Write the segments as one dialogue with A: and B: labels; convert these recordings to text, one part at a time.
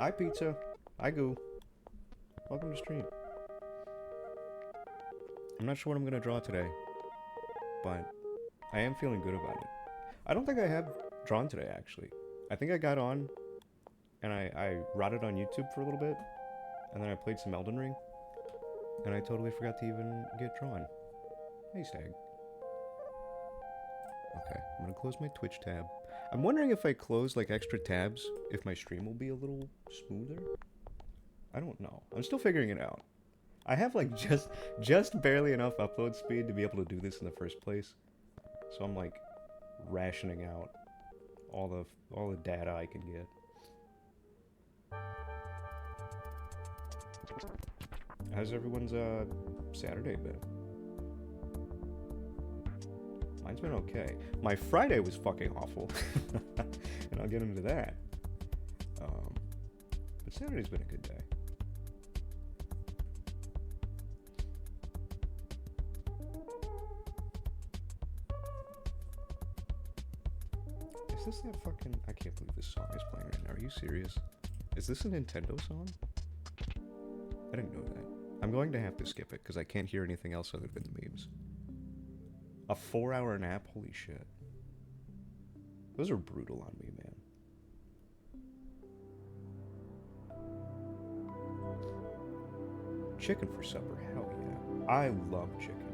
A: Hi, pizza. Hi, goo. Welcome to stream. I'm not sure what I'm gonna draw today, but I am feeling good about it. I don't think I have drawn today, actually. I think I got on and I rotted on YouTube for a little bit, and then I played some Elden Ring, and I totally forgot to even get drawn. Hey, Stag. Okay, I'm gonna close my Twitch tab. I'm wondering if I close like extra tabs, if my stream will be a little smoother. I don't know. I'm still figuring it out. I have like just barely enough upload speed to be able to do this in the first place. So I'm like rationing out all the data I can get. How's everyone's Saturday been? Mine's been okay. My Friday was fucking awful, and I'll get into that. But Saturday's been a good day. Is this that fucking... I can't believe this song is playing right now. Are you serious? Is this a Nintendo song? I didn't know that. I'm going to have to skip it because I can't hear anything else other than the memes. A 4-hour nap? Holy shit. Those are brutal on me, man. Chicken for supper, hell yeah. I love chicken.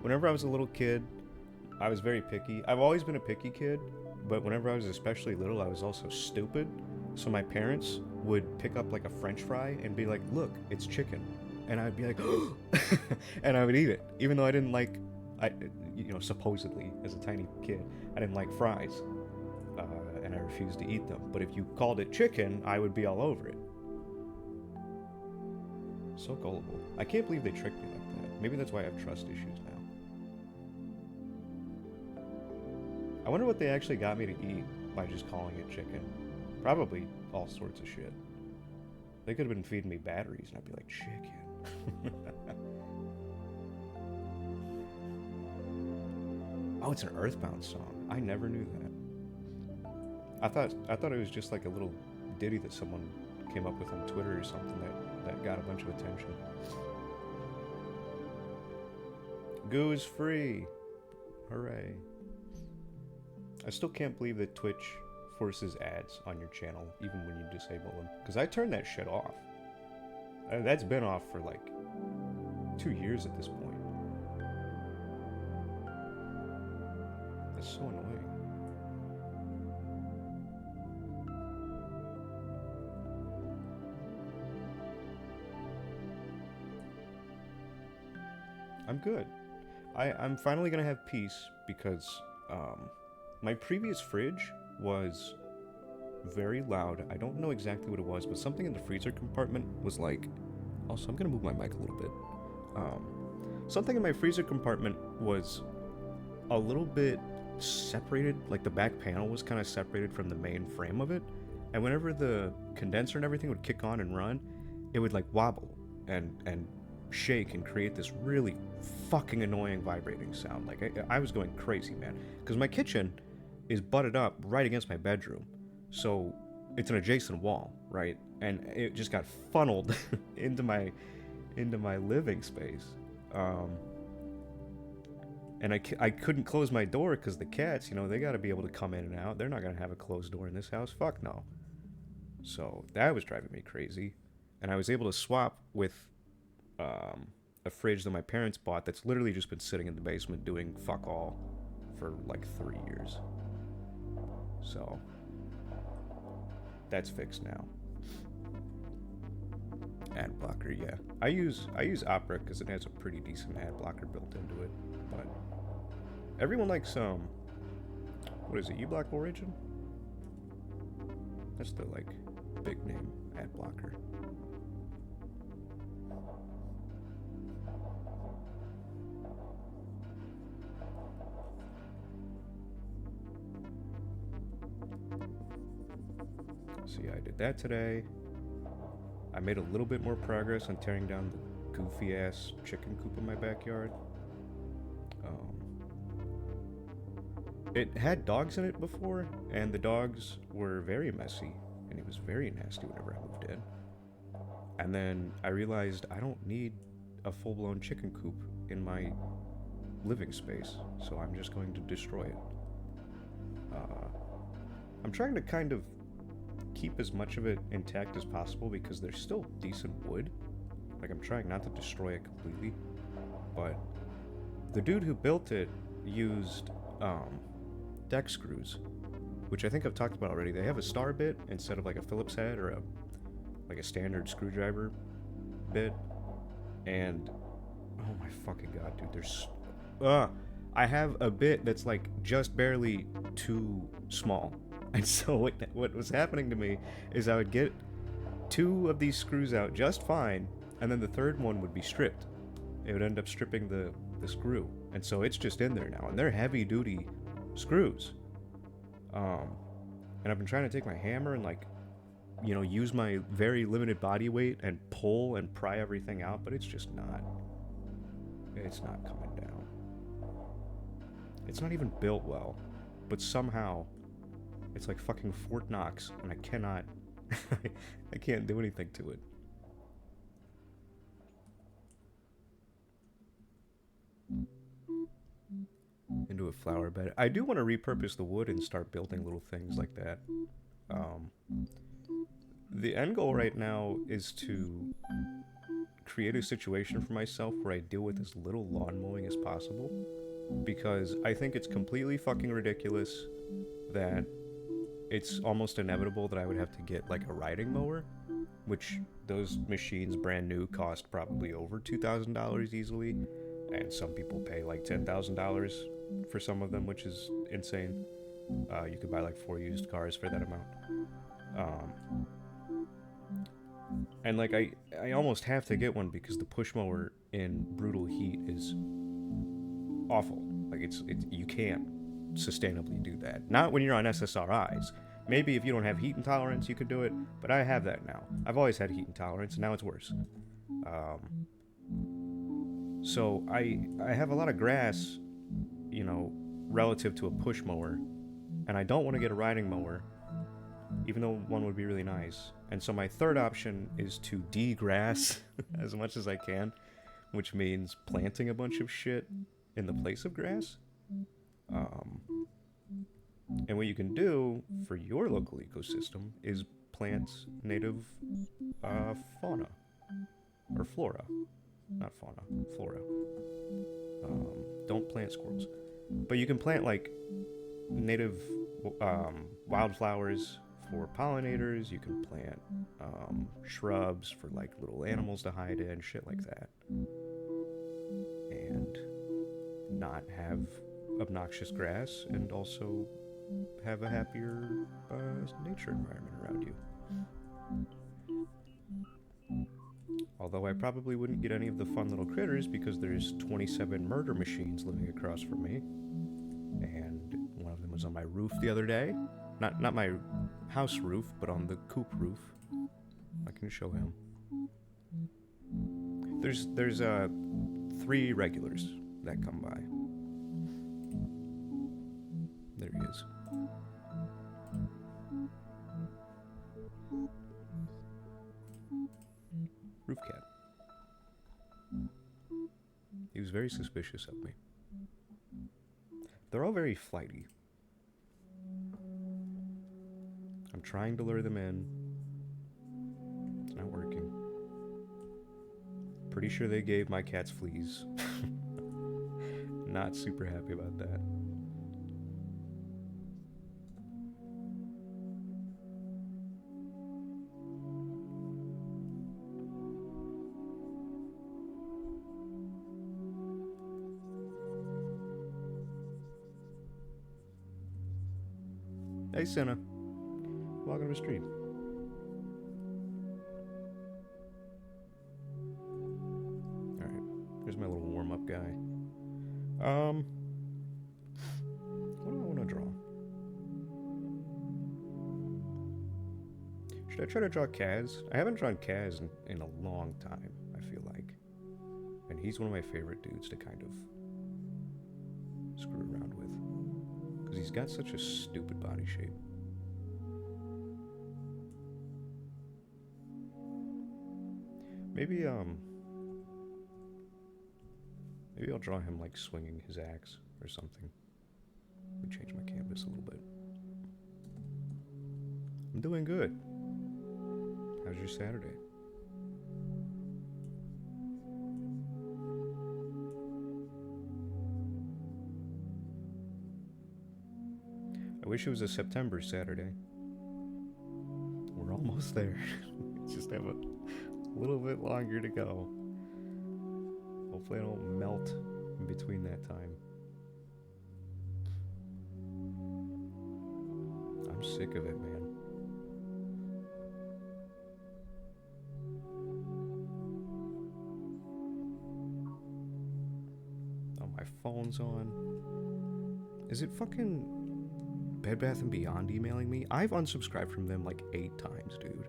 A: Whenever I was a little kid, I was very picky. I've always been a picky kid, but whenever I was especially little, I was also stupid. So my parents would pick up like a French fry and be like, look, it's chicken. And I'd be like, and I would eat it. Even though I didn't like, supposedly, as a tiny kid, I didn't like fries. And I refused to eat them. But if you called it chicken, I would be all over it. So gullible. I can't believe they tricked me like that. Maybe that's why I have trust issues now. I wonder what they actually got me to eat by just calling it chicken. Probably all sorts of shit. They could have been feeding me batteries and I'd be like, chicken. Oh, it's an Earthbound song. I never knew that. I thought it was just like a little ditty that someone came up with on Twitter or something that got a bunch of attention. Goo is free. Hooray. I still can't believe that Twitch forces ads on your channel even when you disable them. Because I turned that shit off. That's been off for like 2 years at this point. That's so annoying. I'm good. I'm finally gonna have peace because my previous fridge was very loud. I don't know exactly what it was, but something in the freezer compartment was like... Also, I'm gonna move my mic a little bit. Something in my freezer compartment was a little bit separated, like the back panel was kind of separated from the main frame of it, and whenever the condenser and everything would kick on and run, it would like wobble and shake and create this really fucking annoying vibrating sound. Like I was going crazy, man, because my kitchen is butted up right against my bedroom, so it's an adjacent wall, right? And it just got funneled into my living space. And I couldn't close my door because the cats, they got to be able to come in and out. They're not going to have a closed door in this house. Fuck no. So that was driving me crazy. And I was able to swap with a fridge that my parents bought that's literally just been sitting in the basement doing fuck all for like 3 years. So that's fixed now. Ad blocker, yeah. I use Opera because it has a pretty decent ad blocker built into it. But everyone likes what is it? uBlock Origin? That's the like big name ad blocker. So yeah, I did that today. I made a little bit more progress on tearing down the goofy ass chicken coop in my backyard. It had dogs in it before, and the dogs were very messy. and he was very nasty whenever I moved in. And then I realized I don't need a full-blown chicken coop in my living space, so I'm just going to destroy it. I'm trying to kind of keep as much of it intact as possible because there's still decent wood. Like, I'm trying not to destroy it completely, but the dude who built it used deck screws, which I think I've talked about already. They have a star bit instead of like a Phillips head or a standard screwdriver bit. And oh my fucking god, dude, there's I have a bit that's like just barely too small. And so what was happening to me is I would get 2 of these screws out just fine, and then the third one would be stripped. It would end up stripping the screw, and so it's just in there now, and they're heavy duty screws. And I've been trying to take my hammer and, like, you know, use my very limited body weight and pull and pry everything out, but it's just not. It's not coming down. It's not even built well, but somehow it's like fucking Fort Knox, and I cannot. I can't do anything to it. Into a flower bed. I do want to repurpose the wood and start building little things like that. The end goal right now is to create a situation for myself where I deal with as little lawn mowing as possible, because I think it's completely fucking ridiculous that it's almost inevitable that I would have to get like a riding mower, which those machines brand new cost probably over $2,000 easily, and some people pay like $10,000 for some of them, which is insane. You could buy like 4 used cars for that amount. And like I almost have to get one because the push mower in brutal heat is awful. Like it's you can't sustainably do that. Not when you're on SSRIs. Maybe if you don't have heat intolerance you could do it, but I have that now. I've always had heat intolerance, and now it's worse. So I have a lot of grass, you know, relative to a push mower, and I don't want to get a riding mower, even though one would be really nice. And so my third option is to degrass as much as I can, which means planting a bunch of shit in the place of grass. And what you can do for your local ecosystem is plant native fauna. Or flora. Not fauna, flora. Don't plant squirrels. But you can plant like native wildflowers for pollinators. You can plant shrubs for like little animals to hide in, shit like that. And not have obnoxious grass, and also have a happier nature environment around you. Although I probably wouldn't get any of the fun little critters because there's 27 murder machines living across from me. And one of them was on my roof the other day. Not my house roof, but on the coop roof. I can show him. There's 3 regulars that come by. There he is. Roof cat. He was very suspicious of me. They're all very flighty. I'm trying to lure them in. It's not working. Pretty sure they gave my cats fleas. Not super happy about that. Hey, Senna. Welcome to the stream. Alright, here's my little warm-up guy. What do I want to draw? Should I try to draw Kaz? I haven't drawn Kaz in a long time, I feel like. And he's one of my favorite dudes to kind of screw around with. Because he's got such a stupid body shape. Maybe, maybe I'll draw him, like, swinging his axe or something. Let me change my canvas a little bit. I'm doing good. How's your Saturday? I wish it was a September Saturday. We're almost there. We just have a little bit longer to go. Hopefully I don't melt in between that time. I'm sick of it, man. Oh, my phone's on. Is it fucking Bed Bath & Beyond emailing me? I've unsubscribed from them like 8 times, dude.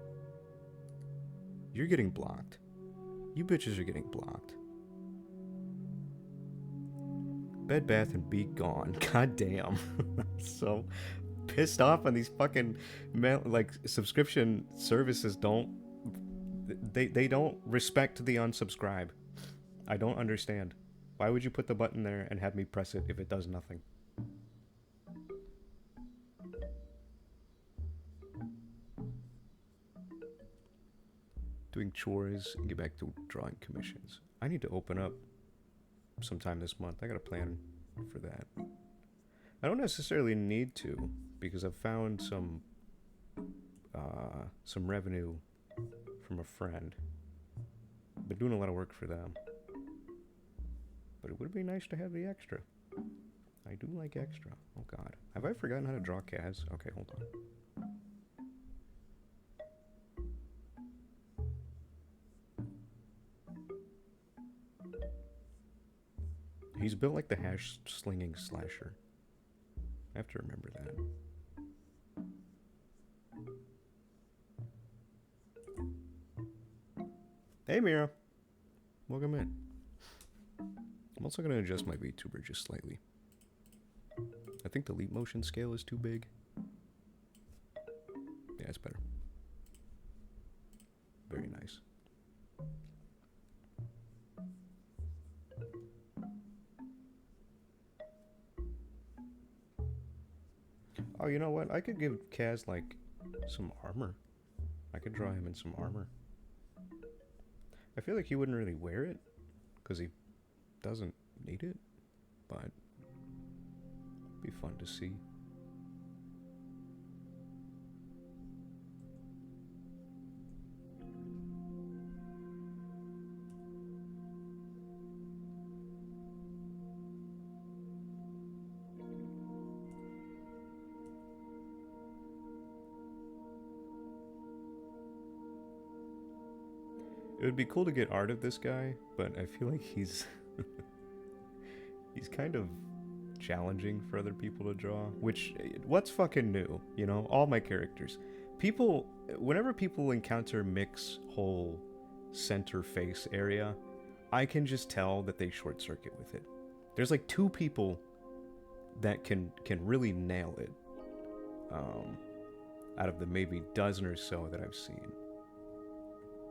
A: You're getting blocked. You bitches are getting blocked. Bed Bath and Be gone. God damn. I'm so pissed off on these fucking like subscription services. They don't respect the unsubscribe. I don't understand. Why would you put the button there and have me press it if it does nothing? Doing chores and get back to drawing commissions. I need to open up sometime this month. I got a plan for that. I don't necessarily need to because I've found some revenue from a friend. Been doing a lot of work for them. But it would be nice to have the extra. I do like extra. Oh god. Have I forgotten how to draw Kaz? Okay, hold on. He's built like the hash-slinging slasher. I have to remember that. Hey, Mira. Welcome in. I'm also going to adjust my VTuber just slightly. I think the leap motion scale is too big. Yeah, it's better. Very nice. Oh, you know what? I could give Kaz, like, some armor. I could draw him in some armor. I feel like he wouldn't really wear it, because he doesn't need it, but it'd be fun to see. It would be cool to get art of this guy, but I feel like he's he's kind of challenging for other people to draw, which, what's fucking new, you know? All my characters. People, whenever people encounter Mick's whole center face area, I can just tell that they short circuit with it. There's like 2 people that can really nail it, out of the maybe dozen or so that I've seen.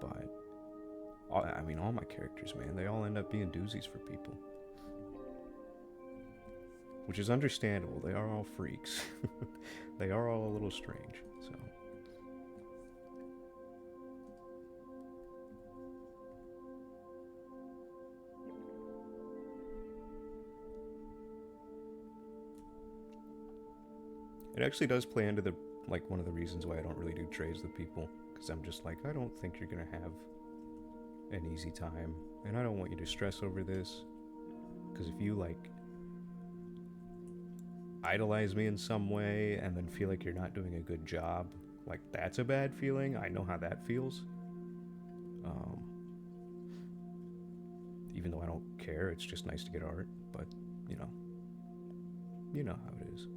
A: But I mean, all my characters, man, they all end up being doozies for people. Which is understandable. They are all freaks. They are all a little strange, so. It actually does play into the, like, one of the reasons why I don't really do trades with people. Because I'm just like, I don't think you're going to have an easy time, and I don't want you to stress over this, because if you like idolize me in some way and then feel like you're not doing a good job, like that's a bad feeling. I know how that feels. Even though I don't care, it's just nice to get art, but you know how it is.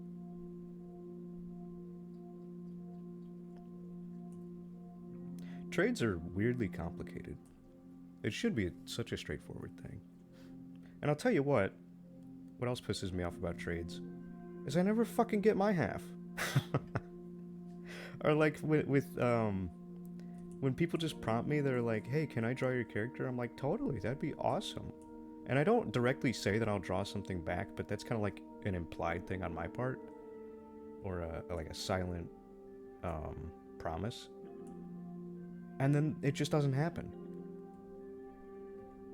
A: Trades are weirdly complicated. It should be such a straightforward thing. And I'll tell you what else pisses me off about trades is I never fucking get my half. Or like with when people just prompt me, they're like, hey, can I draw your character? I'm like, totally, that'd be awesome. And I don't directly say that I'll draw something back, but that's kind of like an implied thing on my part. Or like a silent promise. And then it just doesn't happen.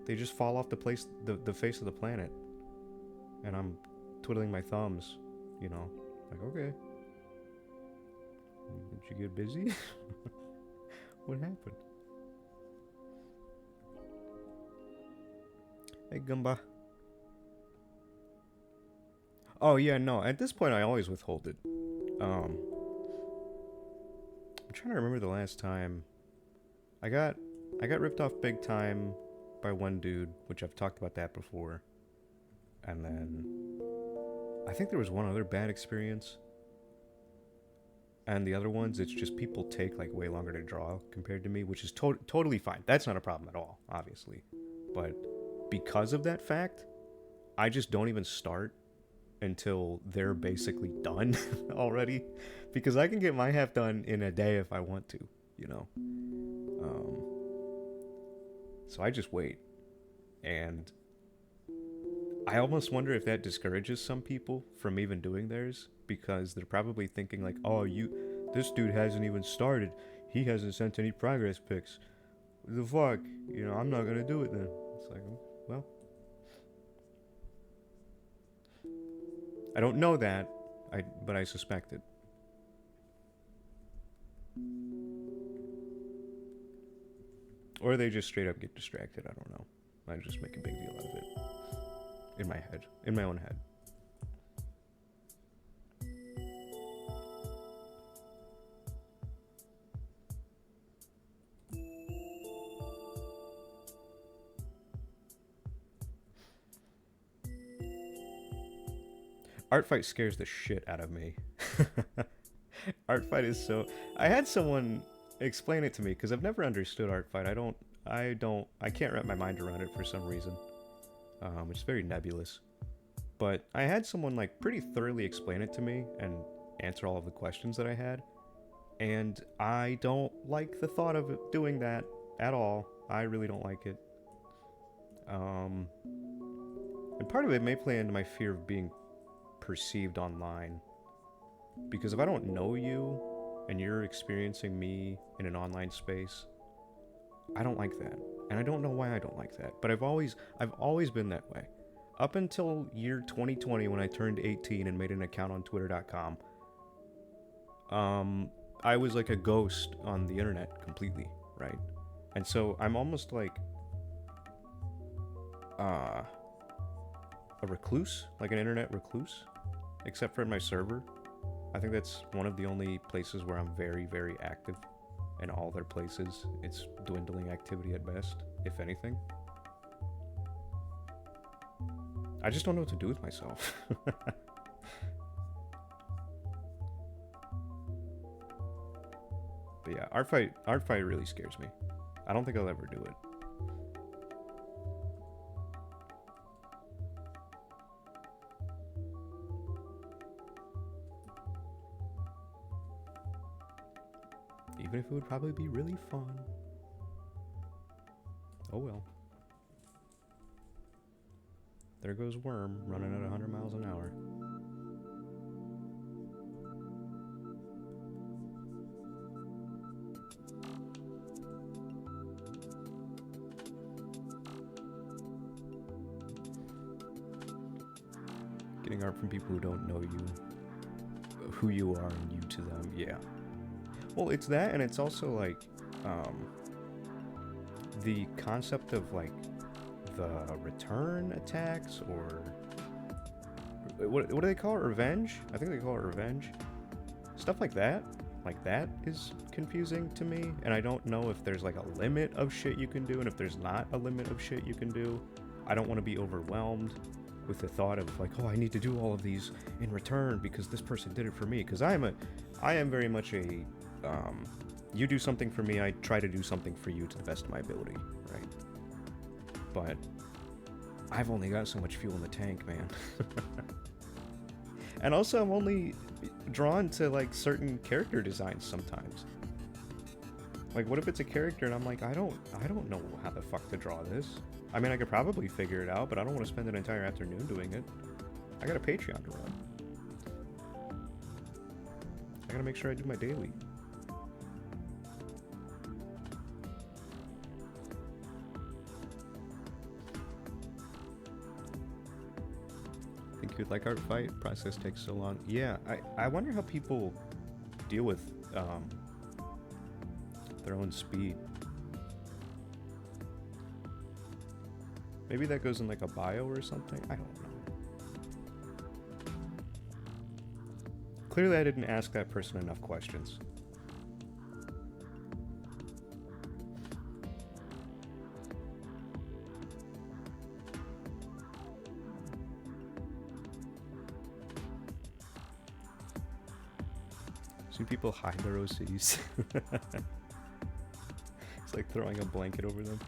A: They just fall off the face of the planet. And I'm twiddling my thumbs, you know. Like, okay. Did you get busy? What happened? Hey, Gumba. Oh, yeah, no. At this point, I always withhold it. I'm trying to remember the last time I got ripped off big time by one dude, which I've talked about that before. And then I think there was one other bad experience. And the other ones, it's just people take like way longer to draw compared to me, which is totally fine. That's not a problem at all, obviously. But because of that fact, I just don't even start until they're basically done already, because I can get my half done in a day if I want to, you know. So I just wait, and I almost wonder if that discourages some people from even doing theirs, because they're probably thinking like, oh, this dude hasn't even started, he hasn't sent any progress pics, the fuck, you know, I'm not gonna do it then. It's like, well, I don't know that, but I suspect it. Or they just straight up get distracted, I don't know. I just make a big deal out of it. In my head. In my own head. Artfight scares the shit out of me. Artfight is so... I had someone explain it to me, because I've never understood Artfight. I can't wrap my mind around it for some reason. It's very nebulous. But I had someone like pretty thoroughly explain it to me and answer all of the questions that I had. And I don't like the thought of doing that at all. I really don't like it. And part of it may play into my fear of being perceived online. Because if I don't know you and you're experiencing me in an online space, I don't like that. And I don't know why I don't like that. But I've always been that way. Up until year 2020 when I turned 18 and made an account on twitter.com. I was like a ghost on the internet completely, right? And so I'm almost like a recluse, like an internet recluse, except for in my server. I think that's one of the only places where I'm very, very active. In all other places, it's dwindling activity at best, if anything. I just don't know what to do with myself. But yeah, Artfight really scares me. I don't think I'll ever do it. Even if it would probably be really fun. Oh well. There goes Worm, running at 100 miles an hour. Getting art from people who don't know you, who you are and you to them, yeah. Well, it's that, and it's also like, the concept of like the return attacks, or what do they call it? Revenge? I think they call it revenge. Stuff like that is confusing to me, and I don't know if there's like a limit of shit you can do, and if there's not a limit of shit you can do. I don't want to be overwhelmed with the thought of like, oh, I need to do all of these in return because this person did it for me. Because I am very much a you do something for me, I try to do something for you to the best of my ability, right? But I've only got so much fuel in the tank, man. And also, I'm only drawn to like certain character designs sometimes. Like, what if it's a character and I'm like, I don't know how the fuck to draw this. I mean, I could probably figure it out, but I don't want to spend an entire afternoon doing it. I got a Patreon to run. I gotta make sure I do my daily. Think you'd like Art Fight? Process takes so long. Yeah, I wonder how people deal with their own speed. Maybe that goes in like a bio or something? I don't know. Clearly I didn't ask that person enough questions. See people hide their OCs. It's like throwing a blanket over them.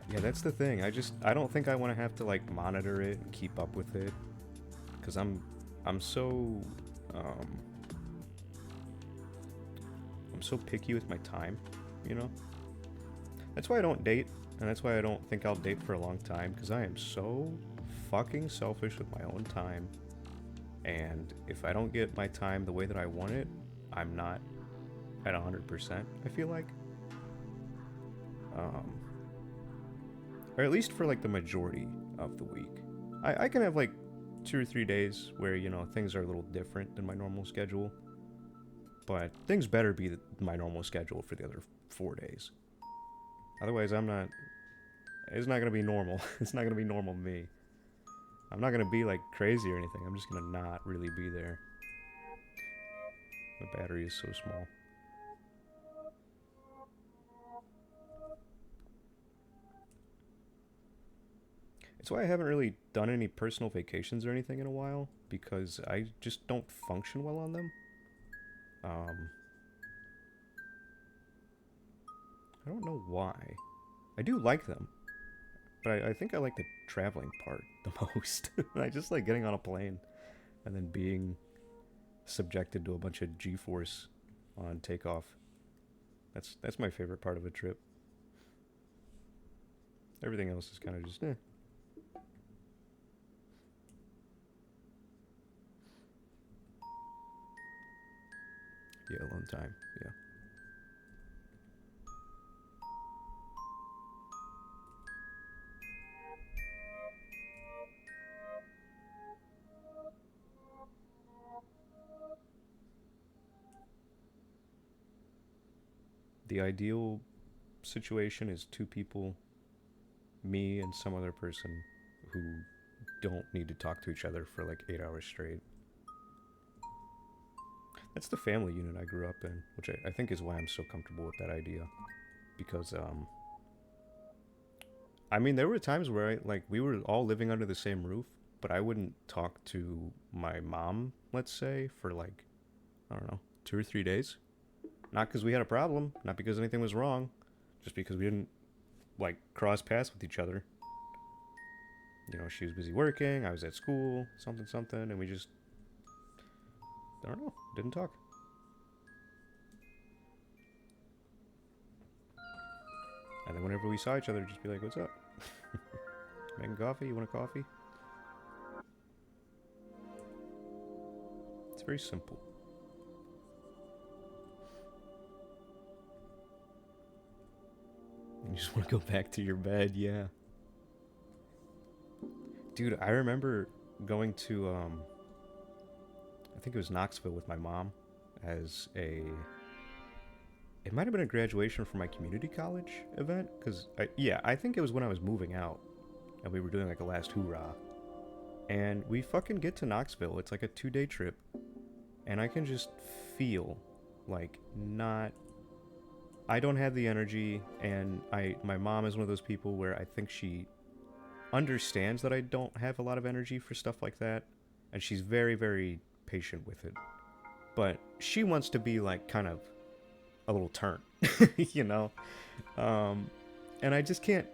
A: Yeah, that's the thing. I don't think I want to have to like monitor it and keep up with it, because I'm so I'm so picky with my time, you know? That's why I don't date, and that's why I don't think I'll date for a long time, because I am so fucking selfish with my own time, and if I don't get my time the way that I want it, I'm not at 100%, I feel like. Or at least for like the majority of the week. I can have like 2 or 3 days where, you know, things are a little different than my normal schedule, but things better be my normal schedule for the other 4 days. Otherwise, it's not gonna be normal. It's not gonna be normal me. I'm not gonna be like crazy or anything. I'm just gonna not really be there. The battery is so small. It's why I haven't really done any personal vacations or anything in a while, because I just don't function well on them. I don't know why. I do like them, but I think I like the traveling part the most. I just like getting on a plane and then being subjected to a bunch of G-force on takeoff. That's my favorite part of a trip. Everything else is kind of just, eh. Yeah, alone time, yeah. The ideal situation is 2 people, me and some other person, who don't need to talk to each other for like 8 hours straight. That's the family unit I grew up in, which I think is why I'm so comfortable with that idea. Because, I mean, there were times where we were all living under the same roof, but I wouldn't talk to my mom, let's say, for like, I don't know, 2 or 3 days. Not because we had a problem, not because anything was wrong, just because we didn't, like, cross paths with each other. You know, she was busy working, I was at school, something, and we just, I don't know, didn't talk. And then whenever we saw each other, just be like, what's up? Making coffee? You want a coffee? It's very simple. You just want to go back to your bed, yeah. Dude, I remember going to, I think it was Knoxville with my mom as a... It might have been a graduation from my community college event, because, I think it was when I was moving out, and we were doing like a last hoorah. And we fucking get to Knoxville, it's like a 2-day trip, and I can just feel like I don't have the energy, and my mom is one of those people where I think she understands that I don't have a lot of energy for stuff like that, and she's very, very patient with it. But she wants to be like kind of a little turnt, you know? And I just can't,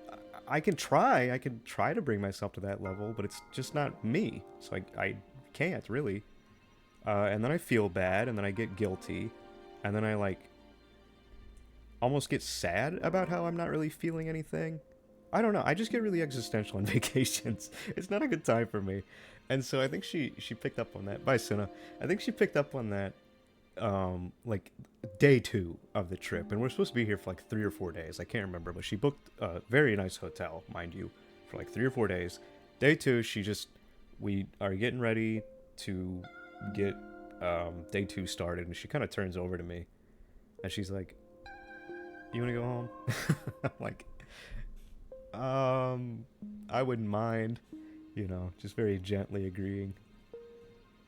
A: I can try to bring myself to that level, but it's just not me. So I can't really. and then I feel bad, and then I get guilty, and then I like almost get sad about how I'm not really feeling anything. I don't know. I just get really existential on vacations. It's not a good time for me, and so I think she picked up on that. Bye, Suna. I think she picked up on that like day 2 of the trip, and we're supposed to be here for like 3 or 4 days. I can't remember, but she booked a very nice hotel, mind you, for like 3 or 4 days. Day 2, we are getting ready to get day 2 started, and she kind of turns over to me, and she's like, "You want to go home?" I'm like, I wouldn't mind, just very gently agreeing,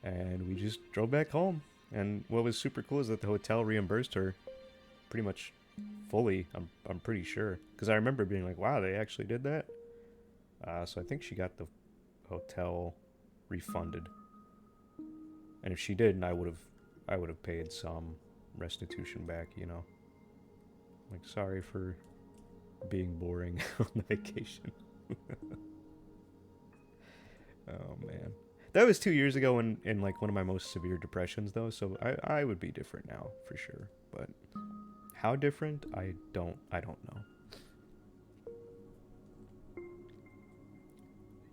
A: and we just drove back home. And what was super cool is that the hotel reimbursed her pretty much fully. I'm pretty sure, because I remember being like, "Wow, they actually did that." So I think she got the hotel refunded, and if she didn't, I would have paid some restitution back. Like, sorry for being boring on the vacation. Oh man. That was 2 years ago in like one of my most severe depressions though, so I would be different now for sure. But how different? I don't know.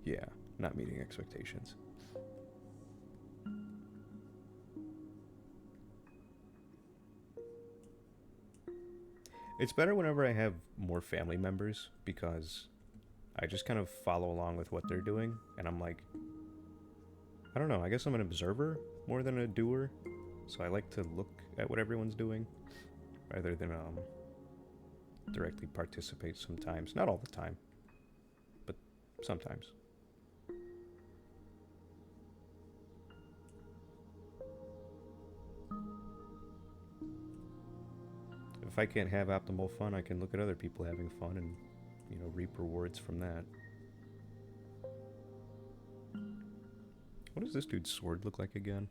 A: Yeah, not meeting expectations. It's better whenever I have more family members because I just kind of follow along with what they're doing, and I'm like, I don't know, I guess I'm an observer more than a doer. So I like to look at what everyone's doing rather than directly participate sometimes. Not all the time, but sometimes. If I can't have optimal fun, I can look at other people having fun and, reap rewards from that. What does this dude's sword look like again?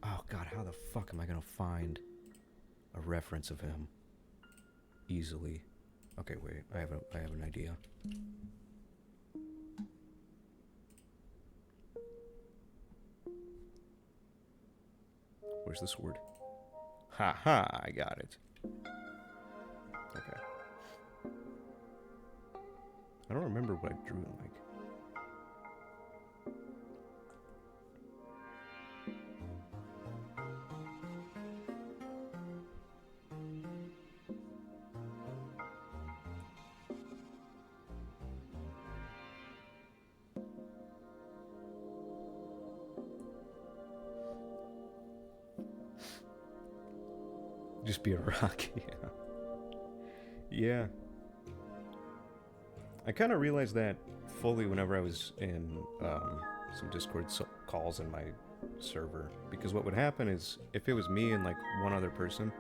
A: Oh god, how the fuck am I gonna find a reference of him easily? Okay, wait, I have an idea. Where's the sword? Ha ha, I got it. Okay. I don't remember what I drew it like. Just be a rock, yeah. Yeah. I kind of realized that fully whenever I was in some Discord calls in my server. Because what would happen is, if it was me and like one other person,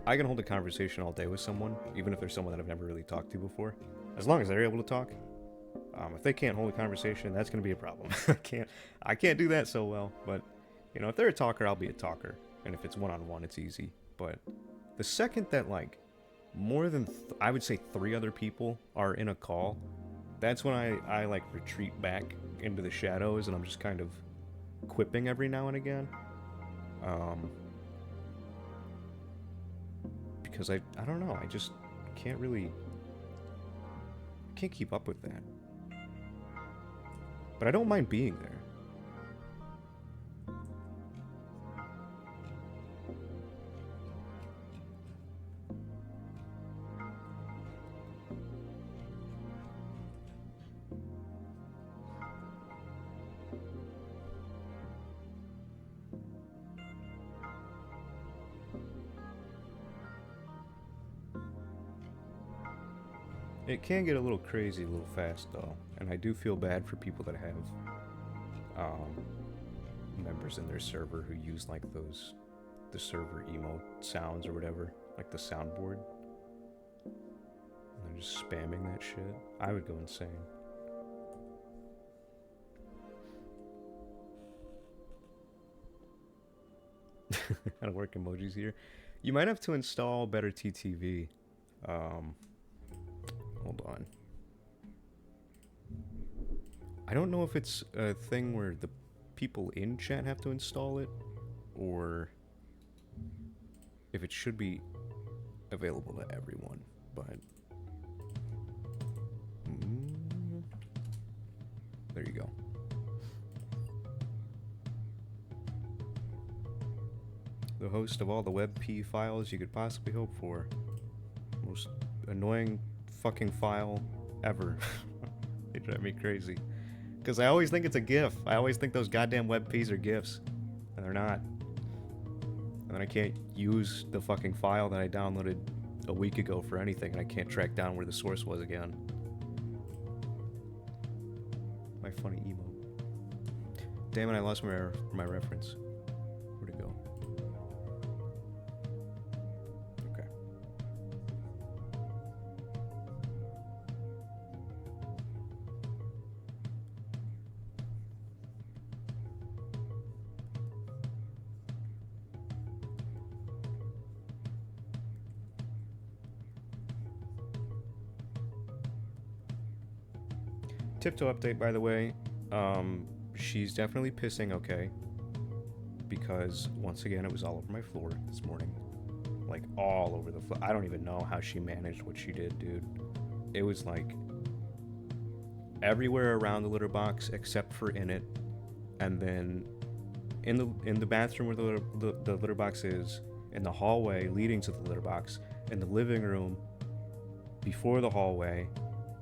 A: I can hold a conversation all day with someone, even if there's someone that I've never really talked to before. As long as they're able to talk. If they can't hold a conversation, that's going to be a problem. I can't do that so well. But, if they're a talker, I'll be a talker. And if it's one-on-one, it's easy. But the second that, like, more than, I would say 3 other people are in a call, that's when I like, retreat back into the shadows, and I'm just kind of quipping every now and again. Because I don't know, I just can't keep up with that. But I don't mind being there. It can get a little crazy a little fast though, and I do feel bad for people that have members in their server who use like the server emote sounds or whatever, like the soundboard, and they're just spamming that shit. I would go insane. How to work emojis here. You might have to install better TTV. Hold on. I don't know if it's a thing where the people in chat have to install it, or if it should be available to everyone, but there you go. The host of all the WebP files you could possibly hope for. Most annoying fucking file ever. They drive me crazy. Because I always think it's a GIF. I always think those goddamn WebPs are GIFs. And they're not. And then I can't use the fucking file that I downloaded a week ago for anything, and I can't track down where the source was again. My funny emo. Damn it, I lost my reference. Where'd it go? Okay. Tiptoe update, by the way. She's definitely pissing okay. Because, once again, it was all over my floor this morning. Like, all over the floor. I don't even know how she managed what she did, dude. It was, like, everywhere around the litter box except for in it. And then in the bathroom where the litter box is, in the hallway leading to the litter box, in the living room before the hallway,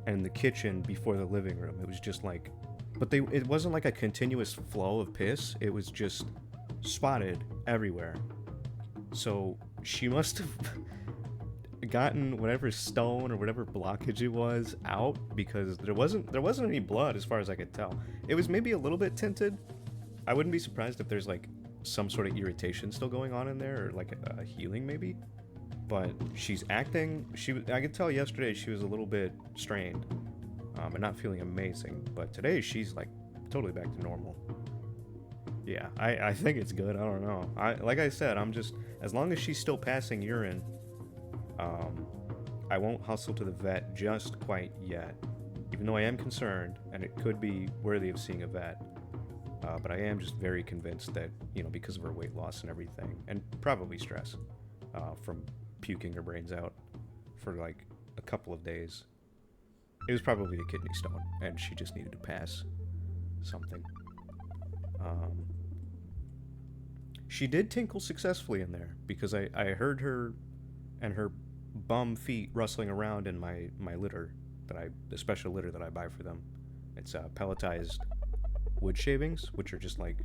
A: and the kitchen before the living room. It was just like, but it wasn't like a continuous flow of piss. It was just spotted everywhere. So she must have gotten whatever stone or whatever blockage it was out, because there wasn't any blood as far as I could tell. It was maybe a little bit tinted. I wouldn't be surprised if there's like some sort of irritation still going on in there, or like a healing maybe. But she's acting, I could tell yesterday she was a little bit strained, and not feeling amazing, but today she's like totally back to normal. Yeah, I think it's good. I don't know. Like I said, I'm just, as long as she's still passing urine, I won't hustle to the vet just quite yet, even though I am concerned, and it could be worthy of seeing a vet. But I am just very convinced that, you know, because of her weight loss and everything, and probably stress from puking her brains out for like a couple of days. It was probably a kidney stone, and she just needed to pass something. She did tinkle successfully in there, because I heard her and her bum feet rustling around in my litter, the special litter that I buy for them. It's pelletized wood shavings, which are just like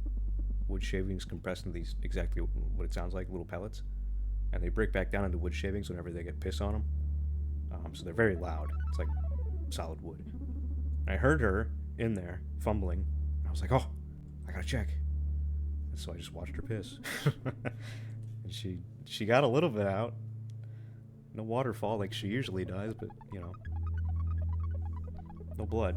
A: wood shavings compressed into these, exactly what it sounds like, little pellets. And they break back down into wood shavings whenever they get piss on them. So they're very loud. It's like solid wood. I heard her in there fumbling. And I was like, oh, I gotta check. And so I just watched her piss. And she got a little bit out. No waterfall like she usually does, but, you know, no blood.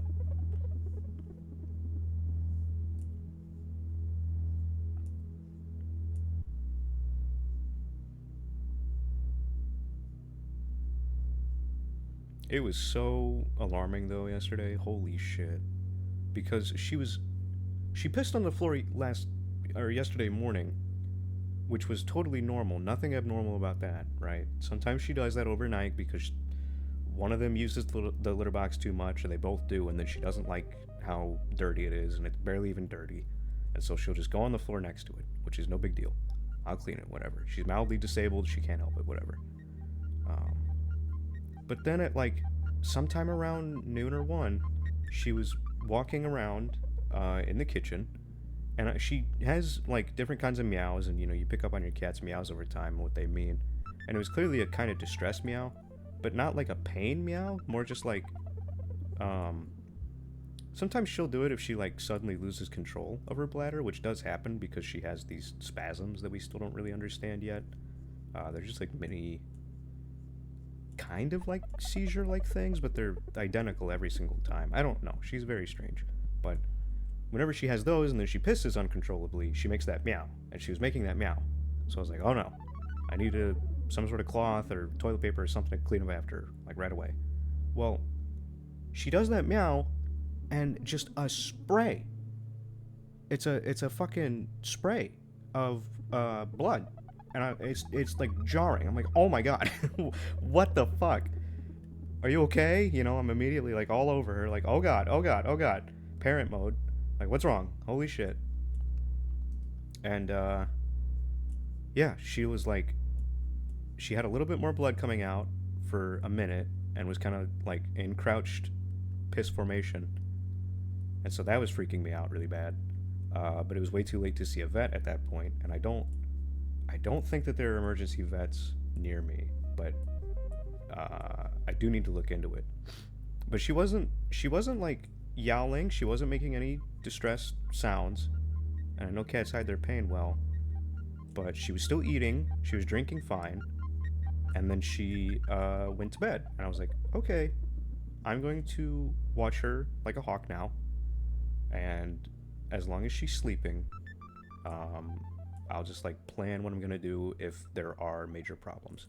A: It was so alarming though yesterday. Holy shit. Because she pissed on the floor yesterday morning, which was totally normal. Nothing abnormal about that, right? Sometimes she does that overnight because one of them uses the litter box too much, or they both do, and then she doesn't like how dirty it is, and it's barely even dirty. And so she'll just go on the floor next to it, which is no big deal. I'll clean it, whatever. She's mildly disabled, she can't help it, whatever. But then at like sometime around noon or 1, she was walking around in the kitchen, and she has like different kinds of meows, and you know, you pick up on your cat's meows over time and what they mean. And it was clearly a kind of distressed meow, but not like a pain meow, more just like sometimes she'll do it if she like suddenly loses control of her bladder, which does happen because she has these spasms that we still don't really understand yet. They're just like mini, kind of like seizure-like things, but they're identical every single time. I don't know. She's very strange. But whenever she has those and then she pisses uncontrollably, she makes that meow. And she was making that meow. So I was like, oh no. I need some sort of cloth or toilet paper or something to clean up after her, like right away. Well, she does that meow, and just a spray. It's a fucking spray of blood, and it's like jarring. I'm like, oh my god, what the fuck? Are you okay? You know, I'm immediately like all over her, like, oh god, oh god, oh god, parent mode. Like, what's wrong? Holy shit. And yeah, she was like, she had a little bit more blood coming out for a minute and was kind of like in crouched piss formation. And so that was freaking me out really bad. But it was way too late to see a vet at that point, and I don't think that there are emergency vets near me, but I do need to look into it. But she wasn't like yowling. She wasn't making any distressed sounds. And I know cats hide their pain well, but she was still eating. She was drinking fine, and then she went to bed. And I was like, okay, I'm going to watch her like a hawk now, and as long as she's sleeping, I'll just like plan what I'm gonna do if there are major problems.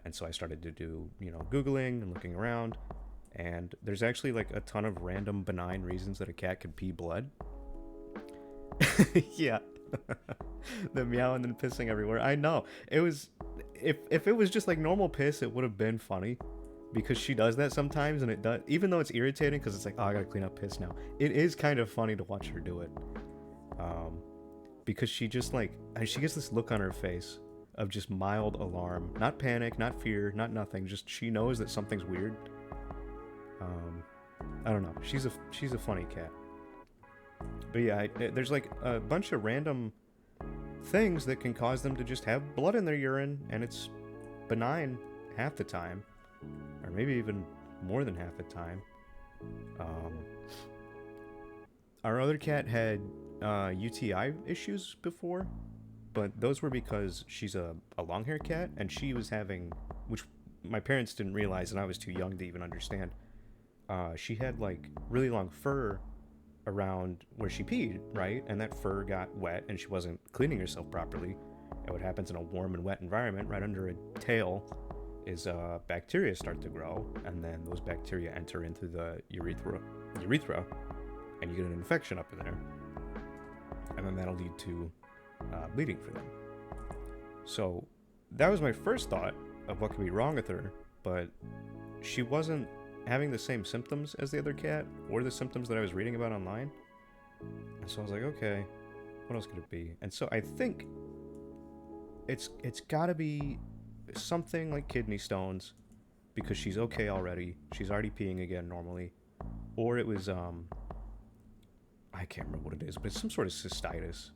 A: And so I started to do, you know, Googling and looking around, and there's actually like a ton of random benign reasons that a cat could pee blood. Yeah. The meowing and pissing everywhere. I know. It was, if it was just like normal piss, it would have been funny, because she does that sometimes, and it does, even though it's irritating because it's like, oh, I gotta clean up piss now. It is kind of funny to watch her do it. Because she just like, she gets this look on her face of just mild alarm, not panic, not fear, not nothing. Just she knows that something's weird. I don't know. She's a funny cat. But yeah, there's like a bunch of random things that can cause them to just have blood in their urine, and it's benign half the time, or maybe even more than half the time. Our other cat had UTI issues before, but those were because she's a long-hair cat, and she was having, which my parents didn't realize, and I was too young to even understand. She had like really long fur around where she peed, right? And that fur got wet, and she wasn't cleaning herself properly. And what happens in a warm and wet environment, right under a tail, is bacteria start to grow, and then those bacteria enter into the urethra, and you get an infection up in there, and then that'll lead to bleeding for them. So that was my first thought of what could be wrong with her, but she wasn't having the same symptoms as the other cat, or the symptoms that I was reading about online. And so I was like, okay, what else could it be? And so I think it's gotta be something like kidney stones, because she's okay already. She's already peeing again normally. Or it was I can't remember what it is, but it's some sort of cystitis.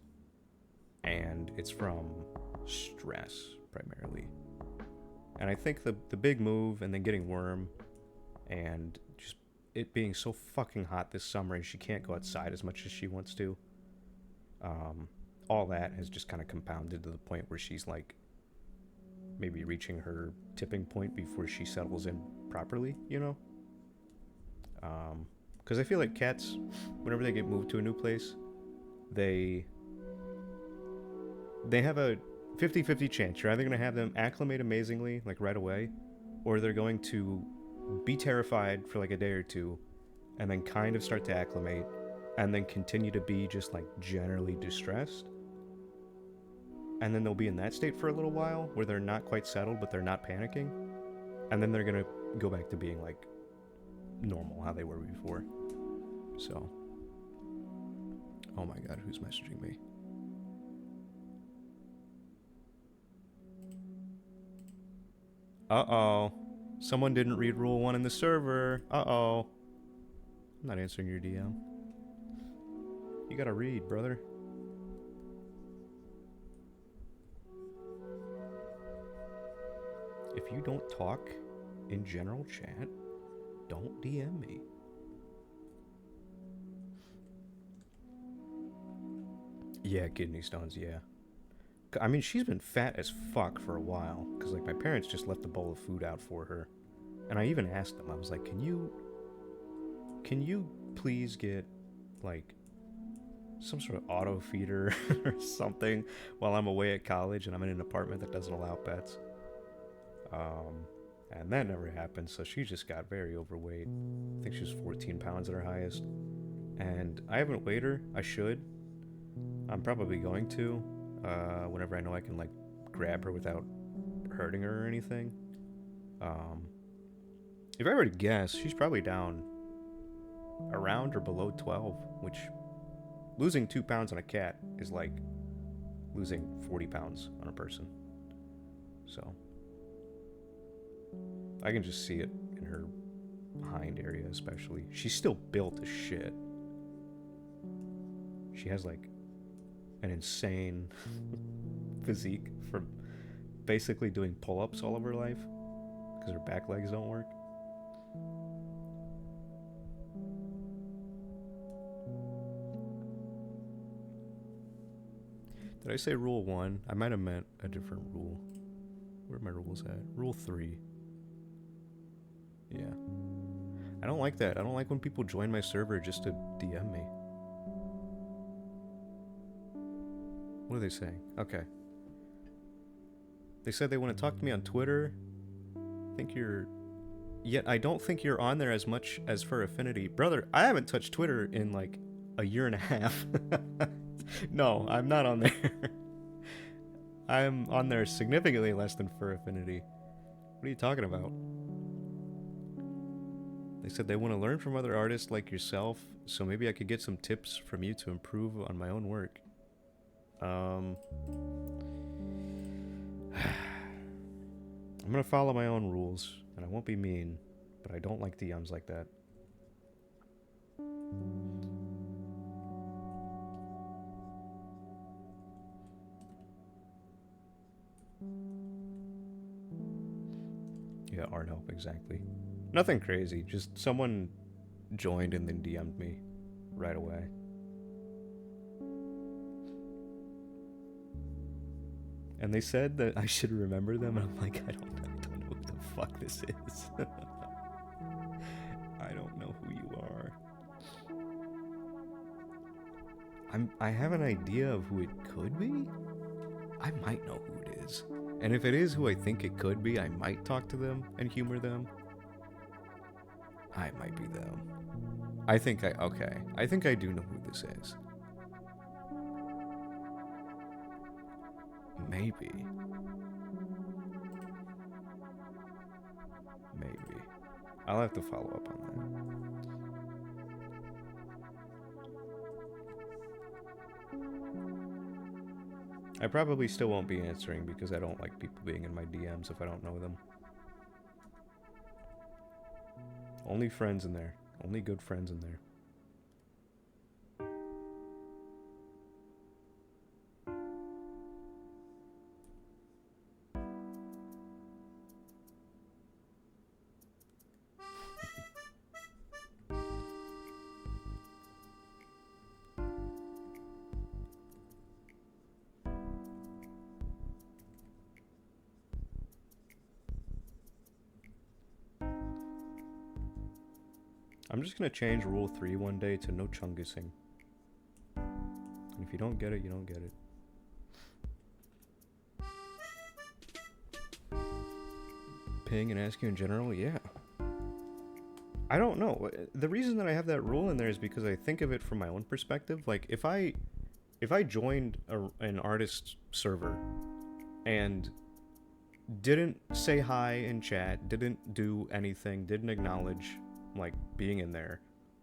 A: And it's from stress primarily. And I think the big move, and then getting worm, and just it being so fucking hot this summer, and she can't go outside as much as she wants to, all that has just kind of compounded to the point where she's like maybe reaching her tipping point before she settles in properly, you know? Because I feel like cats, whenever they get moved to a new place, they have a 50-50 chance. You're either going to have them acclimate amazingly, like right away, or they're going to be terrified for like a day or two, and then kind of start to acclimate, and then continue to be just like generally distressed. And then they'll be in that state for a little while, where they're not quite settled, but they're not panicking. And then they're going to go back to being like normal, how they were before. So, oh my god, who's messaging me? Uh-oh. Someone didn't read Rule 1 in the server. Uh-oh. I'm not answering your DM. You gotta read, brother. If you don't talk in general chat, don't DM me. Yeah, kidney stones, yeah. I mean, she's been fat as fuck for a while, because, like, my parents just left a bowl of food out for her. And I even asked them, I was like, can you please get, like, some sort of auto feeder or something while I'm away at college and I'm in an apartment that doesn't allow pets? And that never happened, so she just got very overweight. I think she was 14 pounds at her highest. And I haven't weighed her. I should. I'm probably going to, whenever I know I can, like, grab her without hurting her or anything. If I were to guess, she's probably down around or below 12, which losing 2 pounds on a cat is like losing 40 pounds on a person. So I can just see it in her hind area, especially. She's still built as shit. She has like an insane physique from basically doing pull-ups all of her life because her back legs don't work. Did I say rule 1? I might have meant a different rule. Where are my rules at? Rule 3. Yeah. I don't like that. I don't like when people join my server just to DM me. What are they saying? Okay. They said they want to talk to me on Twitter. Yet I don't think you're on there as much as for Affinity. Brother, I haven't touched Twitter in like a year and a half. No, I'm not on there. I'm on there significantly less than for Affinity. What are you talking about? They said they want to learn from other artists like yourself, so maybe I could get some tips from you to improve on my own work. I'm gonna follow my own rules, and I won't be mean, but I don't like DMs like that. Yeah, art help, exactly. Nothing crazy, just someone joined and then DM'd me right away. And they said that I should remember them, and I'm like, I don't know who the fuck this is. I don't know who you are. I have an idea of who it could be. I might know who it is. And if it is who I think it could be, I might talk to them and humor them. I might be them. I think I do know who this is. Maybe. I'll have to follow up on that. I probably still won't be answering because I don't like people being in my DMs if I don't know them. Only friends in there. Only good friends in there. I'm just gonna change Rule 3 one day to no chungusing. And if you don't get it, you don't get it. Ping and ask you in general? Yeah. I don't know. The reason that I have that rule in there is because I think of it from my own perspective. Like, if I joined an artist server and didn't say hi in chat, didn't do anything, didn't acknowledge like being in there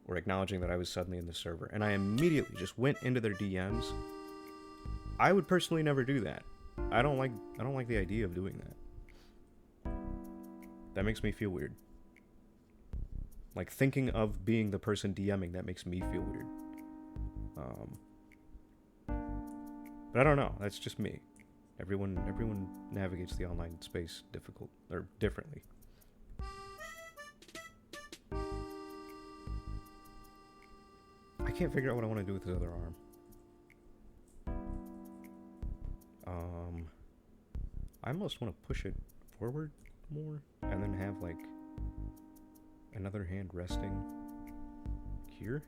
A: or acknowledging that I was suddenly in the server, and I immediately just went into their DMs, I would personally never do that. I don't like the idea of doing that. That makes me feel weird. Like, thinking of being the person DMing, that makes me feel weird. But I don't know. That's just me. Everyone navigates the online space differently. I can't figure out what I want to do with this other arm. I almost want to push it forward more and then have like another hand resting here.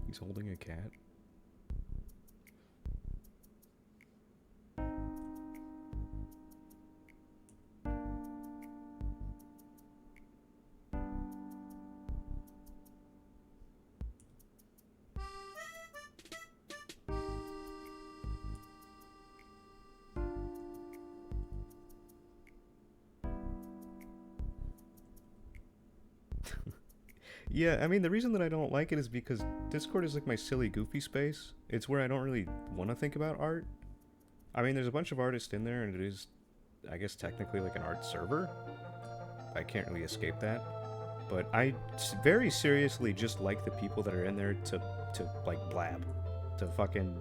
A: He's holding a cat. Yeah, I mean, the reason that I don't like it is because Discord is like my silly, goofy space. It's where I don't really want to think about art. I mean, there's a bunch of artists in there, and it is, I guess, technically like an art server. I can't really escape that. But I very seriously just like the people that are in there to like blab, to fucking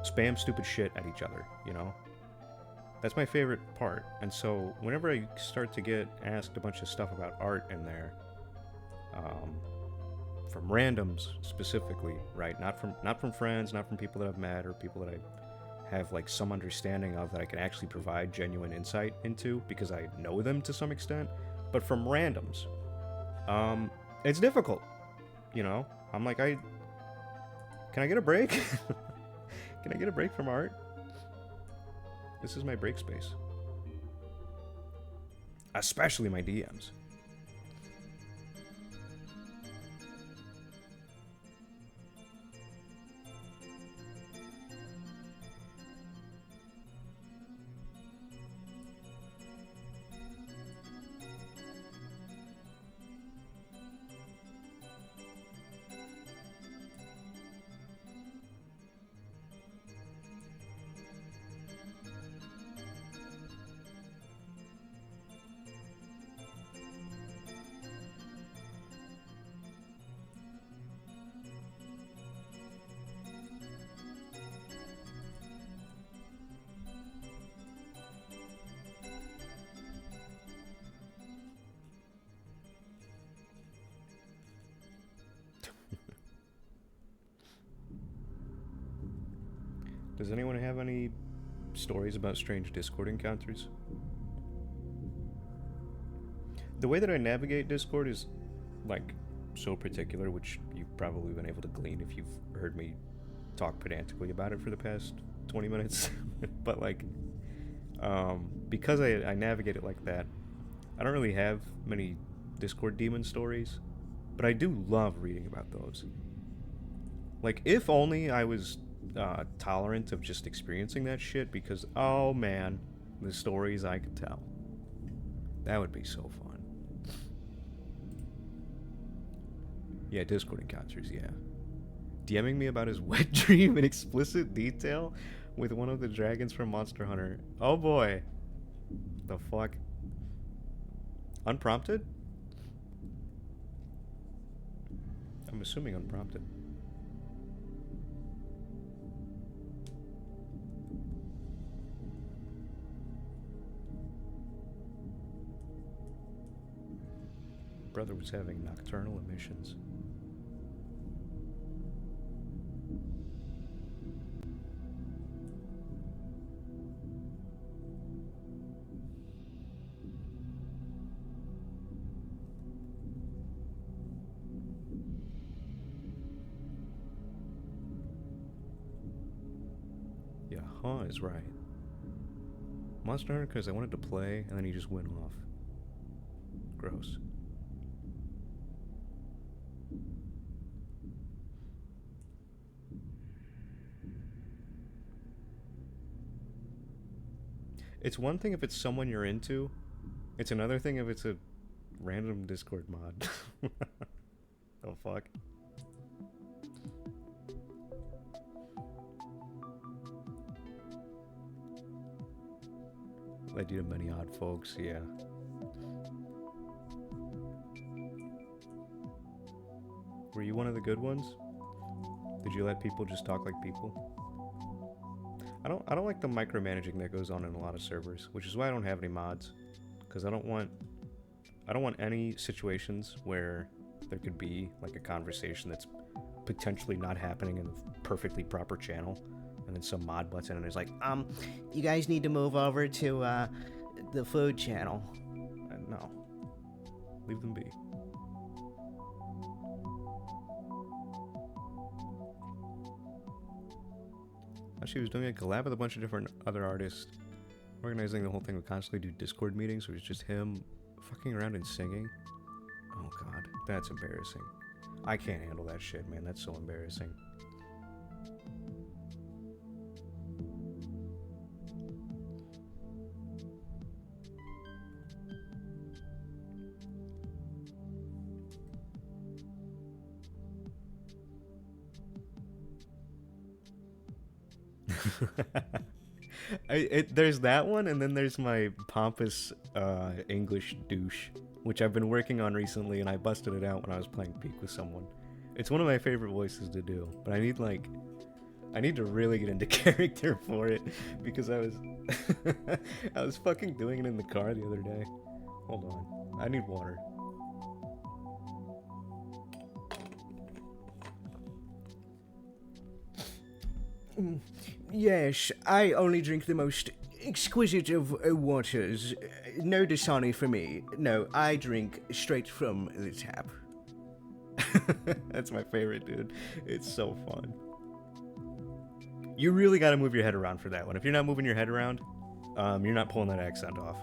A: spam stupid shit at each other, you know? That's my favorite part. And so whenever I start to get asked a bunch of stuff about art in there, um, from randoms specifically, right? Not from friends, not from people that I've met or people that I have like some understanding of that I can actually provide genuine insight into because I know them to some extent, but from randoms, it's difficult, you know. I'm like, can I get a break? Can I get a break from art? This is my break space, especially my DMs. Does anyone have any stories about strange Discord encounters? The way that I navigate Discord is like so particular, which you've probably been able to glean if you've heard me talk pedantically about it for the past 20 minutes. But like, because I navigate it like that, I don't really have many Discord demon stories, but I do love reading about those. Like, if only I was tolerant of just experiencing that shit, because oh man, the stories I could tell. That would be so fun. Yeah, Discord encounters, yeah. DMing me about his wet dream in explicit detail with one of the dragons from Monster Hunter. Oh boy. The fuck? Unprompted? I'm assuming unprompted. Brother was having nocturnal emissions. Yeah, huh is right. Monster Hunter because I wanted to play and then he just went off. Gross. It's one thing if it's someone you're into. It's another thing if it's a random Discord mod. Oh fuck. I do to many odd folks, yeah. Were you one of the good ones? Did you let people just talk like people? I don't like the micromanaging that goes on in a lot of servers, which is why I don't have any mods. Because I don't want any situations where there could be like a conversation that's potentially not happening in a perfectly proper channel, and then some mod butts in and is like, you guys need to move over to the food channel. No, leave them be. She was doing a collab with a bunch of different other artists, organizing the whole thing. Would constantly do Discord meetings where it's just him fucking around and singing. Oh god, that's embarrassing. I can't handle that shit, man. That's so embarrassing. There's that one, and then there's my pompous English douche, which I've been working on recently, and I busted it out when I was playing Peak with someone. It's one of my favorite voices to do, but I need to really get into character for it because I was fucking doing it in the car the other day. Hold on, I need water. Yes, I only drink the most exquisite of waters. No Dasani for me. No, I drink straight from the tap. That's my favorite, dude. It's so fun. You really gotta move your head around for that one. If you're not moving your head around, you're not pulling that accent off.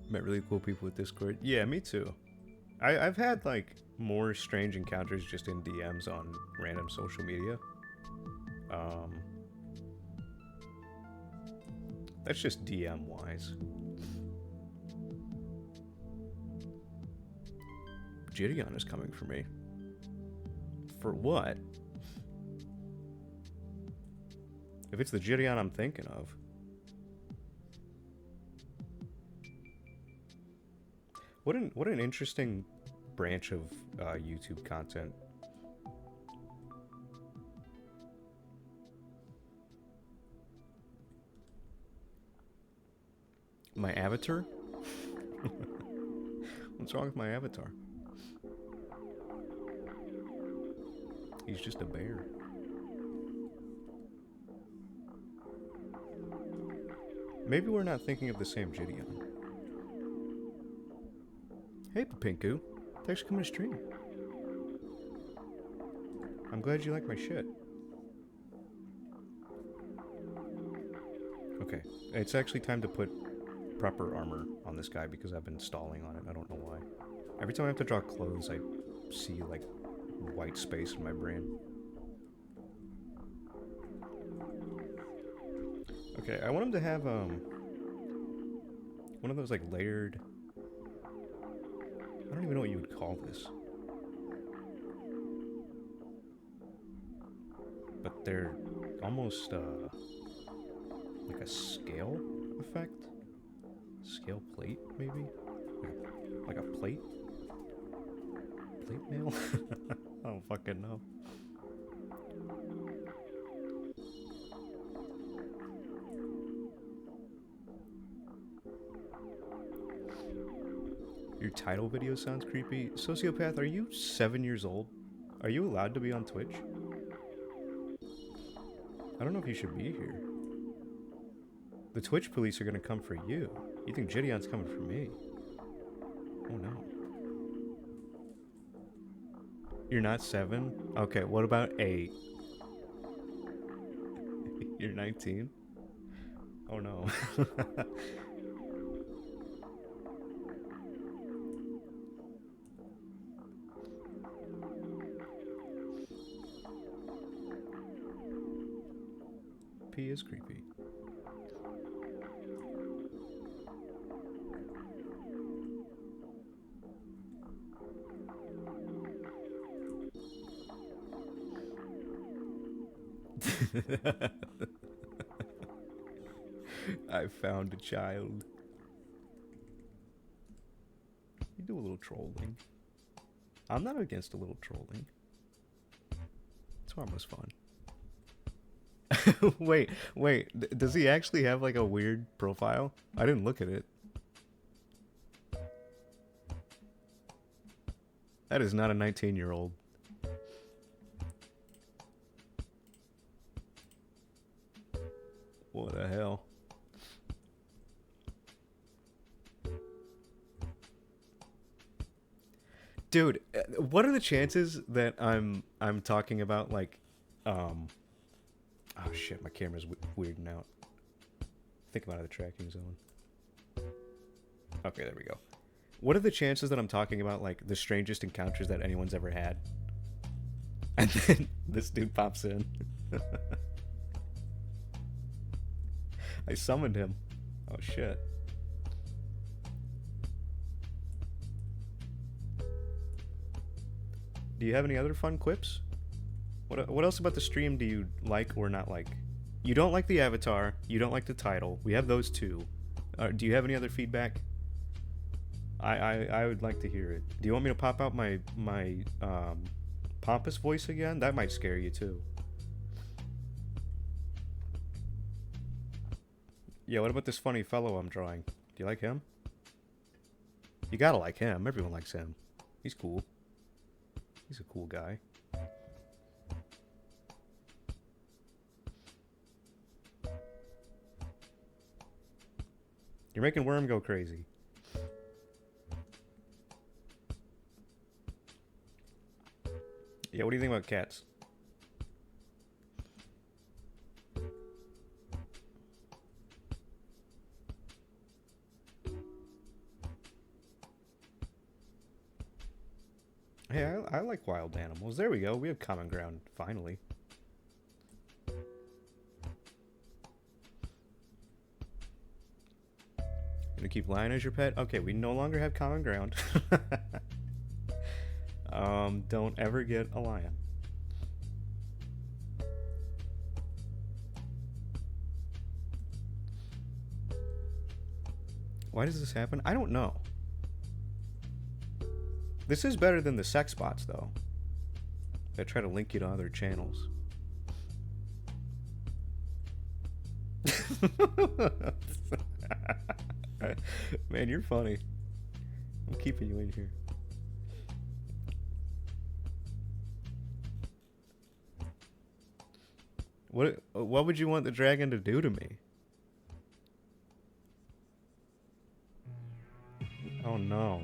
A: Met really cool people with Discord. Yeah, me too. I've had like more strange encounters just in DMs on random social media. That's just DM wise. Gideon is coming for me. For what? If it's the Gideon I'm thinking of. What an interesting branch of YouTube content. My avatar? What's wrong with my avatar? He's just a bear. Maybe we're not thinking of the same Gideon. Hey, Papinku. Thanks for coming to stream. I'm glad you like my shit. Okay, it's actually time to put proper armor on this guy because I've been stalling on it. I don't know why. Every time I have to draw clothes, I see, like, white space in my brain. Okay, I want him to have, one of those, like, layered... I don't even know what you would call this. But they're almost, like a scale effect? Scale plate, maybe? Like a plate? Plate mail? I don't fucking know. Your title video sounds creepy. Sociopath, are you 7 years old? Are you allowed to be on Twitch? I don't know if you should be here. The Twitch police are gonna come for you. You think Gideon's coming for me? Oh no. You're not 7? Okay, what about 8? You're 19? Oh no. P is creepy. I found a child. You do a little trolling. I'm not against a little trolling. It's harmless fun. Wait. Does he actually have like a weird profile? I didn't look at it. That is not a 19-year-old. What the hell? Dude, what are the chances that I'm talking about like oh shit, my camera's weirding out. I think I'm out of the tracking zone. Okay, there we go. What are the chances that I'm talking about like the strangest encounters that anyone's ever had? And then this dude pops in. I summoned him. Oh shit. Do you have any other fun quips? What else about the stream do you like or not like? You don't like the avatar. You don't like the title. We have those two. Do you have any other feedback? I would like to hear it. Do you want me to pop out my pompous voice again? That might scare you too. Yeah, what about this funny fellow I'm drawing? Do you like him? You gotta like him. Everyone likes him. He's cool. He's a cool guy. You're making Worm go crazy. Yeah, what do you think about cats? Hey, I like wild animals. There we go. We have common ground, finally. Gonna keep lion as your pet? Okay, we no longer have common ground. Don't ever get a lion. Why does this happen? I don't know. This is better than the sex bots, though. That try to link you to other channels. Man, you're funny. I'm keeping you in here. What would you want the dragon to do to me? Oh no.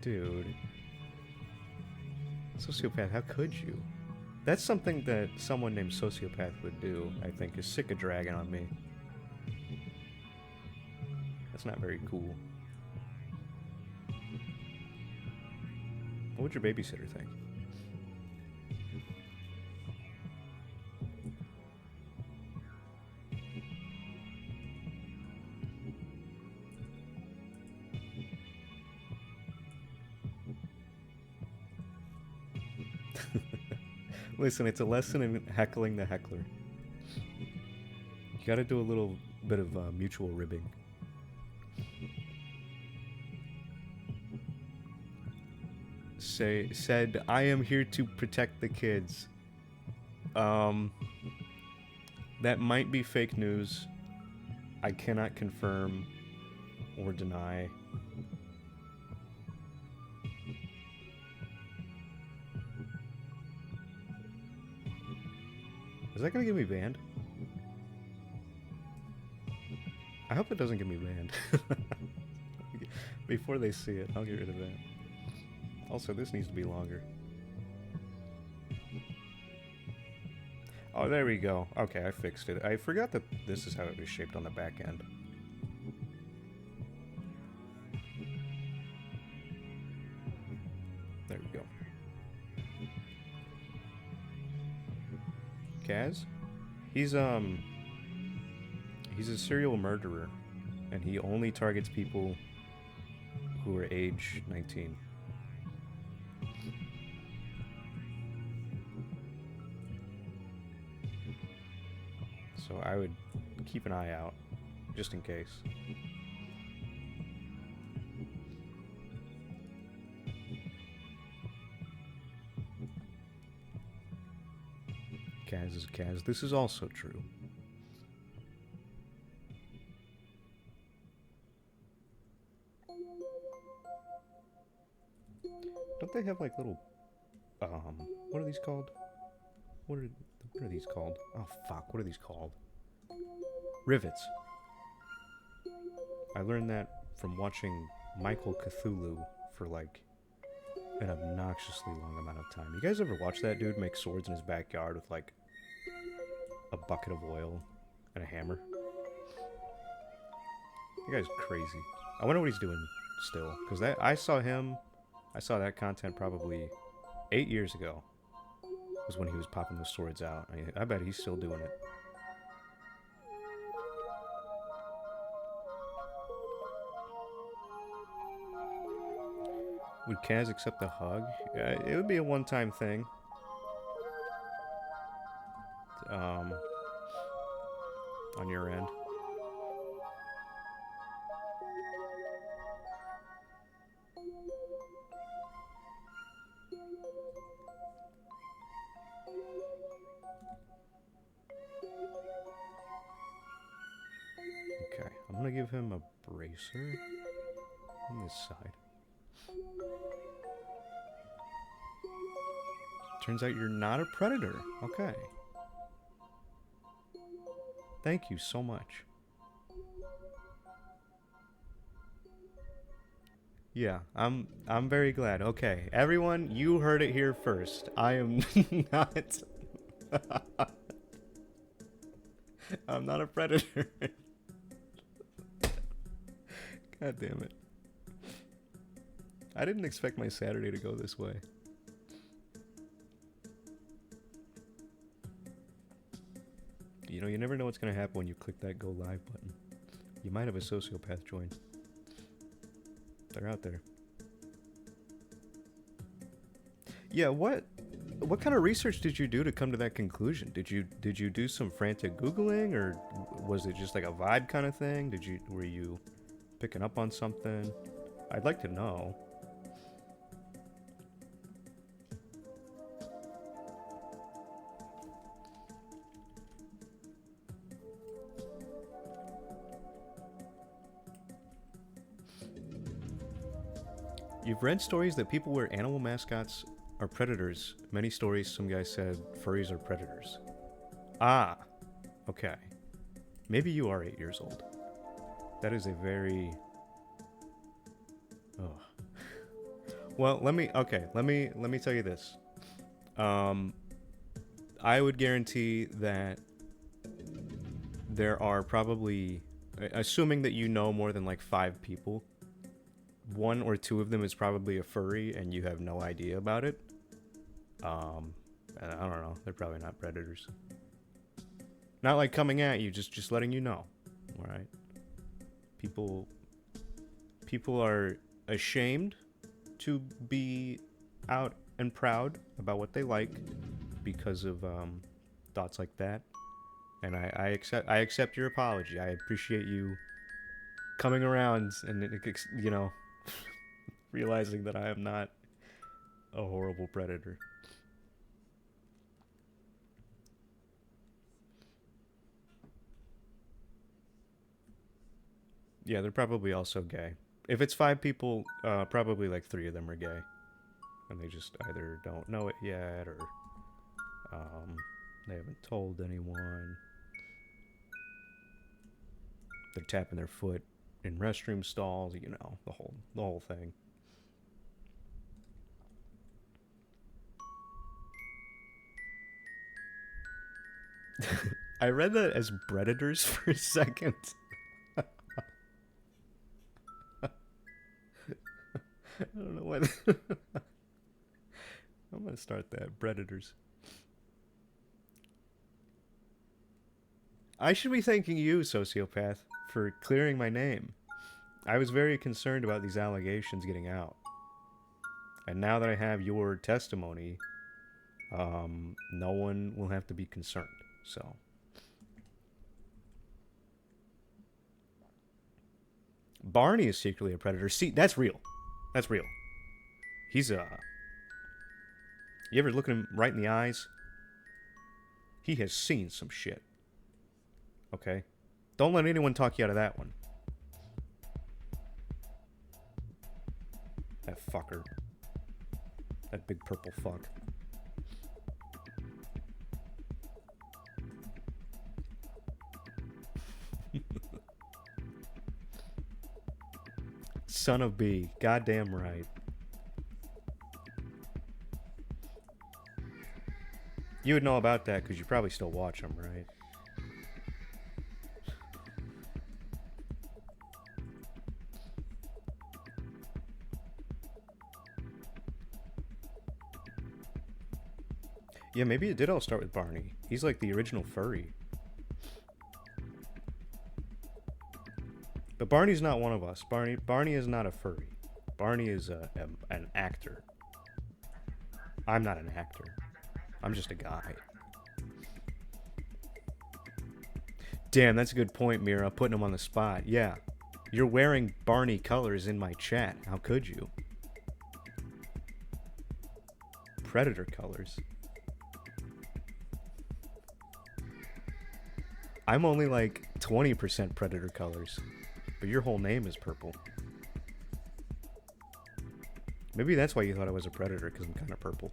A: Dude. Sociopath, how could you? That's something that someone named Sociopath would do, I think, is sick a dragon on me. That's not very cool. What would your babysitter think? Listen, it's a lesson in heckling the heckler. You gotta do a little bit of mutual ribbing. Said, I am here to protect the kids. That might be fake news. I cannot confirm or deny. Is that gonna get me banned? I hope it doesn't get me banned. Before they see it, I'll get rid of that. Also, this needs to be longer. Oh, there we go. Okay, I fixed it. I forgot that this is how it was shaped on the back end. There we go. Kaz? He's a serial murderer, and he only targets people who are age 19. So I would keep an eye out, just in case. Kaz is Kaz. This is also true. Don't they have like little, what are these called? What are these called? Oh fuck, what are these called? Rivets. I learned that from watching Michael Cthulhu for like an obnoxiously long amount of time. You guys ever watch that dude make swords in his backyard with like a bucket of oil and a hammer? That guy's crazy. I wonder what he's doing still, because I saw that content probably 8 years ago. Was when he was popping those swords out. I bet he's still doing it. Would Kaz accept a hug? It would be a one-time thing. On your end. Okay, I'm gonna give him a bracer on this side. Turns out you're not a predator. Okay. Thank you so much. Yeah, I'm very glad. Okay, everyone, you heard it here first. I am not I'm not a predator. God damn it. I didn't expect my Saturday to go this way. You know, you never know what's going to happen when you click that go live button. You might have a sociopath join. They're out there. Yeah, what kind of research did you do to come to that conclusion? Did you do some frantic googling, or was it just like a vibe kind of thing? Were you picking up on something? I'd like to know. You've read stories that people wear animal mascots are predators. Many stories, some guy said furries are predators. Ah, okay. Maybe you are 8 years old. That is a very... Oh. Well, let me tell you this. I would guarantee that there are probably, assuming that you know more than like 5 people, 1 or 2 of them is probably a furry and you have no idea about it. I don't know. They're probably not predators. Not like coming at you, just letting you know. All right. People are ashamed to be out and proud about what they like because of thoughts like that. And I accept your apology. I appreciate you coming around and, you know, realizing that I am not a horrible predator. Yeah, they're probably also gay. If it's 5 people, probably like 3 of them are gay. And they just either don't know it yet, or they haven't told anyone. They're tapping their foot in restroom stalls, you know, the whole thing. I read that as predators for a second. I don't know what. I'm gonna start that. Predators. I should be thanking you, sociopath, for clearing my name. I was very concerned about these allegations getting out. And now that I have your testimony, no one will have to be concerned. So. Barney is secretly a predator. See, that's real. That's real. He's you ever look at him right in the eyes? He has seen some shit. Okay? Don't let anyone talk you out of that one. That fucker. That big purple fuck. Son of B. Goddamn right. You would know about that because you probably still watch them, right? Yeah, maybe it did all start with Barney. He's like the original furry. But Barney's not one of us. Barney is not a furry. Barney is an actor. I'm not an actor. I'm just a guy. Damn, that's a good point, Mira. Putting him on the spot. Yeah. You're wearing Barney colors in my chat. How could you? Predator colors. I'm only like 20% Predator colors. But your whole name is purple. Maybe that's why you thought I was a Predator, because I'm kind of purple.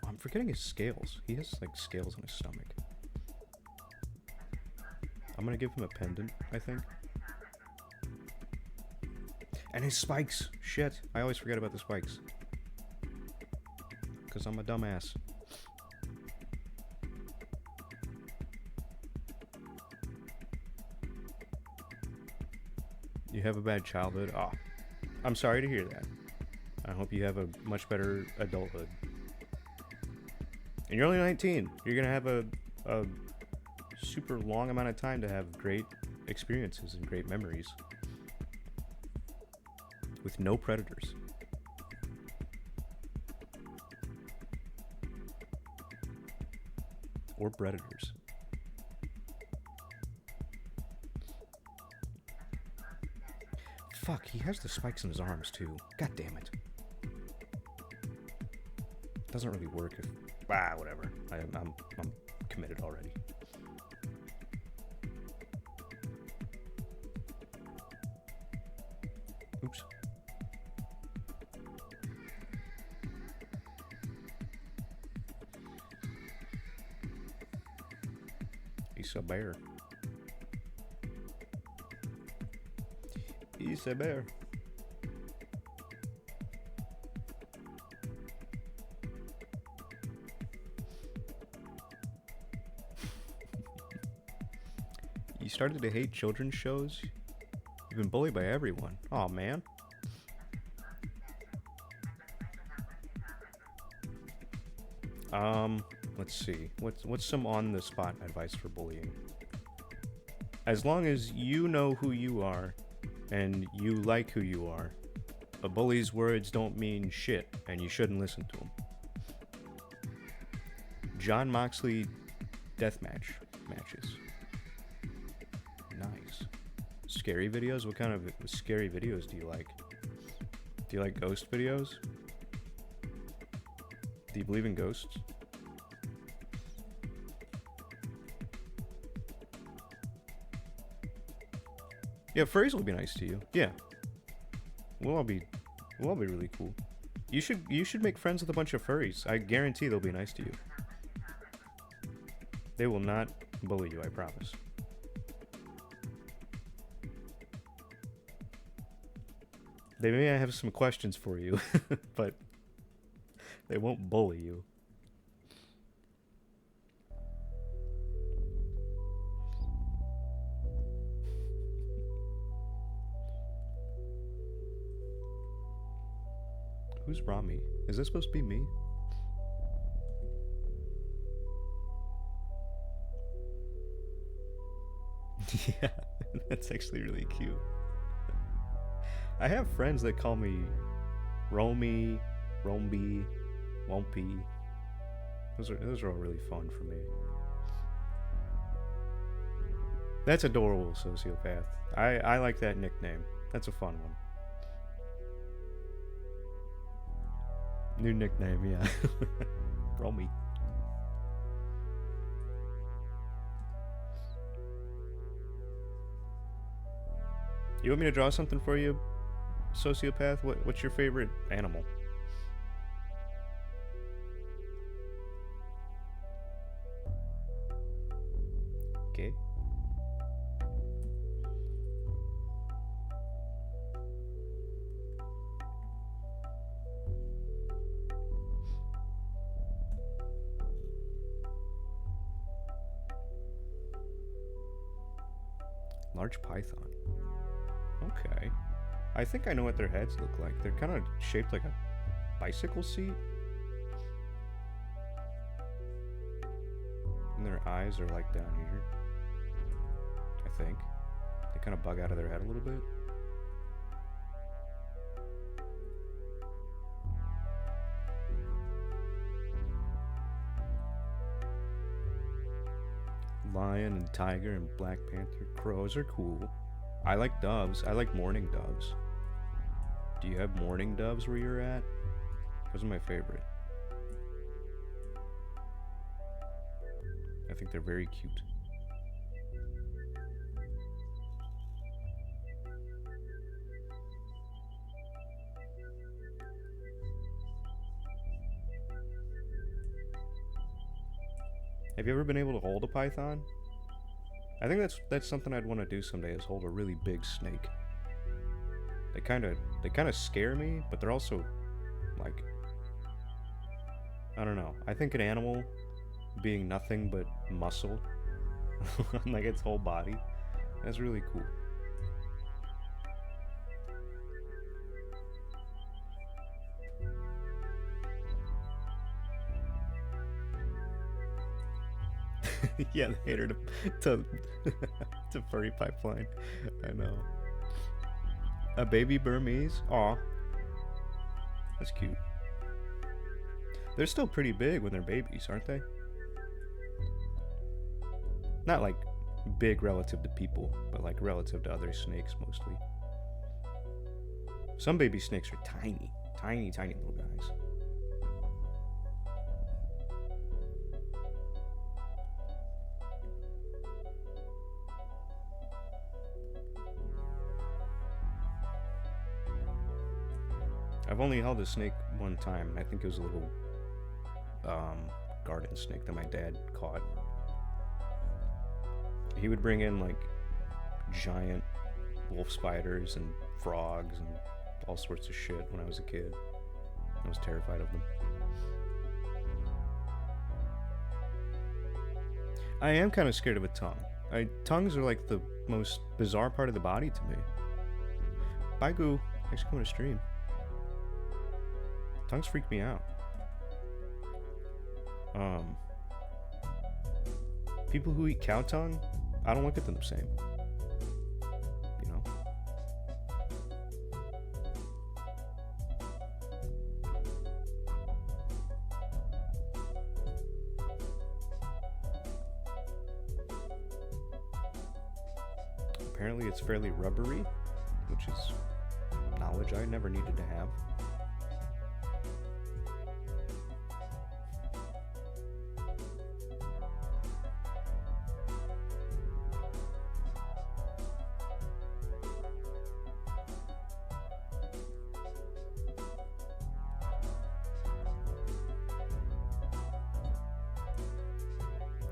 A: I'm forgetting his scales. He has like scales on his stomach. I'm gonna give him a pendant, I think. And his spikes. Shit, I always forget about the spikes. Because I'm a dumbass. You have a bad childhood? Oh, I'm sorry to hear that. I hope you have a much better adulthood. And you're only 19. You're going to have a super long amount of time to have great experiences and great memories. With no predators. Or predators. Fuck, he has the spikes in his arms too. God damn it. Doesn't really work if... Ah, whatever. I'm committed already. Oops. He's a bear. He's a bear. You started to hate children's shows? You've been bullied by everyone. Aw, man. Let's see. What's some on-the-spot advice for bullying? As long as you know who you are, and you like who you are, a bully's words don't mean shit, and you shouldn't listen to them. John Moxley deathmatch matches. Nice. Scary videos? What kind of scary videos do you like? Do you like ghost videos? Do you believe in ghosts? Yeah, furries will be nice to you. Yeah. We'll all be really cool. You should make friends with a bunch of furries. I guarantee they'll be nice to you. They will not bully you, I promise. They may have some questions for you, but they won't bully you. Who's Rami? Is this supposed to be me? Yeah, that's actually really cute. I have friends that call me Romy, Romby, Wompy. Those are all really fun for me. That's adorable, Sociopath. I like that nickname. That's a fun one. New nickname, yeah. Romy. You want me to draw something for you, Sociopath? What's your favorite animal? Okay. Large python. Okay. I think I know what their heads look like. They're kind of shaped like a bicycle seat. And their eyes are like down here. I think. They kind of bug out of their head a little bit. Lion and tiger and black panther. Crows are cool. I like doves. I like mourning doves. Do you have mourning doves where you're at? Those are my favorite. I think they're very cute. Have you ever been able to hold a python? I think that's something I'd want to do someday, is hold a really big snake. They kind of scare me, but they're also like, I don't know. I think an animal being nothing but muscle on like its whole body, that's really cool. Yeah, they hate her to to furry pipeline. I know. A baby Burmese? Aw. That's cute. They're still pretty big when they're babies, aren't they? Not like big relative to people, but like relative to other snakes mostly. Some baby snakes are tiny. Tiny, tiny little guys. I've only held a snake one time, and I think it was a little garden snake that my dad caught. He would bring in like giant wolf spiders and frogs and all sorts of shit when I was a kid. I was terrified of them. I am kind of scared of a tongue. Tongues are like the most bizarre part of the body to me. Bye, Goo. Thanks for coming to stream. Tongues freak me out. People who eat cow tongue, I don't look at them the same. You know? Apparently it's fairly rubbery, which is knowledge I never needed to have.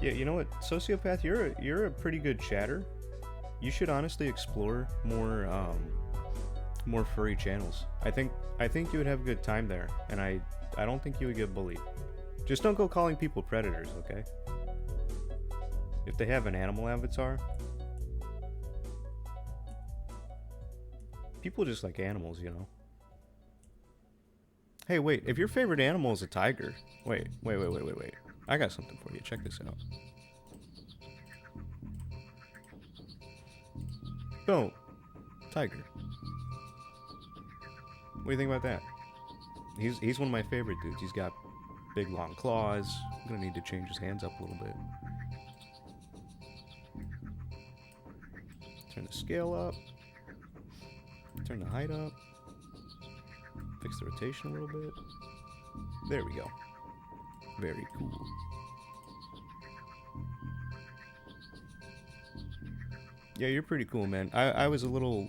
A: Yeah, you know what, Sociopath, you're a pretty good chatter. You should honestly explore more furry channels. I think you would have a good time there, and I don't think you would get bullied. Just don't go calling people predators, okay? If they have an animal avatar, people just like animals, you know. Hey, wait, if your favorite animal is a tiger, wait. I got something for you. Check this out. Boom. Tiger. What do you think about that? He's one of my favorite dudes. He's got big long claws. I'm gonna need to change his hands up a little bit. Turn the scale up. Turn the height up. Fix the rotation a little bit. There we go. Very cool. Yeah, you're pretty cool, man. I was a little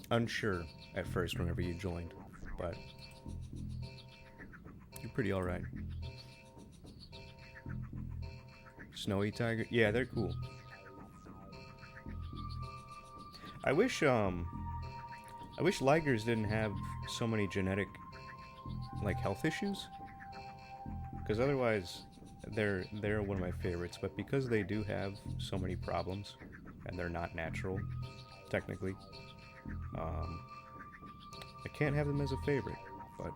A: unsure at first whenever you joined, but you're pretty alright. Snowy tiger? Yeah, they're cool. I wish ligers didn't have so many genetic like health issues, because otherwise they're one of my favorites, but because they do have so many problems and they're not natural technically, I can't have them as a favorite, but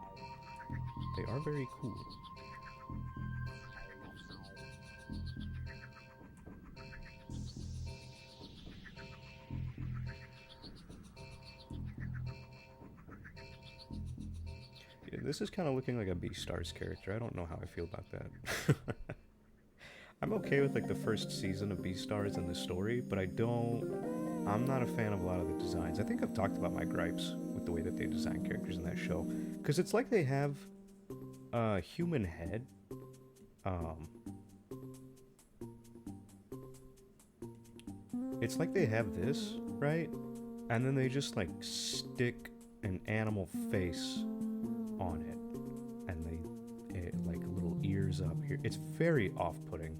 A: they are very cool. This is kind of looking like a Beastars character. I don't know how I feel about that. I'm okay with like the first season of Beastars and the story, but I'm not a fan of a lot of the designs. I think I've talked about my gripes with the way that they design characters in that show, because it's like they have a human head. Um, it's like they have this, right? And then they just like stick an animal face on it, and it like little ears up here. It's very off-putting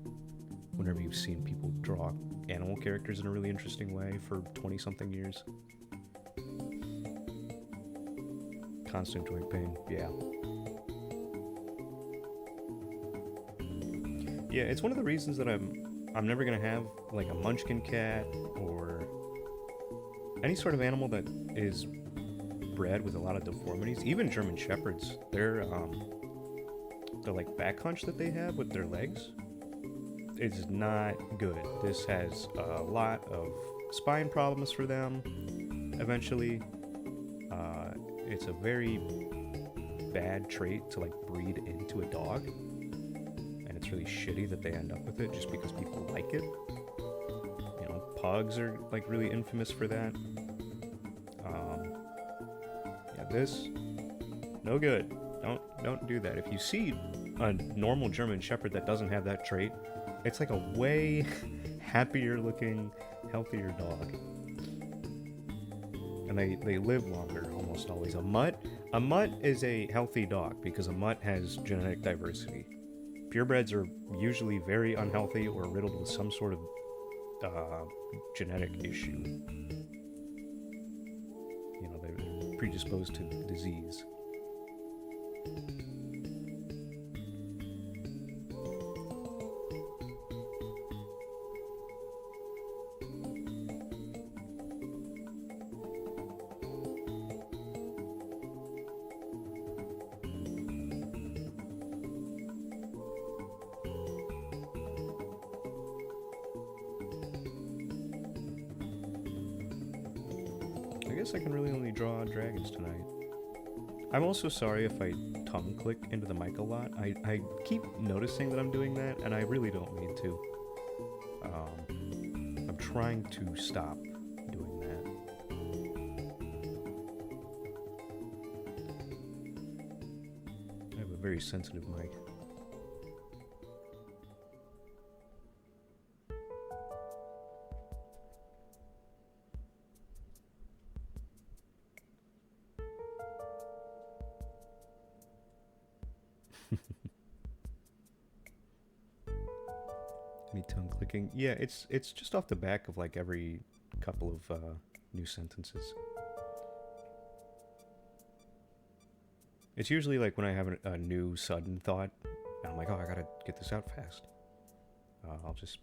A: whenever you've seen people draw animal characters in a really interesting way for 20-something years. Constant joint pain, yeah. Yeah, it's one of the reasons that I'm never gonna have like a Munchkin cat or any sort of animal that is bred with a lot of deformities. Even German Shepherds, their like back hunch that they have with their legs is not good. This has a lot of spine problems for them. Eventually, it's a very bad trait to like breed into a dog, and it's really shitty that they end up with it just because people like it. You know, pugs are like really infamous for that. Yeah, this no good. Don't do that. If you see a normal German Shepherd that doesn't have that trait, it's like a way happier looking, healthier dog. And they live longer almost always. A mutt is a healthy dog because a mutt has genetic diversity. Purebreds are usually very unhealthy or riddled with some sort of genetic issue. You know, they're predisposed to disease. I guess I can really only draw dragons tonight. I'm also sorry if I tongue click into the mic a lot. I keep noticing that I'm doing that, and I really don't mean to. I'm trying to stop doing that. I have a very sensitive mic. Any tongue clicking? Yeah, it's just off the back of like every couple of new sentences. It's usually like when I have a new sudden thought, and I'm like, oh, I gotta get this out fast. I'll just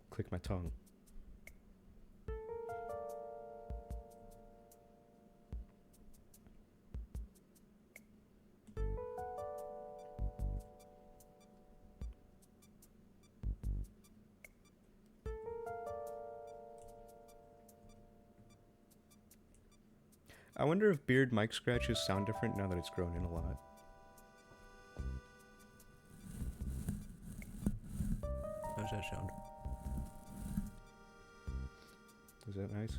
A: click my tongue. I wonder if beard mic scratches sound different now that it's grown in a lot. How's that sound? Is that nice?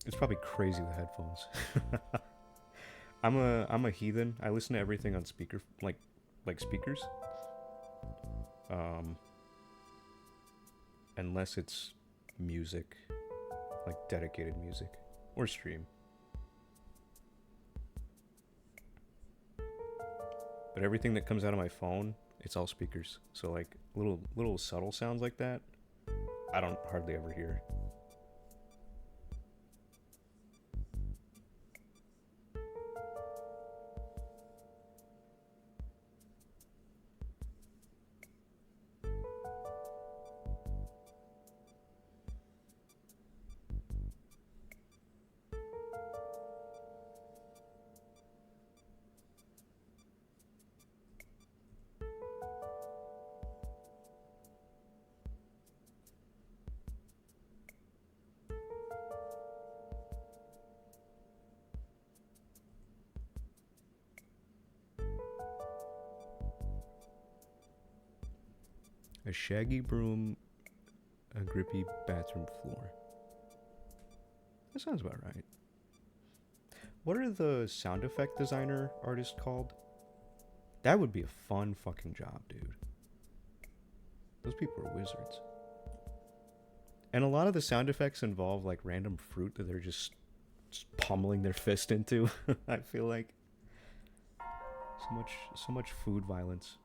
A: It's probably crazy with headphones. I'm a heathen. I listen to everything on speaker like speakers. Unless it's music, like dedicated music. Or stream. But everything that comes out of my phone, it's all speakers. So like little subtle sounds like that, I don't hardly ever hear. A shaggy broom, a grippy bathroom floor. That sounds about right. What are the sound effect designer artists called? That would be a fun fucking job, dude. Those people are wizards. And a lot of the sound effects involve like random fruit that they're just pummeling their fist into. I feel like so much food violence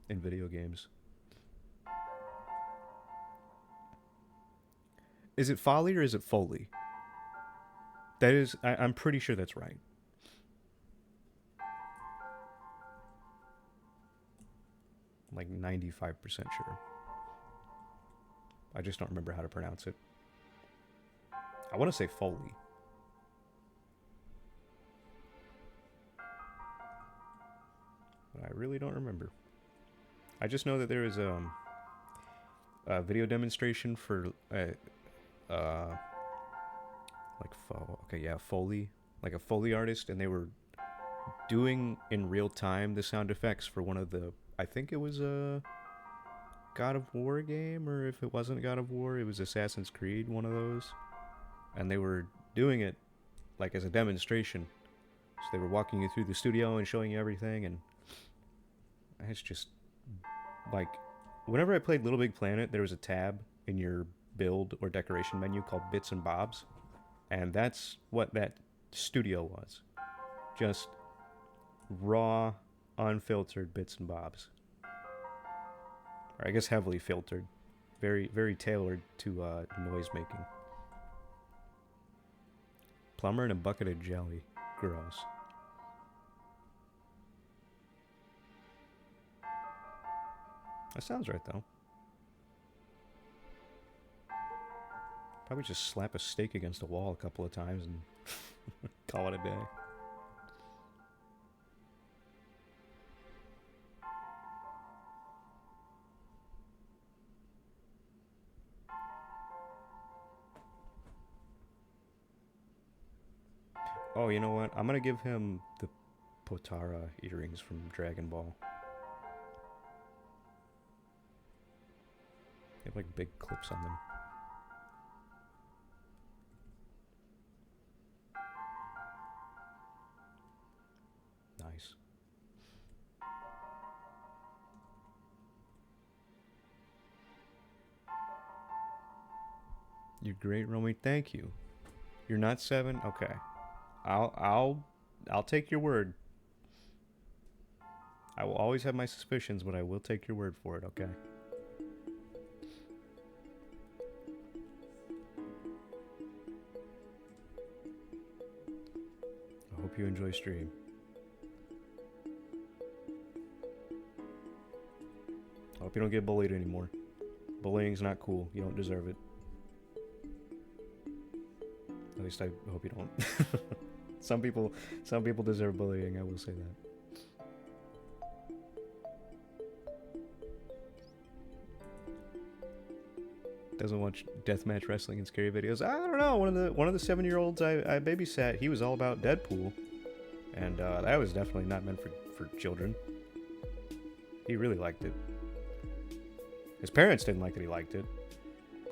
A: in video games. Is it Folly or is it Foley? That is, I'm pretty sure that's right. I'm like 95% sure. I just don't remember how to pronounce it. I want to say Foley. But I really don't remember. I just know that there was a video demonstration for Foley, like a Foley artist, and they were doing in real time the sound effects for one of the, I think it was a God of War game, or if it wasn't God of War, it was Assassin's Creed, one of those. And they were doing it like as a demonstration. So they were walking you through the studio and showing you everything, and it's just like, whenever I played Little Big Planet, there was a tab in your build or decoration menu called Bits and Bobs, and that's what that studio was. Just raw, unfiltered bits and bobs. Or I guess heavily filtered. Very, very tailored to noise making. Plumber and a bucket of jelly. Gross. That sounds right, though. Probably just slap a steak against a wall a couple of times and call it a day. Oh, you know what? I'm gonna give him the Potara earrings from Dragon Ball. They have like big clips on them. Nice. You're great, Romy. Thank you. You're not 7? Okay. I'll take your word. I will always have my suspicions, but I will take your word for it, okay? I hope you enjoy stream. I hope you don't get bullied anymore. Bullying's not cool. You don't deserve it. At least I hope you don't. Some people deserve bullying, I will say that. Doesn't watch deathmatch wrestling and scary videos. I don't know. One of the 7-year-olds I babysat, he was all about Deadpool, and that was definitely not meant for children. He really liked it. His parents didn't like that he liked it.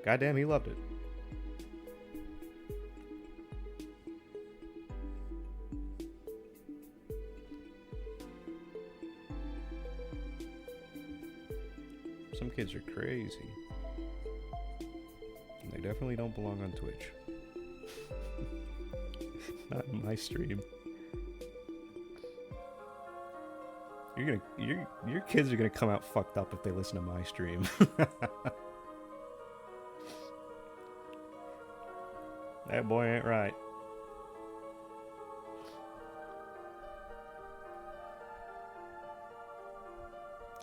A: Goddamn, he loved it. Some kids are crazy. And they definitely don't belong on Twitch. Not in my stream. Your kids are gonna come out fucked up if they listen to my stream. That boy ain't right.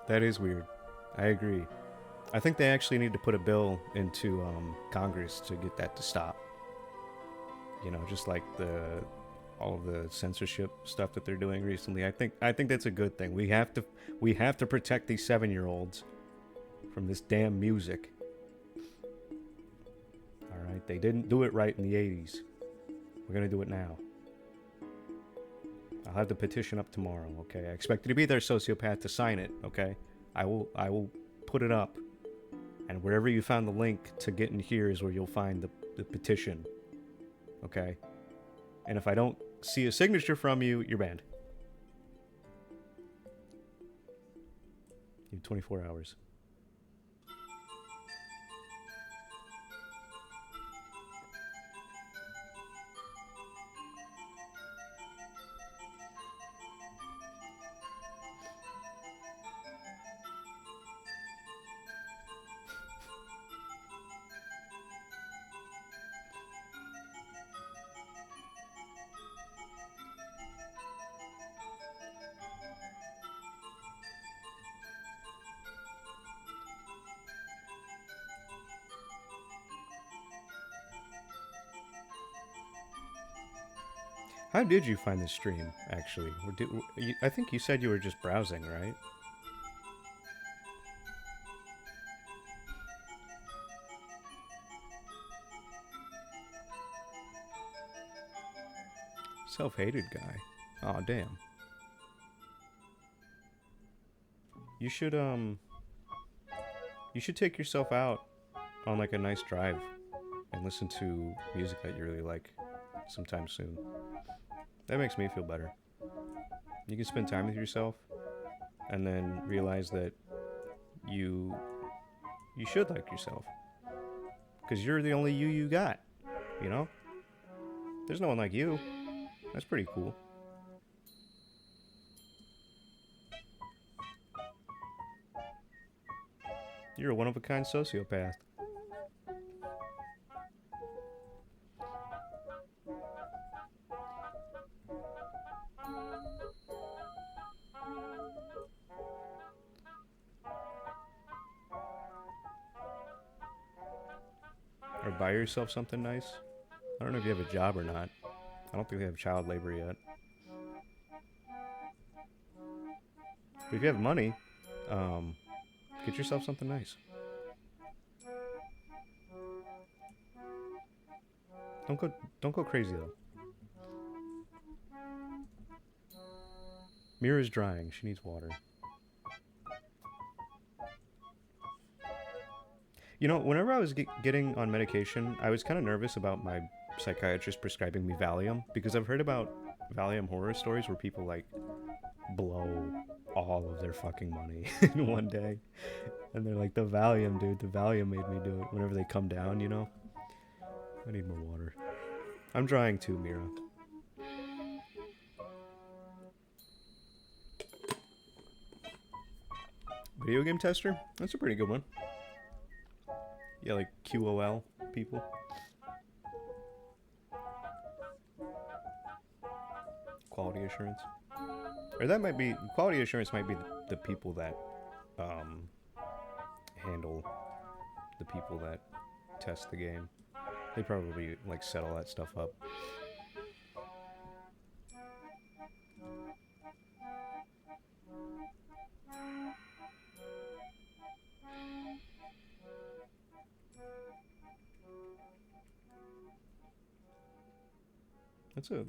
A: That is weird. I agree. I think they actually need to put a bill into Congress to get that to stop. You know, just like all of the censorship stuff that they're doing recently. I think that's a good thing. We have to protect these 7-year-olds from this damn music. All right, they didn't do it right in the 80s. We're gonna do it now. I'll have the petition up tomorrow. Okay, I expect you to be there, sociopath, to sign it. Okay, I will put it up And wherever you found the link to get in here is where you'll find the petition. Okay? And if I don't see a signature from you, you're banned. You have 24 hours. How did you find this stream, actually? I think you said you were just browsing, right? Self-hated guy. Aw, damn. You should take yourself out on like a nice drive and listen to music that you really like sometime soon. That makes me feel better. You can spend time with yourself and then realize that you should like yourself. Because you're the only you got, you know? There's no one like you. That's pretty cool. You're a one-of-a-kind sociopath. Or buy yourself something nice. I don't know if you have a job or not. I don't think they have child labor yet. But if you have money, get yourself something nice. Don't go crazy though. Mira's drying. She needs water. You know, whenever I was getting on medication, I was kind of nervous about my psychiatrist prescribing me Valium, because I've heard about Valium horror stories where people like blow all of their fucking money in one day, and they're like, the Valium, dude, the Valium made me do it. Whenever they come down, you know. I need more water. I'm drying too, Mira. Video game tester? That's a pretty good one. Yeah, like QOL people. Quality assurance. Or that might be... Quality assurance might be the people that handle the people that test the game. They probably like set all that stuff up.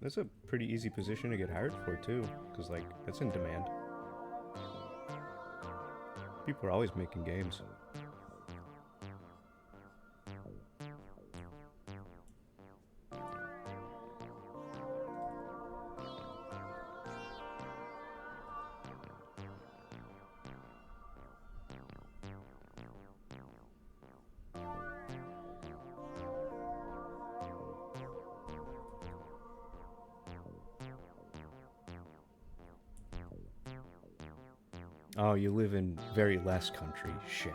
A: That's a pretty easy position to get hired for too, because like that's in demand. People are always making games. Oh, you live in very less country. Shit.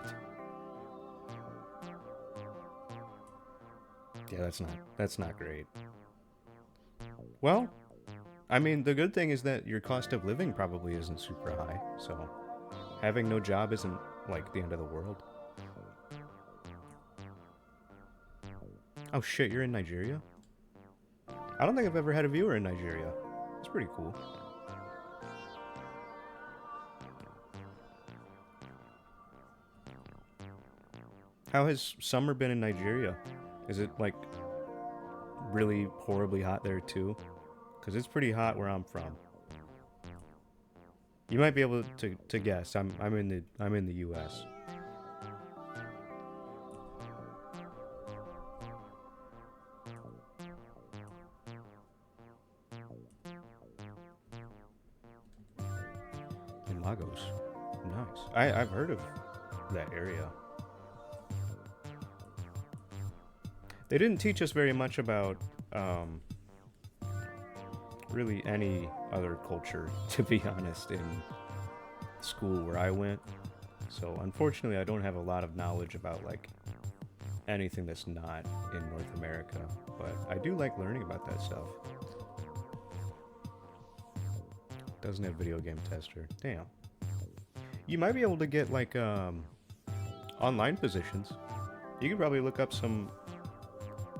A: Yeah, that's not great. Well, I mean, the good thing is that your cost of living probably isn't super high, so having no job isn't like the end of the world. Oh shit, you're in Nigeria? I don't think I've ever had a viewer in Nigeria. It's pretty cool. How has summer been in Nigeria? Is it like really horribly hot there too? Because it's pretty hot where I'm from. You might be able to guess. I'm in the US. Lagos. Nice. I've heard of that area. They didn't teach us very much about really any other culture, to be honest, in school where I went. So unfortunately, I don't have a lot of knowledge about like anything that's not in North America, but I do like learning about that stuff. Doesn't have video game tester. Damn. You might be able to get like online positions. You could probably look up some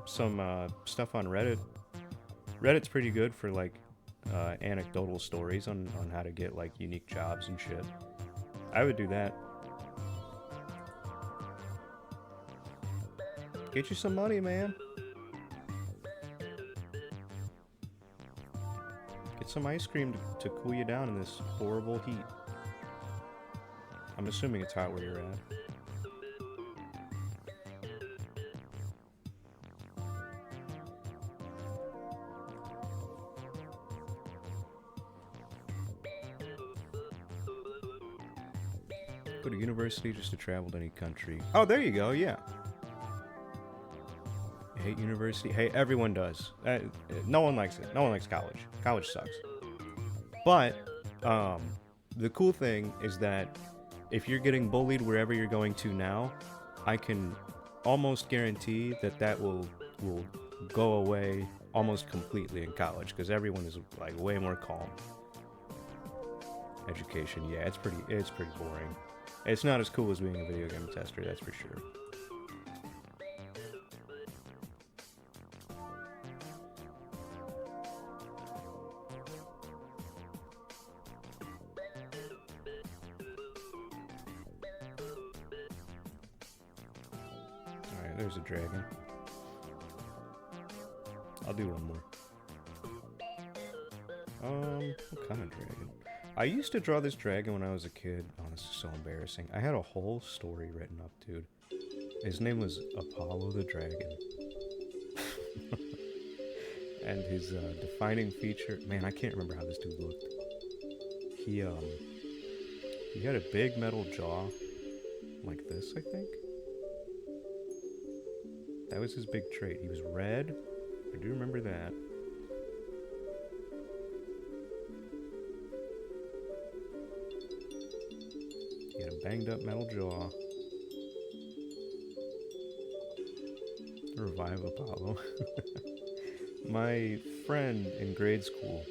A: stuff on Reddit. Reddit's pretty good for like anecdotal stories on how to get like unique jobs and shit. I would do that. Get you some money, man. Get some ice cream to cool you down in this horrible heat. I'm assuming it's hot where you're at. Go to university just to travel to any country. Oh, there you go, yeah. I hate university. Hey, everyone does. No one likes it. No one likes college. College sucks. But the cool thing is that if you're getting bullied wherever you're going to now, I can almost guarantee that will go away almost completely in college because everyone is like way more calm. Education, yeah, it's pretty boring. It's not as cool as being a video game tester, that's for sure. Alright, there's a dragon. I'll do one more. What kind of dragon? I used to draw this dragon when I was a kid. Oh, this is so embarrassing. I had a whole story written up, dude. His name was Apollo the Dragon. And his defining feature... Man, I can't remember how this dude looked. He had a big metal jaw. Like this, I think. That was his big trait. He was red. I do remember that. He had a banged up metal jaw. Revive Apollo. My friend in grade school,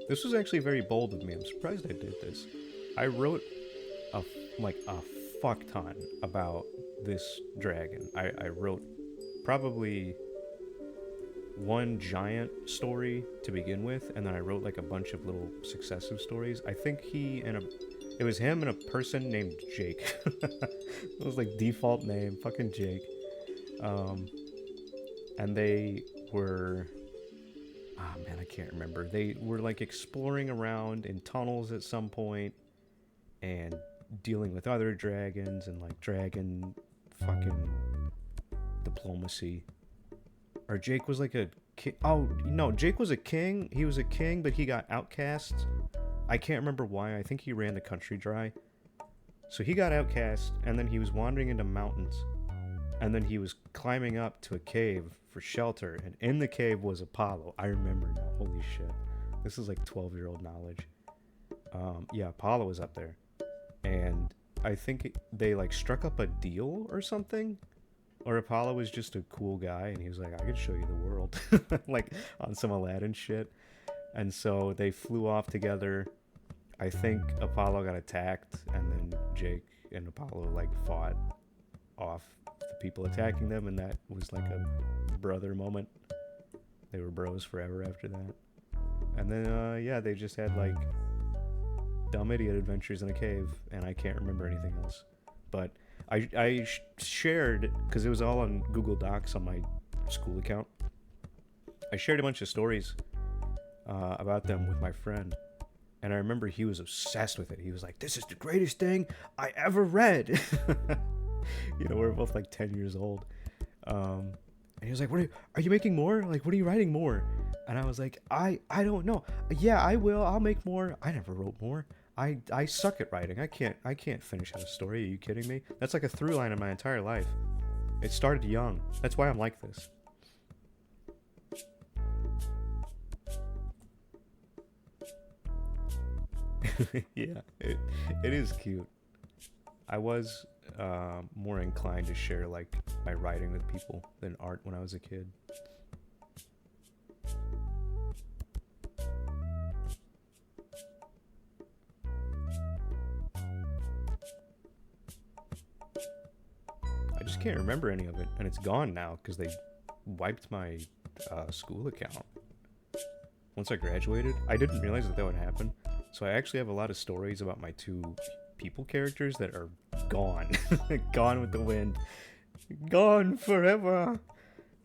A: this was actually very bold of me. I'm surprised I did this. I wrote a fuck ton about this dragon. I wrote probably one giant story to begin with, and then I wrote like a bunch of little successive stories. I think it was him and a person named Jake. It was like default name, fucking Jake. And they were, oh man, I can't remember. They were like exploring around in tunnels at some point and dealing with other dragons and like dragon fucking diplomacy. Or Jake was like a king. Oh, no, Jake was a king. He was a king, but he got outcast. I can't remember why. I think he ran the country dry. So he got outcast, and then he was wandering into mountains. And then he was climbing up to a cave for shelter, and in the cave was Apollo. I remember now. Holy shit. This is like 12-year-old knowledge. Yeah, Apollo was up there. And I think they like struck up a deal or something. Or Apollo was just a cool guy, and he was like, I can show you the world. Like, on some Aladdin shit. And so they flew off together. I think Apollo got attacked, and then Jake and Apollo, like, fought off the people attacking them, and that was like a brother moment. They were bros forever after that. And then, yeah, they just had, like, dumb idiot adventures in a cave, and I can't remember anything else. But I shared, because it was all on Google Docs on my school account, I shared a bunch of stories about them with my friend, and I remember he was obsessed with it. He was like, this is the greatest thing I ever read. You know, we're both like 10 years old, and And he was like, are you making more? Like, what are you writing more? And I was like, I don't know. Yeah, I will. I'll make more. I never wrote more. I suck at writing. I can't finish out a story. Are you kidding me? That's like a through line in my entire life. It started young. That's why I'm like this. Yeah, it is cute. I was more inclined to share like my writing with people than art when I was a kid. I just can't remember any of it, and it's gone now because they wiped my school account. Once I graduated, I didn't realize that would happen. So I actually have a lot of stories about my two people characters that are gone. Gone with the wind. Gone forever.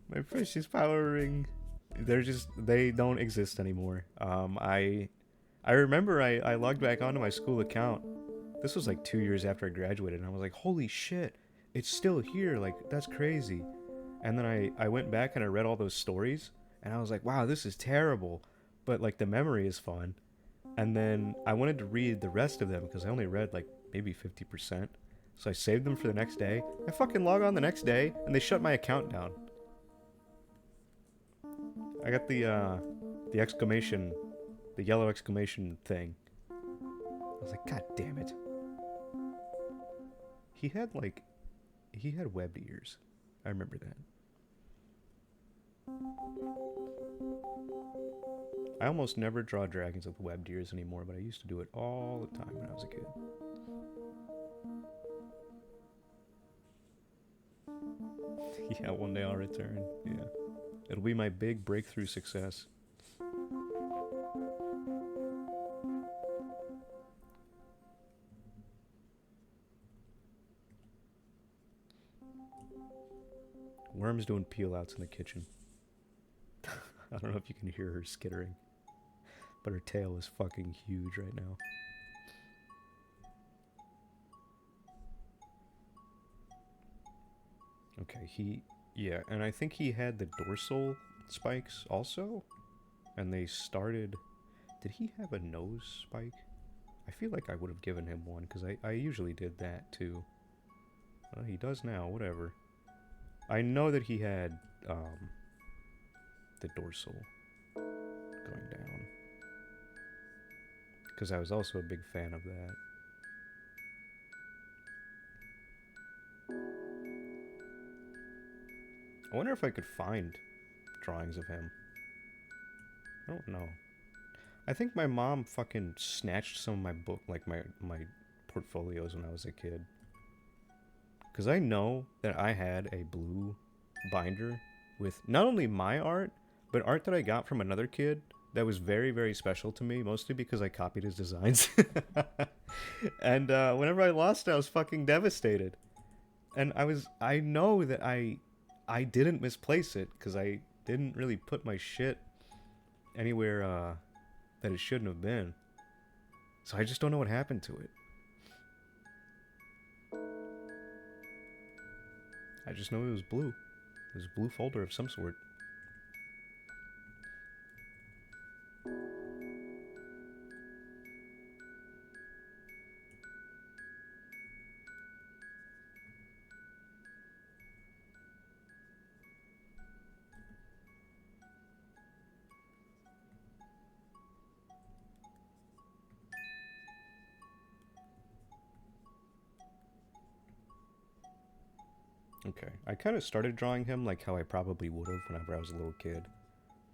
A: My precious power ring. They don't exist anymore. I remember I logged back onto my school account. This was like 2 years after I graduated, and I was like, holy shit, it's still here. Like, that's crazy. And then I went back and I read all those stories, and I was like, wow, this is terrible. But like the memory is fun. And then I wanted to read the rest of them because I only read like maybe 50%. So I saved them for the next day. I fucking log on the next day and they shut my account down. I got the exclamation, the yellow exclamation thing. I was like, God damn it. He had webbed ears. I remember that. I almost never draw dragons with webbed ears anymore, but I used to do it all the time when I was a kid. Yeah, one day I'll return. Yeah. It'll be my big breakthrough success. Worm's doing peel outs in the kitchen. I don't know if you can hear her skittering, but her tail is fucking huge right now. Okay, yeah, and I think he had the dorsal spikes also, and they started, did he have a nose spike? I feel like I would have given him one, because I usually did that too. He does now, whatever. I know that he had, the dorsal going down, because I was also a big fan of that. I wonder if I could find drawings of him. I don't know. I think my mom fucking snatched some of my book, like my portfolios when I was a kid. Because I know that I had a blue binder with not only my art, but art that I got from another kid that was very, very special to me, mostly because I copied his designs. And whenever I lost it, I was fucking devastated. And I know that I didn't misplace it, because I didn't really put my shit anywhere that it shouldn't have been. So I just don't know what happened to it. I just know it was blue. It was a blue folder of some sort. Okay, I kind of started drawing him like how I probably would have whenever I was a little kid.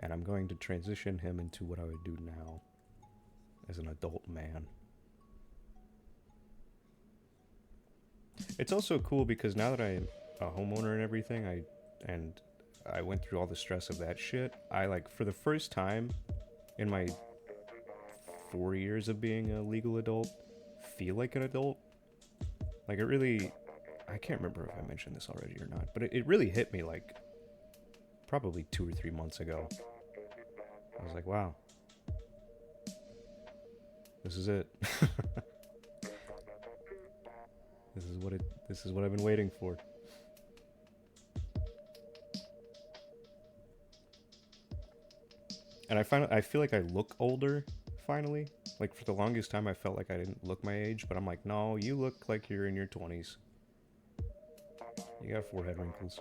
A: And I'm going to transition him into what I would do now as an adult man. It's also cool because now that I'm a homeowner and everything, I went through all the stress of that shit. I, like, for the first time in my 4 years of being a legal adult, feel like an adult. Like, it really, I can't remember if I mentioned this already or not, but it really hit me, like, probably 2 or 3 months ago. I was like, wow. This is it. This is what I've been waiting for. And I feel like I look older, finally. Like, for the longest time, I felt like I didn't look my age, but I'm like, no, you look like you're in your 20s. You got forehead wrinkles.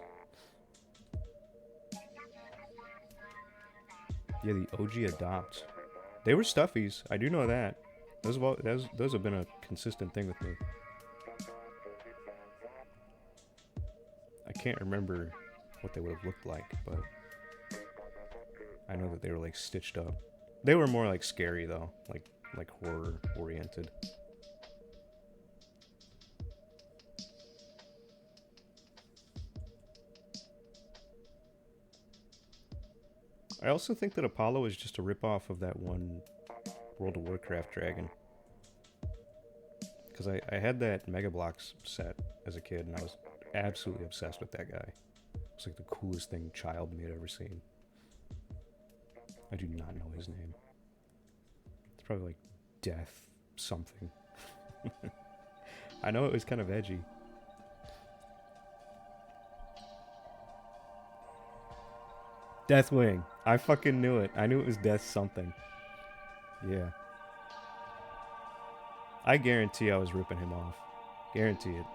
A: Yeah, the OG Adopt. They were stuffies. I do know that. Those have been a consistent thing with me. I can't remember what they would have looked like, but I know that they were like stitched up. They were more like scary though, like horror oriented. I also think that Apollo is just a ripoff of that one World of Warcraft dragon. Because I had that Mega Bloks set as a kid, and I was absolutely obsessed with that guy. It's like the coolest thing child me had ever seen. I do not know his name. It's probably like Death something. I know it was kind of edgy. Deathwing. I fucking knew it. I knew it was Death something. Yeah. I guarantee I was ripping him off. Guarantee it.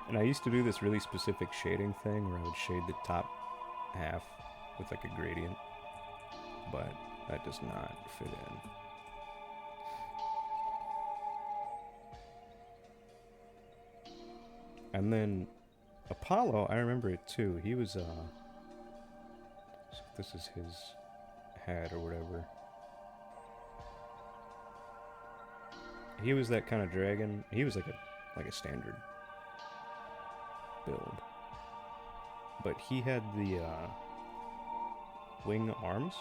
A: And I used to do this really specific shading thing where I would shade the top half with like a gradient. But that does not fit in. And then Apollo, I remember it too. He was so this is his head or whatever. He was that kind of dragon. He was like a standard build. But he had the wing arms,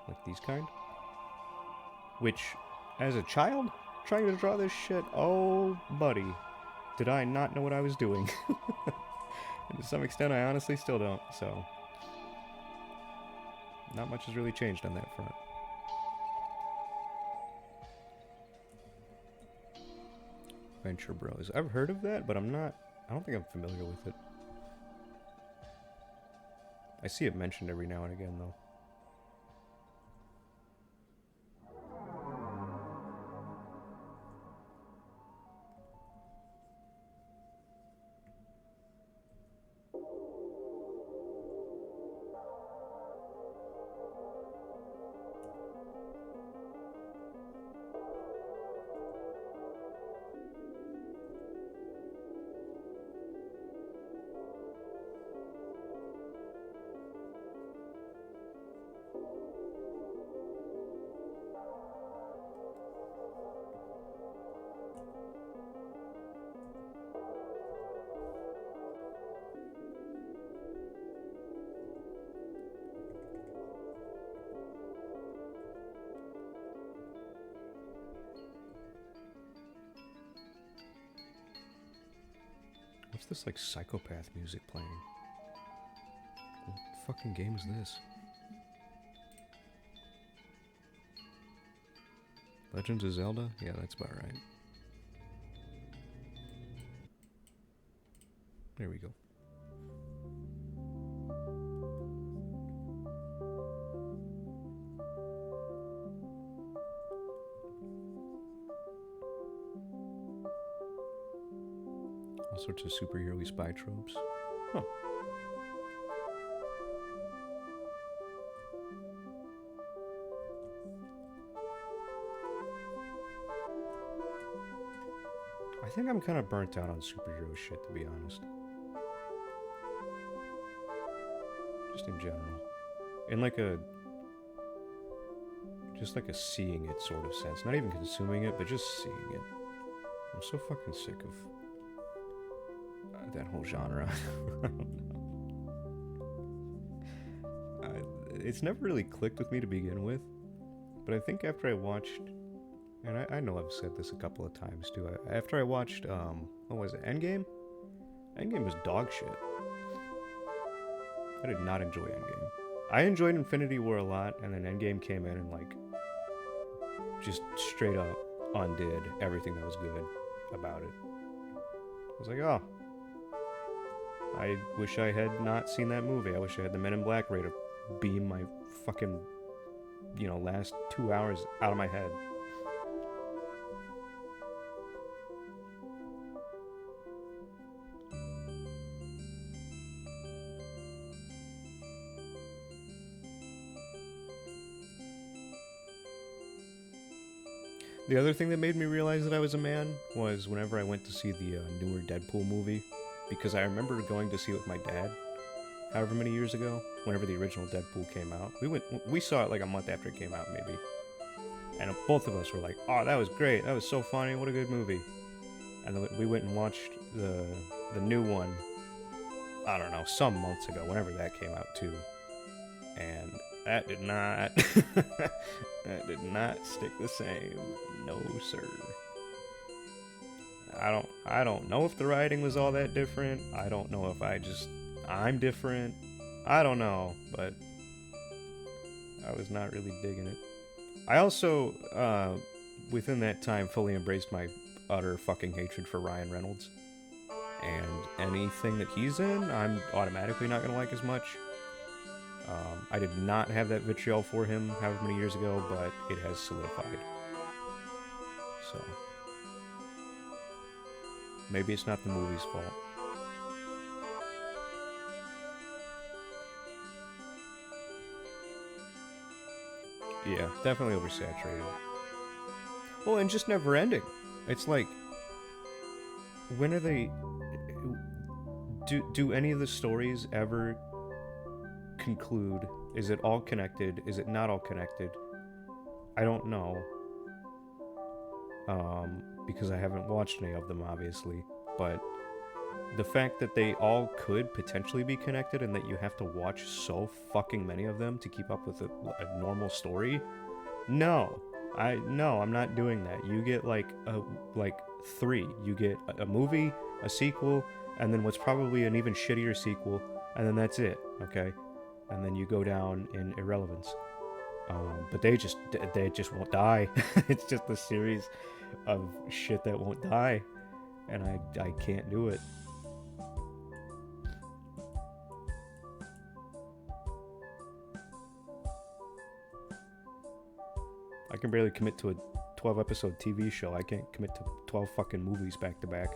A: like these kind. Which, as a child, trying to draw this shit, oh buddy, did I not know what I was doing. And to some extent I honestly still don't, so not much has really changed on that front. Venture Bros. I've heard of that, but I don't think I'm familiar with it. I see it mentioned every now and again, though. What's this like psychopath music playing? What fucking game is this? Legends of Zelda? Yeah, that's about right. There we go. All sorts of superhero-y spy tropes. Huh. I think I'm kind of burnt out on superhero shit, to be honest. Just in general. In like a... just like a seeing it sort of sense. Not even consuming it, but just seeing it. I'm so fucking sick of that whole genre. It's never really clicked with me to begin with, but I think after I watched, and I know I've said this a couple of times too, after I watched, what was it, Endgame? Endgame was dog shit. I did not enjoy Endgame. I enjoyed Infinity War a lot, and then Endgame came in and like, just straight up undid everything that was good about it. I was like, oh, I wish I had not seen that movie. I wish I had the Men in Black ray to beam my fucking, last 2 hours out of my head. The other thing that made me realize that I was a man was whenever I went to see the newer Deadpool movie, because I remember going to see it with my dad, however many years ago, whenever the original Deadpool came out. We saw it like a month after it came out, maybe, and both of us were like, "Oh, that was great! That was so funny! What a good movie!" And then we went and watched the new one. I don't know, some months ago, whenever that came out too, and that did not that did not stick the same. No, sir. I don't know if the writing was all that different. I don't know if I'm different. I don't know, but I was not really digging it. I also within that time fully embraced my utter fucking hatred for Ryan Reynolds. And anything that he's in, I'm automatically not gonna like as much. I did not have that vitriol for him however many years ago, but it has solidified. So, maybe it's not the movie's fault. Yeah, definitely oversaturated. Well, and just never ending. It's like, when are they... Do any of the stories ever conclude? Is it all connected? Is it not all connected? I don't know. Because I haven't watched any of them, obviously. But the fact that they all could potentially be connected and that you have to watch so fucking many of them to keep up with a normal story, no. I'm not doing that. You get like three. You get a movie, a sequel, and then what's probably an even shittier sequel, and then that's it, okay? And then you go down in irrelevance. But they just won't die. It's just a series of shit that won't die, and I can't do it. I can barely commit to a 12-episode TV show. I can't commit to 12 fucking movies back to back.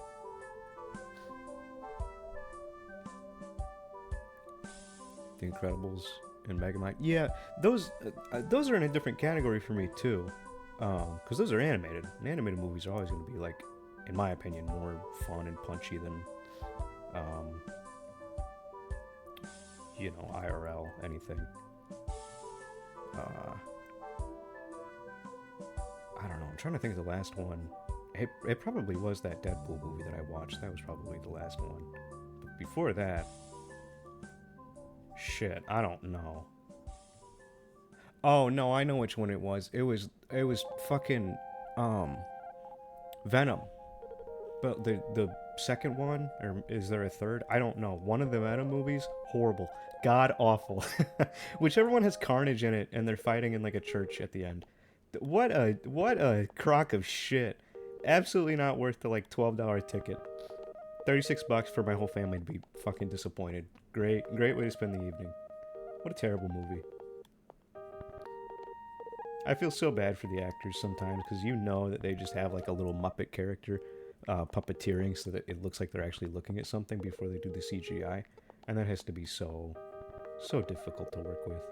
A: The Incredibles and Megamind. Yeah, those are in a different category for me too, because those are animated. And animated movies are always going to be, like, in my opinion, more fun and punchy than, IRL anything. I don't know. I'm trying to think of the last one. It probably was that Deadpool movie that I watched. That was probably the last one. But before that, shit, I don't know. Oh no, I know which one it was. It was fucking Venom. But the second one, or is there a third? I don't know. One of the Venom movies, horrible, god awful. Whichever one has Carnage in it, and they're fighting in like a church at the end. What a crock of shit. Absolutely not worth the like $12 ticket. $36 for my whole family to be fucking disappointed. Great way to spend the evening. What a terrible movie. I feel so bad for the actors sometimes, because you know that they just have like a little Muppet character puppeteering so that it looks like they're actually looking at something before they do the CGI. And that has to be so difficult to work with.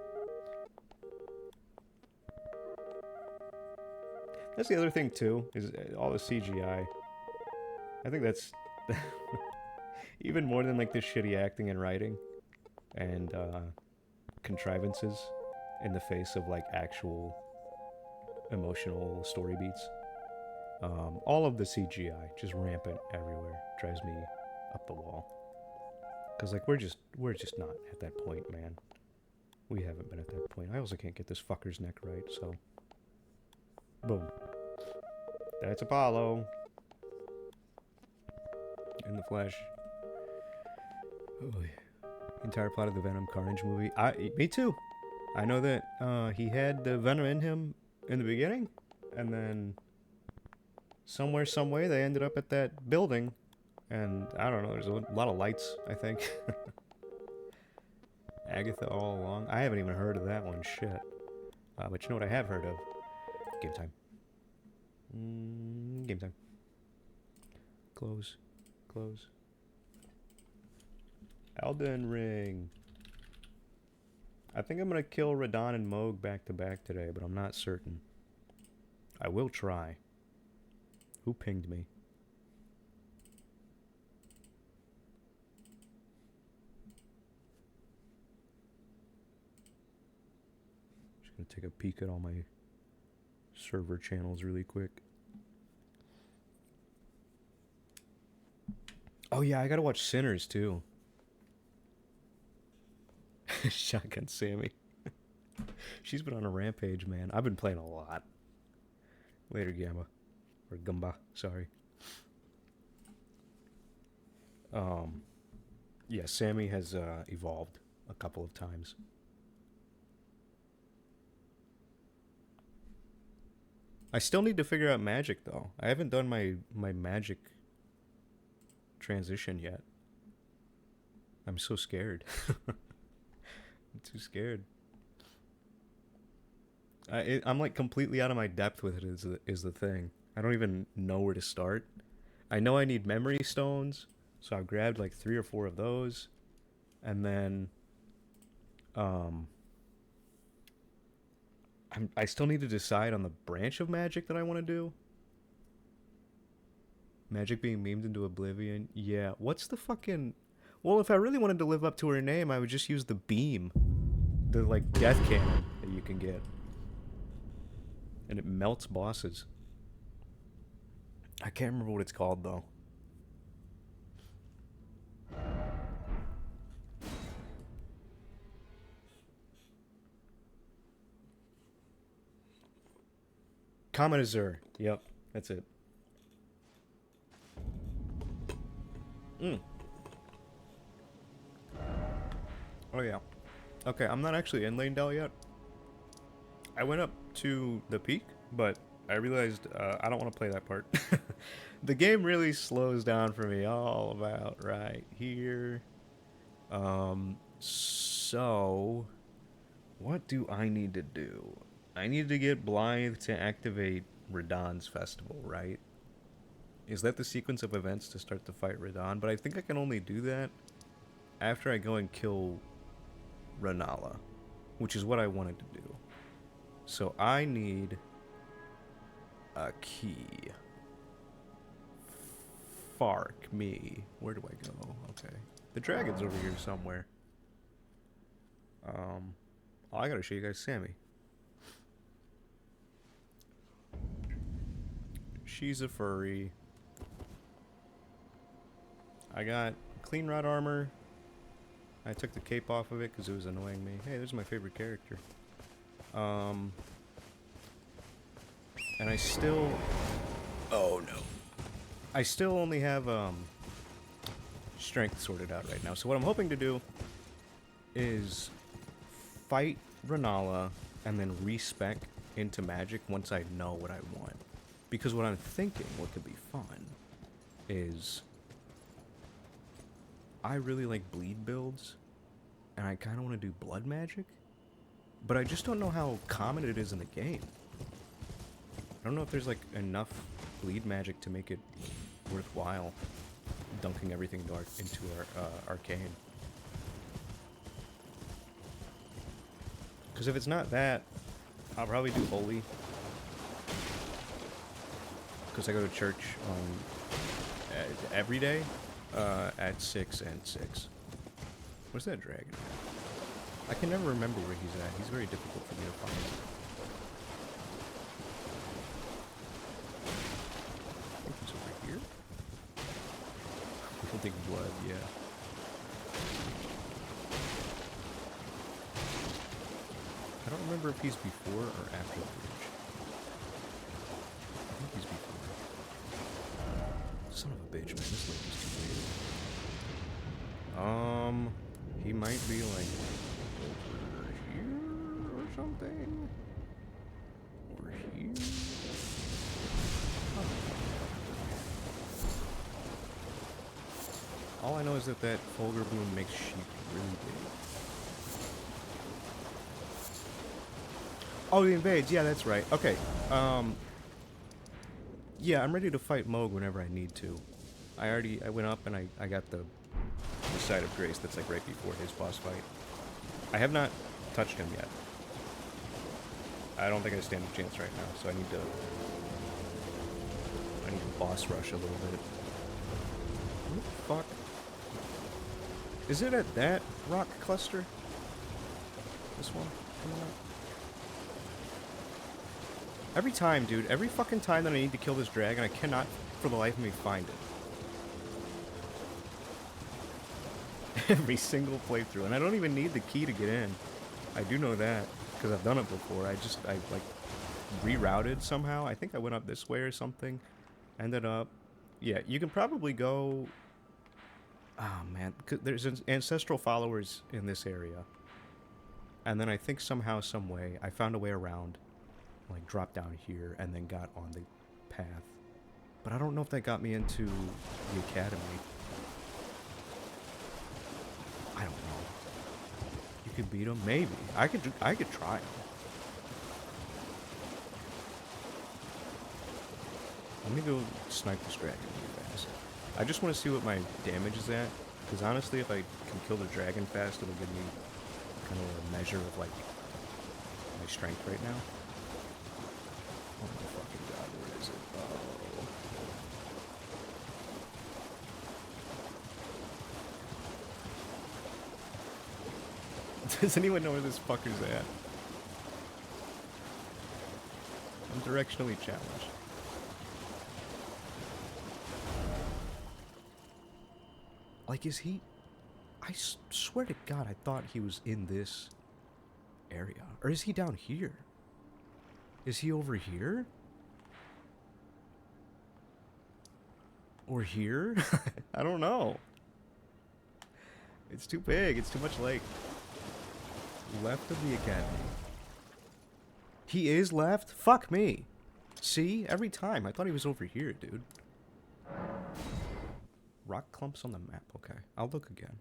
A: That's the other thing too, is all the CGI. I think that's even more than like the shitty acting and writing and contrivances in the face of like actual emotional story beats. All of the CGI, just rampant everywhere, drives me up the wall. Cause like we're just not at that point, man. We haven't been at that point. I also can't get this fucker's neck right, so boom. That's Apollo. In the flesh. Oh, yeah. Entire plot of the Venom Carnage movie. Me too. I know that he had the Venom in him in the beginning, and then somewhere, some way, they ended up at that building, And I don't know, there's a lot of lights, I think. Agatha all along. I haven't even heard of that one, shit. But you know what I have heard of? Game time. Game time. Close. Close. Elden Ring. I think I'm gonna kill Radahn and Mohg back to back today, but I'm not certain. I will try. Who pinged me? Just gonna take a peek at all my server channels really quick. Oh yeah, I gotta watch Sinners too. Shotgun Sammy. She's been on a rampage, man. I've been playing a lot. Later, Gamma. Or Gumba, sorry. Yeah, Sammy has evolved a couple of times. I still need to figure out magic, though. I haven't done my magic transition yet. I'm so scared. I'm too scared. I'm like completely out of my depth with it is the thing. I don't even know where to start. I know I need memory stones, so I've grabbed like 3 or 4 of those. And then I still need to decide on the branch of magic that I want to do. Magic being memed into oblivion. Yeah, what's the fucking... Well, if I really wanted to live up to her name, I would just use the beam. The, like, death cannon that you can get. And it melts bosses. I can't remember what it's called, though. Comet Azure. Yep, that's it. Oh, yeah. Okay, I'm not actually in Lanedale yet. I went up to the peak, but I realized I don't want to play that part. The game really slows down for me all about right here. So what do I need to do? I need to get Blythe to activate Radahn's festival, right? Is that the sequence of events to start to fight Radahn? But I think I can only do that after I go and kill Rennala, which is what I wanted to do. So I need a key. Fark me. Where do I go? Okay. The dragon's over here somewhere. Oh, I gotta show you guys Sammy. She's a furry. I got clean rod armor. I took the cape off of it because it was annoying me. Hey, this is my favorite character. And I still... Oh, no. I still only have, strength sorted out right now. So what I'm hoping to do is fight Rennala and then respec into magic once I know what I want. Because what I'm thinking, what could be fun, is I really like bleed builds, and I kind of want to do blood magic, but I just don't know how common it is in the game. I don't know if there's like enough bleed magic to make it worthwhile dunking everything dark into our arcane. Because if it's not that, I'll probably do holy. Because I go to church every day at 6 and 6. Where's that dragon at? I can never remember where he's at. He's very difficult for me to find. I think he's over here. I think blood, yeah. I don't remember if he's before or after the bridge. I think he's before. Son of a bitch, man. This lady's too weird. He might be like over here or something. Or here. All I know is that that Fulgur Bloom makes sheep really big. Oh, he invades. Yeah, that's right. Okay. Yeah, I'm ready to fight Mohg whenever I need to. I went up and I got the Site of Grace that's like right before his boss fight. I have not touched him yet. I don't think I stand a chance right now, so I need to boss rush a little bit. What the fuck? Is it at that rock cluster? This one? Coming up? Every time, dude. Every fucking time that I need to kill this dragon, I cannot for the life of me find it. Every single playthrough. And I don't even need the key to get in. I do know that, because I've done it before. I like, rerouted somehow. I think I went up this way or something. Ended up... Yeah, you can probably go... Oh, man. There's ancestral followers in this area. And then I think somehow, some way, I found a way around. Like, dropped down here, and then got on the path. But I don't know if that got me into the academy. I don't know. You could beat him? Maybe. I could try him. Let me go snipe this dragon really fast. I just want to see what my damage is at. Because honestly, if I can kill the dragon fast, it'll give me kind of a measure of, like, my strength right now. Oh my fucking god, where is it? Oh. Does anyone know where this fucker's at? I'm directionally challenged. Like, is he... I swear to god, I thought he was in this area. Or is he down here? Is he over here? Or here? I don't know. It's too big. It's too much lake. Left of the academy. He is left? Fuck me. See? Every time. I thought he was over here, dude. Rock clumps on the map. Okay. I'll look again.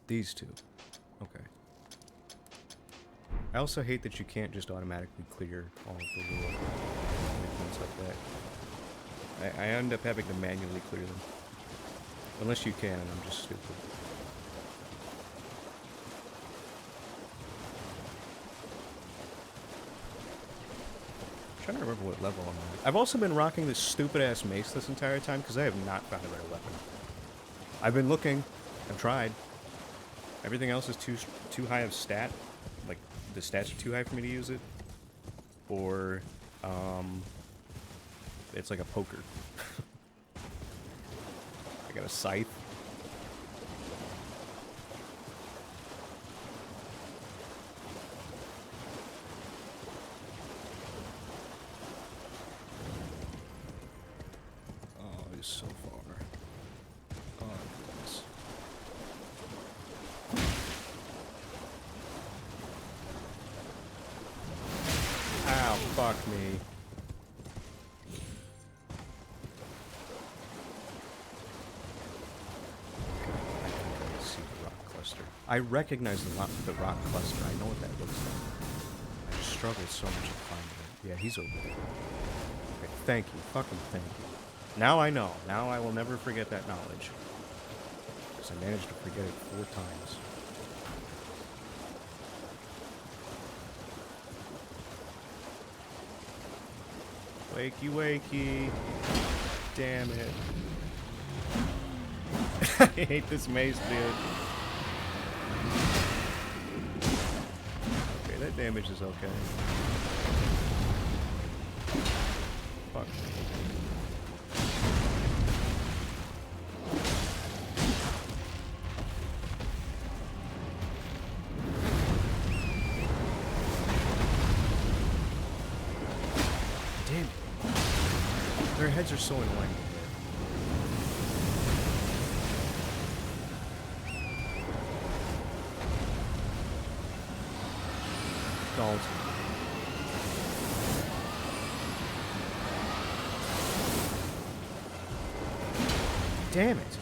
A: These two. Okay. I also hate that you can't just automatically clear all of the little ones like that. I end up having to manually clear them. Unless you can, and I'm just stupid. I'm trying to remember what level I'm at. I've also been rocking this stupid-ass mace this entire time, because I have not found a better weapon. I've been looking. I've tried. Everything else is too high of stat. Like, the stats are too high for me to use it. Or, it's like a poker. I got a scythe. Oh, he's so far. Oh, goodness. Ow, fuck me. I recognize the rock cluster. I know what that looks like. I just struggled so much to find it. Yeah, he's over there. Okay, thank you. Fucking thank you. Now I know. Now I will never forget that knowledge. Because I managed to forget it 4 times. Wakey, wakey. Damn it. I hate this maze, dude. Okay, that damage is okay. Fuck. Damn. Their heads are so annoying. Don't. damn it.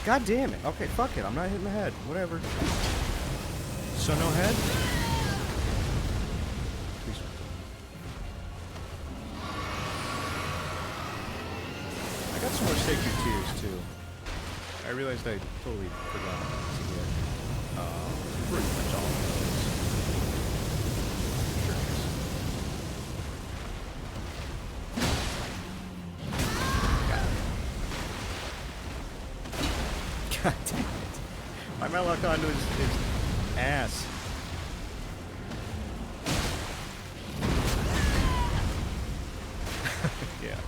A: God damn it. Okay, fuck it. I'm not hitting the head. Whatever. So no head? Please. I got some more Sacred Tears, too. I realized I totally forgot to get pretty much all of those. Sure is. God damn it. Why am I locked onto his ass? Yeah.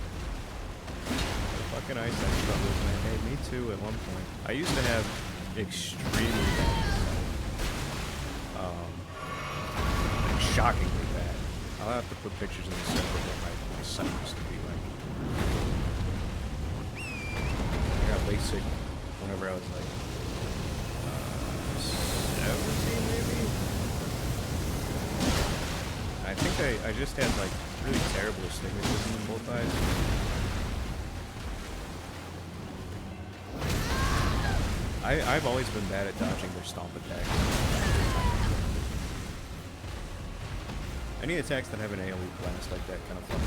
A: Fucking ice struggles, man. Hey, me too at one point. I used to have extremely bad like shockingly bad. I'll have to put pictures in the set of what my sight used to be like. I got basic whenever I was like 17 maybe? I think I just had like really terrible astigmatism in both eyes. I've always been bad at dodging their stomp attacks. Any attacks that have an AoE blast like that kind of fuck me.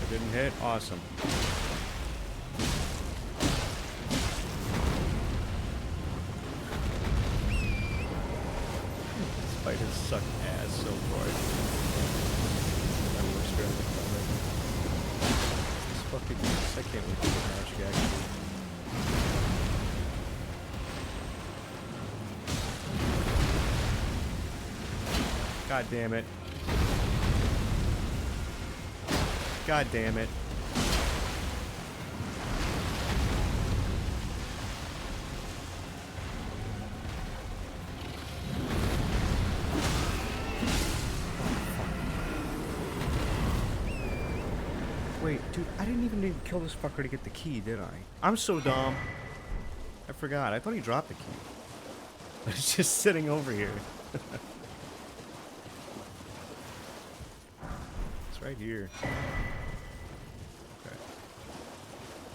A: Didn't hit? Awesome. Spiders suck ass so far. My worst friend this fucking I can't wait for the magic actually. God damn it. God damn it. Wait, dude, I didn't even need to kill this fucker to get the key, did I? I'm so dumb. I forgot. I thought he dropped the key. But it's just sitting over here. It's right here.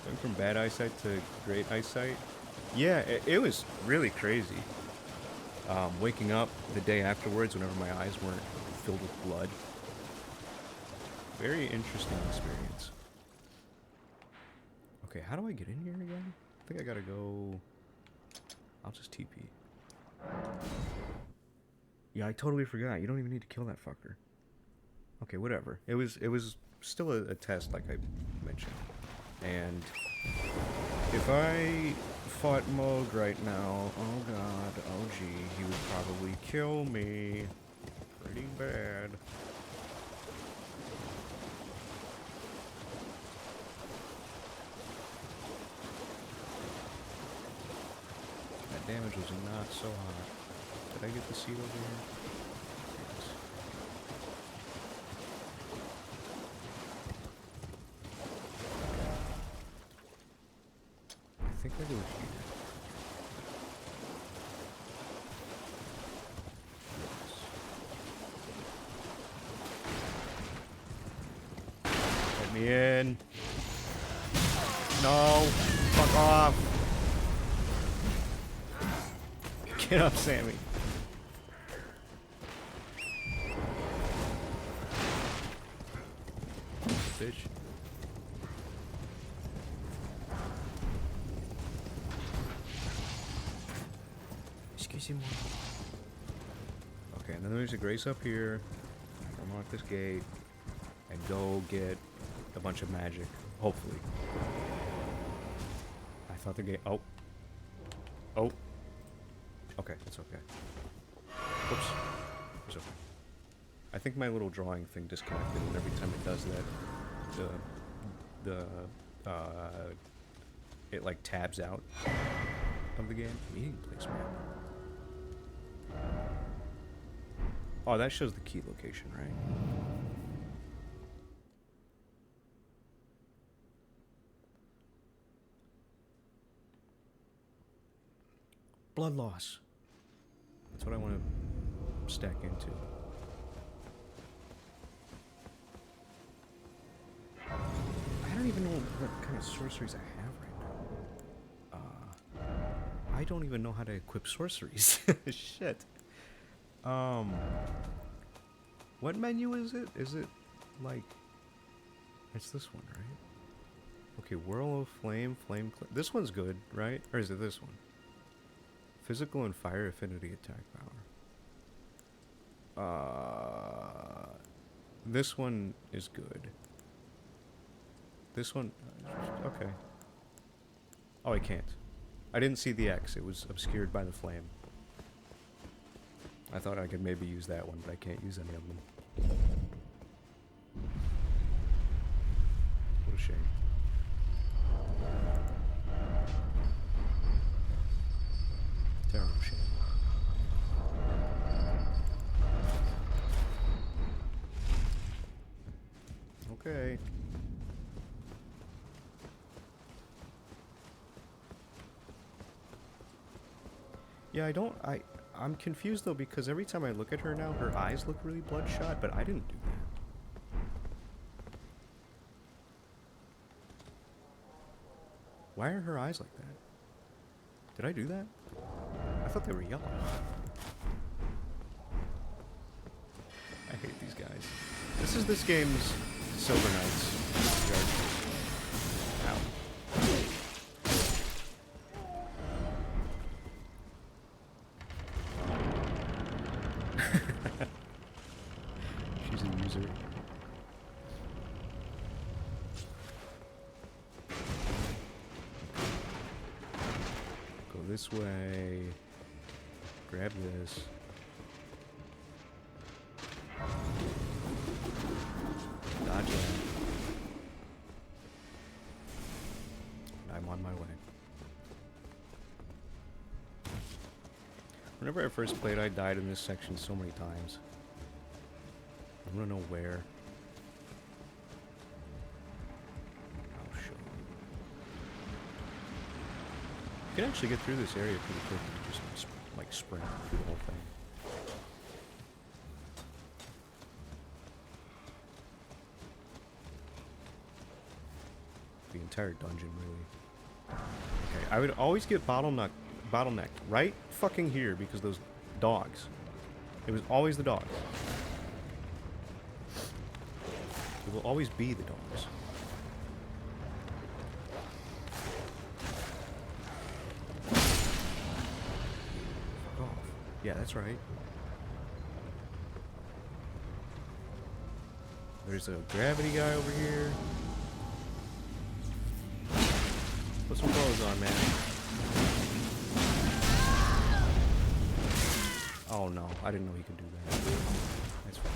A: Going from bad eyesight to great eyesight. Yeah, it was really crazy. Waking up the day afterwards whenever my eyes weren't filled with blood. Very interesting experience. Okay, how do I get in here again? I think I gotta go... I'll just TP. Yeah, I totally forgot. You don't even need to kill that fucker. Okay, whatever. It was still a test like I mentioned. And if I fought Mohg right now, oh god, oh gee, he would probably kill me pretty bad. That damage was not so hot. Did I get the seed over here? Yes. I think I do it here. Yes. Let me in. No. Fuck off. Get up, Sammy. Bitch. Excuse-moi. Okay, and then there's a grace up here. Unlock this gate and go get a bunch of magic. Hopefully. I thought the gate. Oh. Oh. Okay, it's okay. Whoops. It's okay. I think my little drawing thing disconnected, and every time it does that, it like tabs out of the game. Meeting place map. Oh, that shows the key location, right? Blood loss. That's what I want to stack into. I don't even know what kind of sorceries I have right now. I don't even know how to equip sorceries. Shit. What menu is it? Is it like... It's this one, right? Okay, Whirl of Flame, this one's good, right? Or is it this one? Physical and fire affinity attack power. This one is good. This one... Okay. Oh, I can't. I didn't see the X. It was obscured by the flame. I thought I could maybe use that one, but I can't use any of them. What a shame. Terrible shame. Okay. Yeah, I'm confused though because every time I look at her now, her eyes look really bloodshot, but I didn't do that. Why are her eyes like that? Did I do that? I thought they were yellow. I hate these guys. This is this game's Silver Knights. Ow. She's a user. Go this way. Grab this. Dodge that. I'm on my way. Whenever I first played, I died in this section so many times. I don't know where. Oh, shit. You can actually get through this area pretty quick. You just, like, sprint through the whole thing. The entire dungeon, really. Okay, I would always get bottlenecked right fucking here because those dogs. It was always the dogs. It will always be the dogs. Fuck off. Yeah, that's right. There's a gravity guy over here. Put some clothes on, man. Oh no, I didn't know he could do that. That's fine.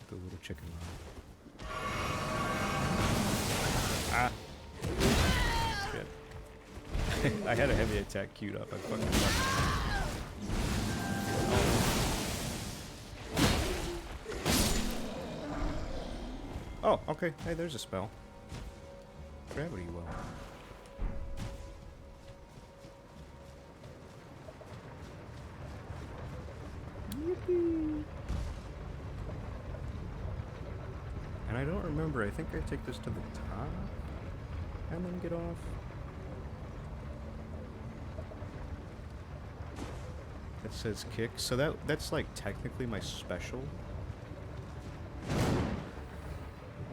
A: The little chicken run. Ah! Shit. I had a heavy attack queued up. I fucking fucked it. Oh, okay. Hey, there's a spell. Gravity well. Yippee! And I don't remember. I think I take this to the top and then get off. It says kick, so that's like technically my special.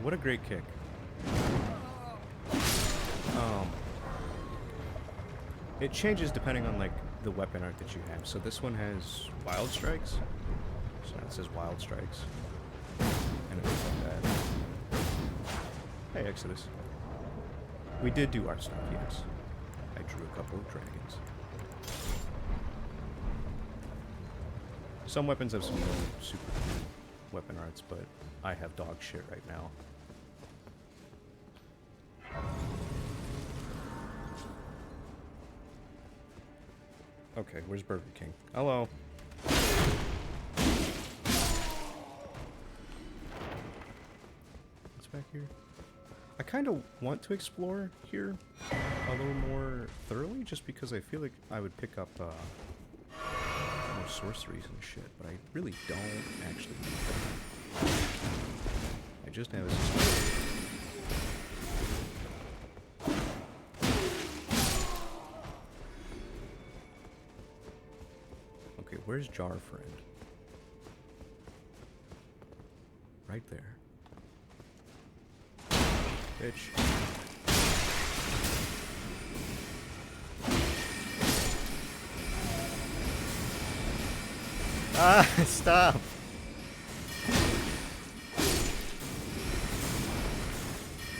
A: What a great kick. It changes depending on like the weapon art that you have. So this one has wild strikes. So it says wild strikes. And it looks like that. Hey, Exodus. We did do art stuff, yes. I drew a couple of dragons. Some weapons have some really super cool weapon arts, but I have dog shit right now. Okay, where's Burger King? Hello. What's back here? I kind of want to explore here a little more thoroughly, just because I feel like I would pick up more sorceries and shit, but I really don't actually. I just have a suspicion. Okay, where's Jar Friend? Right there. Bitch. Ah, stop!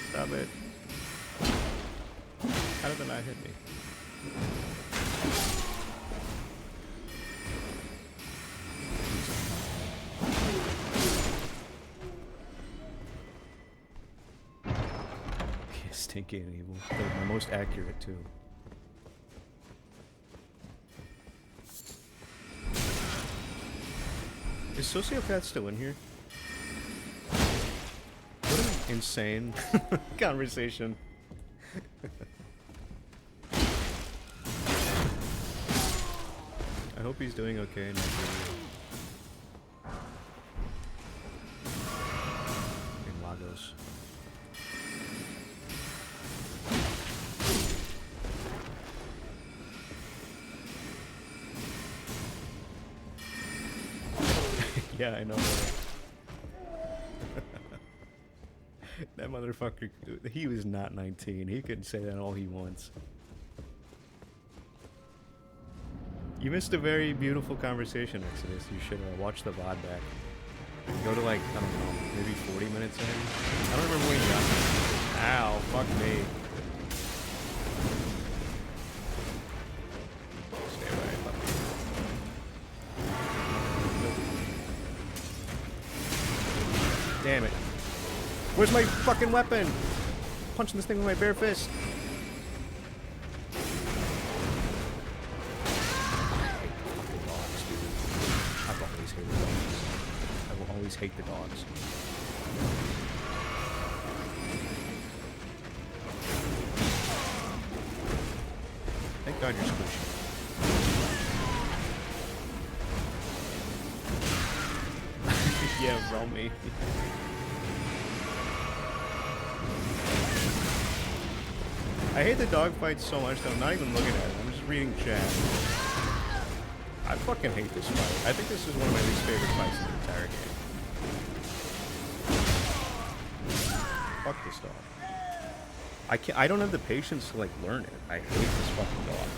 A: Stop it. How did that not hit me? Stinky and evil. They're my most accurate, too. Is Sociopath still in here? What an insane conversation. I hope he's doing okay in Lagos. Yeah, I know. That motherfucker, he was not 19. He could say that all he wants. You missed a very beautiful conversation, Exodus. You should watch the VOD back. Go to like, I don't know, maybe 40 minutes in. I don't remember when you got there. Ow, fuck me. Stay away, fuck me. Damn it. Where's my fucking weapon? Punching this thing with my bare fist. I've always hated dogs. I will always hate the dogs. Thank God you're squishy. Yeah, roll me. I hate the dog fights so much that I'm not even looking at it. I'm just reading chat. I fucking hate this fight. I think this is one of my least favorite fights in the entire game. Fuck this dog. I don't have the patience to like learn it. I hate this fucking dog.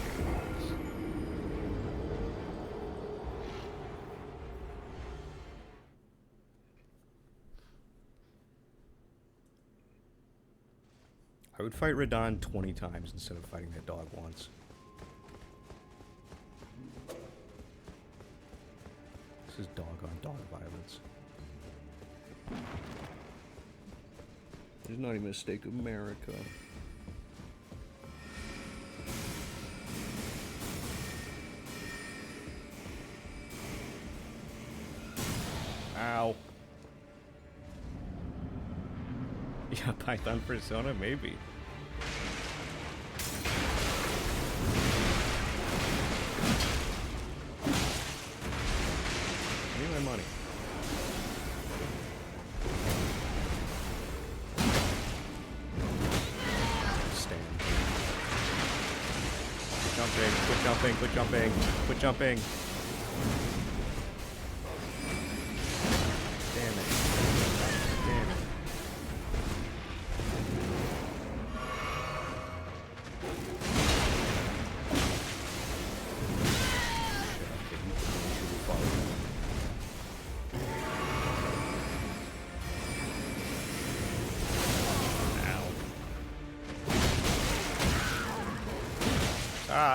A: I would fight Radahn 20 times instead of fighting that dog once. This is dog-on-dog violence. There's not even a stake of America. Ow. Yeah, Python Persona, maybe. Give me my money. Stand. Quit jumping, quit jumping, quit jumping, quit jumping. Damn it. Damn it.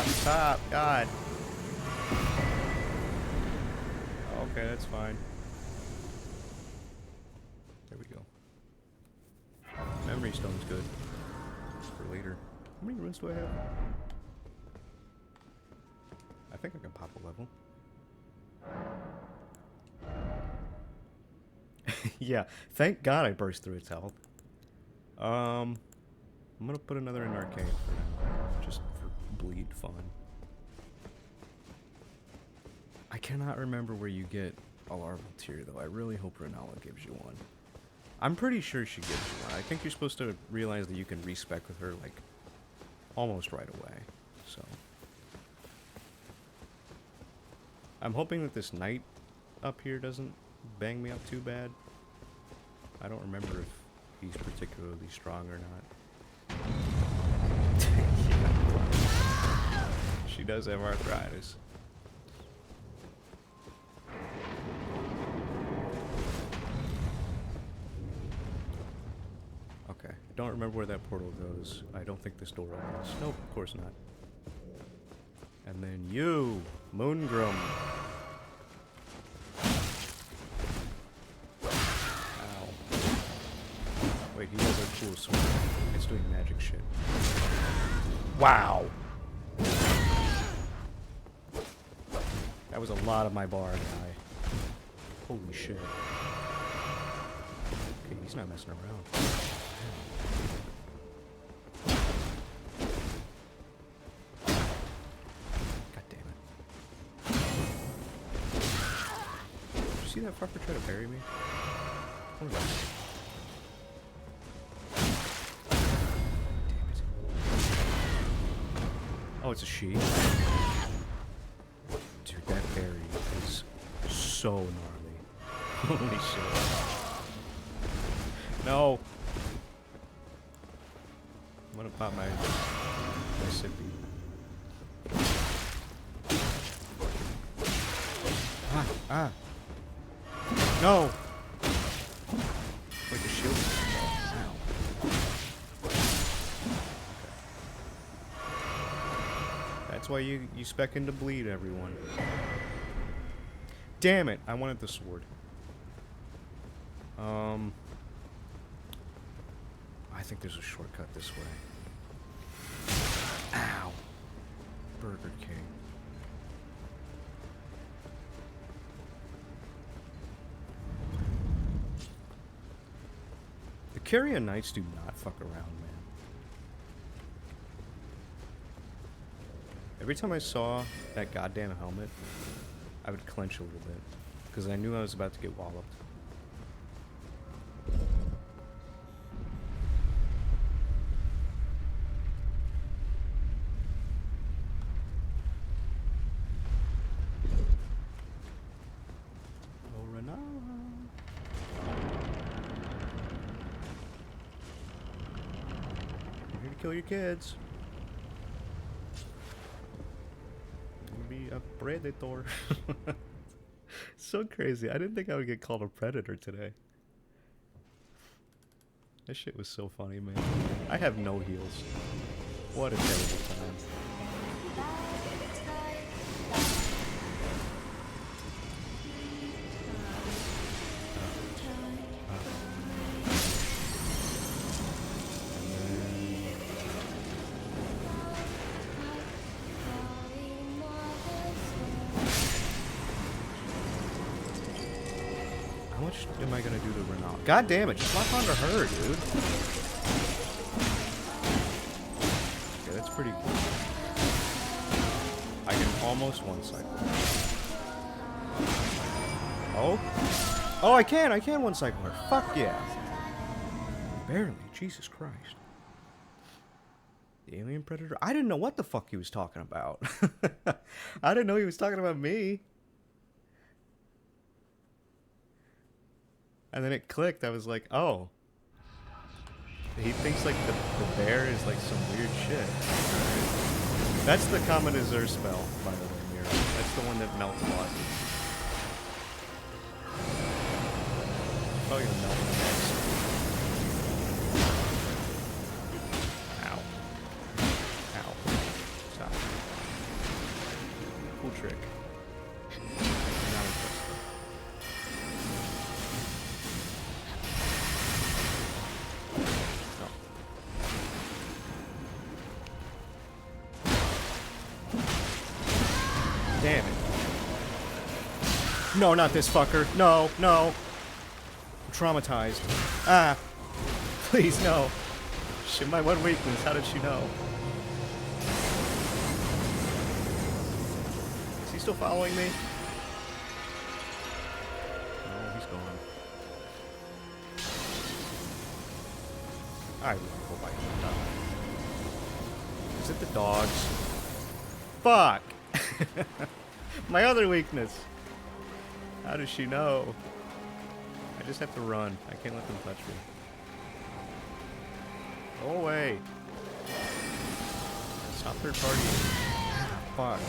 A: Stop, God. Okay, that's fine. There we go. Memory stone's good. For later. How many runes do I have? I think I can pop a level. Yeah, thank God I burst through its health. I'm gonna put another in arcane for now, just for bleed fun. I cannot remember where you get a larval tear though. I really hope Renala gives you one. I'm pretty sure she gives you one. I think you're supposed to realize that you can respec with her like almost right away. So I'm hoping that this knight up here doesn't bang me up too bad. I don't remember if he's particularly strong or not. She does have arthritis. Okay, don't remember where that portal goes. I don't think this door opens. Nope, of course not. And then you, Moongrum. Ow. Wait, he has a cool sword. It's doing magic shit. Wow! That was a lot of my bar guy. Holy shit. Okay, he's not messing around. God damn it. Did you see that fucker try to bury me? What was that? Damn it. Oh, it's a she. Dude, that berry is so gnarly. Holy shit. No! I'm gonna pop my sippy. Ah! No! Wait, the shield is ow. That's why you spec into bleed, everyone. Damn it! I wanted the sword. I think there's a shortcut this way. Ow! Burger King. The Carrion Knights do not fuck around, man. Every time I saw that goddamn helmet, I would clench a little bit, because I knew I was about to get walloped. Oh, Renala. I'm here to kill your kids. Be a predator. So crazy. I didn't think I would get called a predator today. That shit was so funny, man. I have no heals. What a terrible time. How much am I gonna do to Renala? God damn it, just lock onto her, dude. Okay, that's pretty good. I can almost one cycle. Oh? Oh, I can one cycle her. Fuck yeah. Barely, Jesus Christ. The alien predator? I didn't know what the fuck he was talking about. I didn't know he was talking about me. And then it clicked. I was like, oh. He thinks like the bear is like some weird shit. That's the Common Azure spell, by the way, Mira. That's the one that melts bosses. Probably gonna melt the next. Ow. Ow. Stop. Cool trick. Not impressed. No, not this fucker. No, no. I'm traumatized. Ah. Please, no. Shit, my one weakness. How did she know? Is he still following me? No, he's gone. I hope I don't die. Is it the dogs? Fuck! My other weakness. How does she know? I just have to run. I can't let them touch me. Go away. Stop third party. Fuck.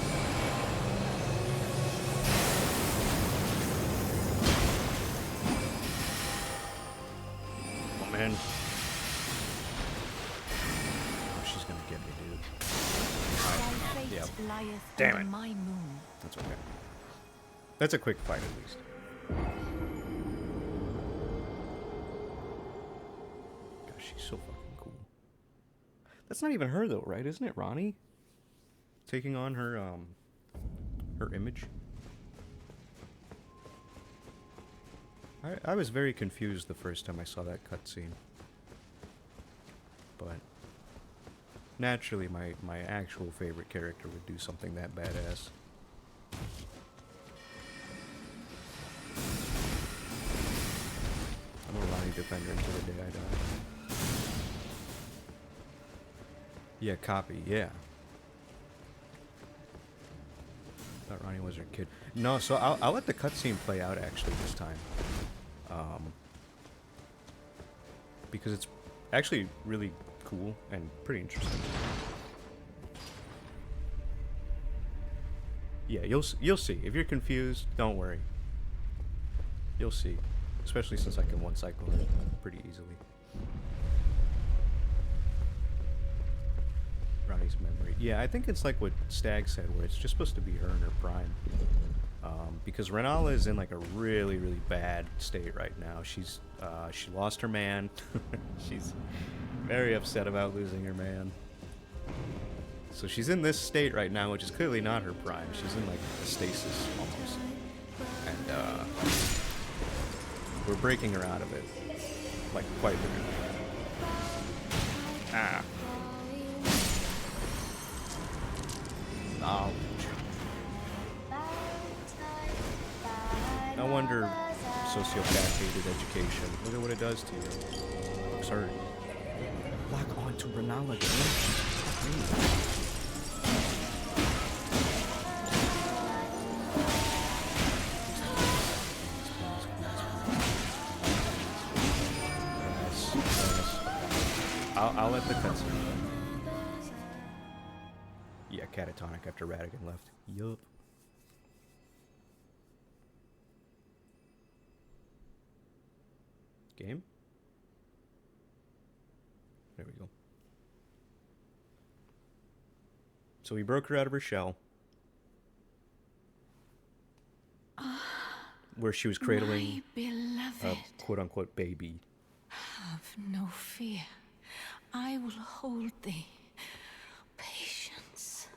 A: Oh man. Oh, she's gonna get me, dude. Alright. Yep. Damn it. That's okay. That's a quick fight, at least. Gosh, she's so fucking cool. That's not even her, though, right? Isn't it Ronnie? Taking on her, her image? I was very confused the first time I saw that cutscene. But naturally, my actual favorite character would do something that badass. I'm a Ronnie defender until the day I die. Yeah, copy, yeah. Thought Ronnie was her kid. No, so I'll let the cutscene play out actually this time. Because it's actually really cool and pretty interesting. Yeah, you'll see. If you're confused, don't worry. You'll see. Especially since I can one cycle it pretty easily. Ronnie's memory. Yeah, I think it's like what Stag said, where it's just supposed to be her in her prime. Because Renala is in like a really, really bad state right now. She's she lost her man. She's very upset about losing her man. So she's in this state right now, which is clearly not her prime. She's in like a stasis almost. And we're breaking her out of it. Like quite literally. Ah. Knowledge. No wonder sociopath hated education. Look at what it does to you. Absurd. Lock on to Renala again. I'll let the cutscene go. Yeah, catatonic after Radigan left. Yup. Game? There we go. So we broke her out of her shell. Where she was cradling a quote-unquote baby.
B: Have no fear. I will hold thee. Patience.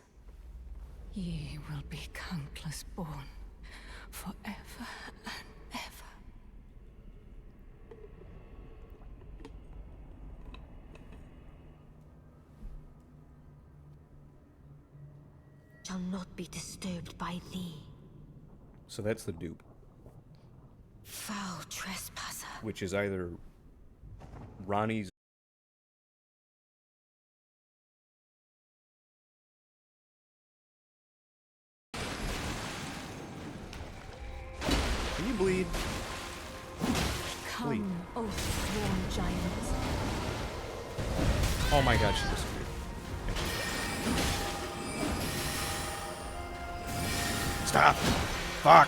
B: Ye will be countless born, forever and ever.
C: Shall not be disturbed by thee.
A: So that's the dupe.
C: Foul trespasser.
A: Which is either Ronnie's. Can you bleed?
B: Come,
A: Bleed.
B: oath-sworn giants.
A: Oh my god, she disappeared. And she's dead. Stop! Fuck!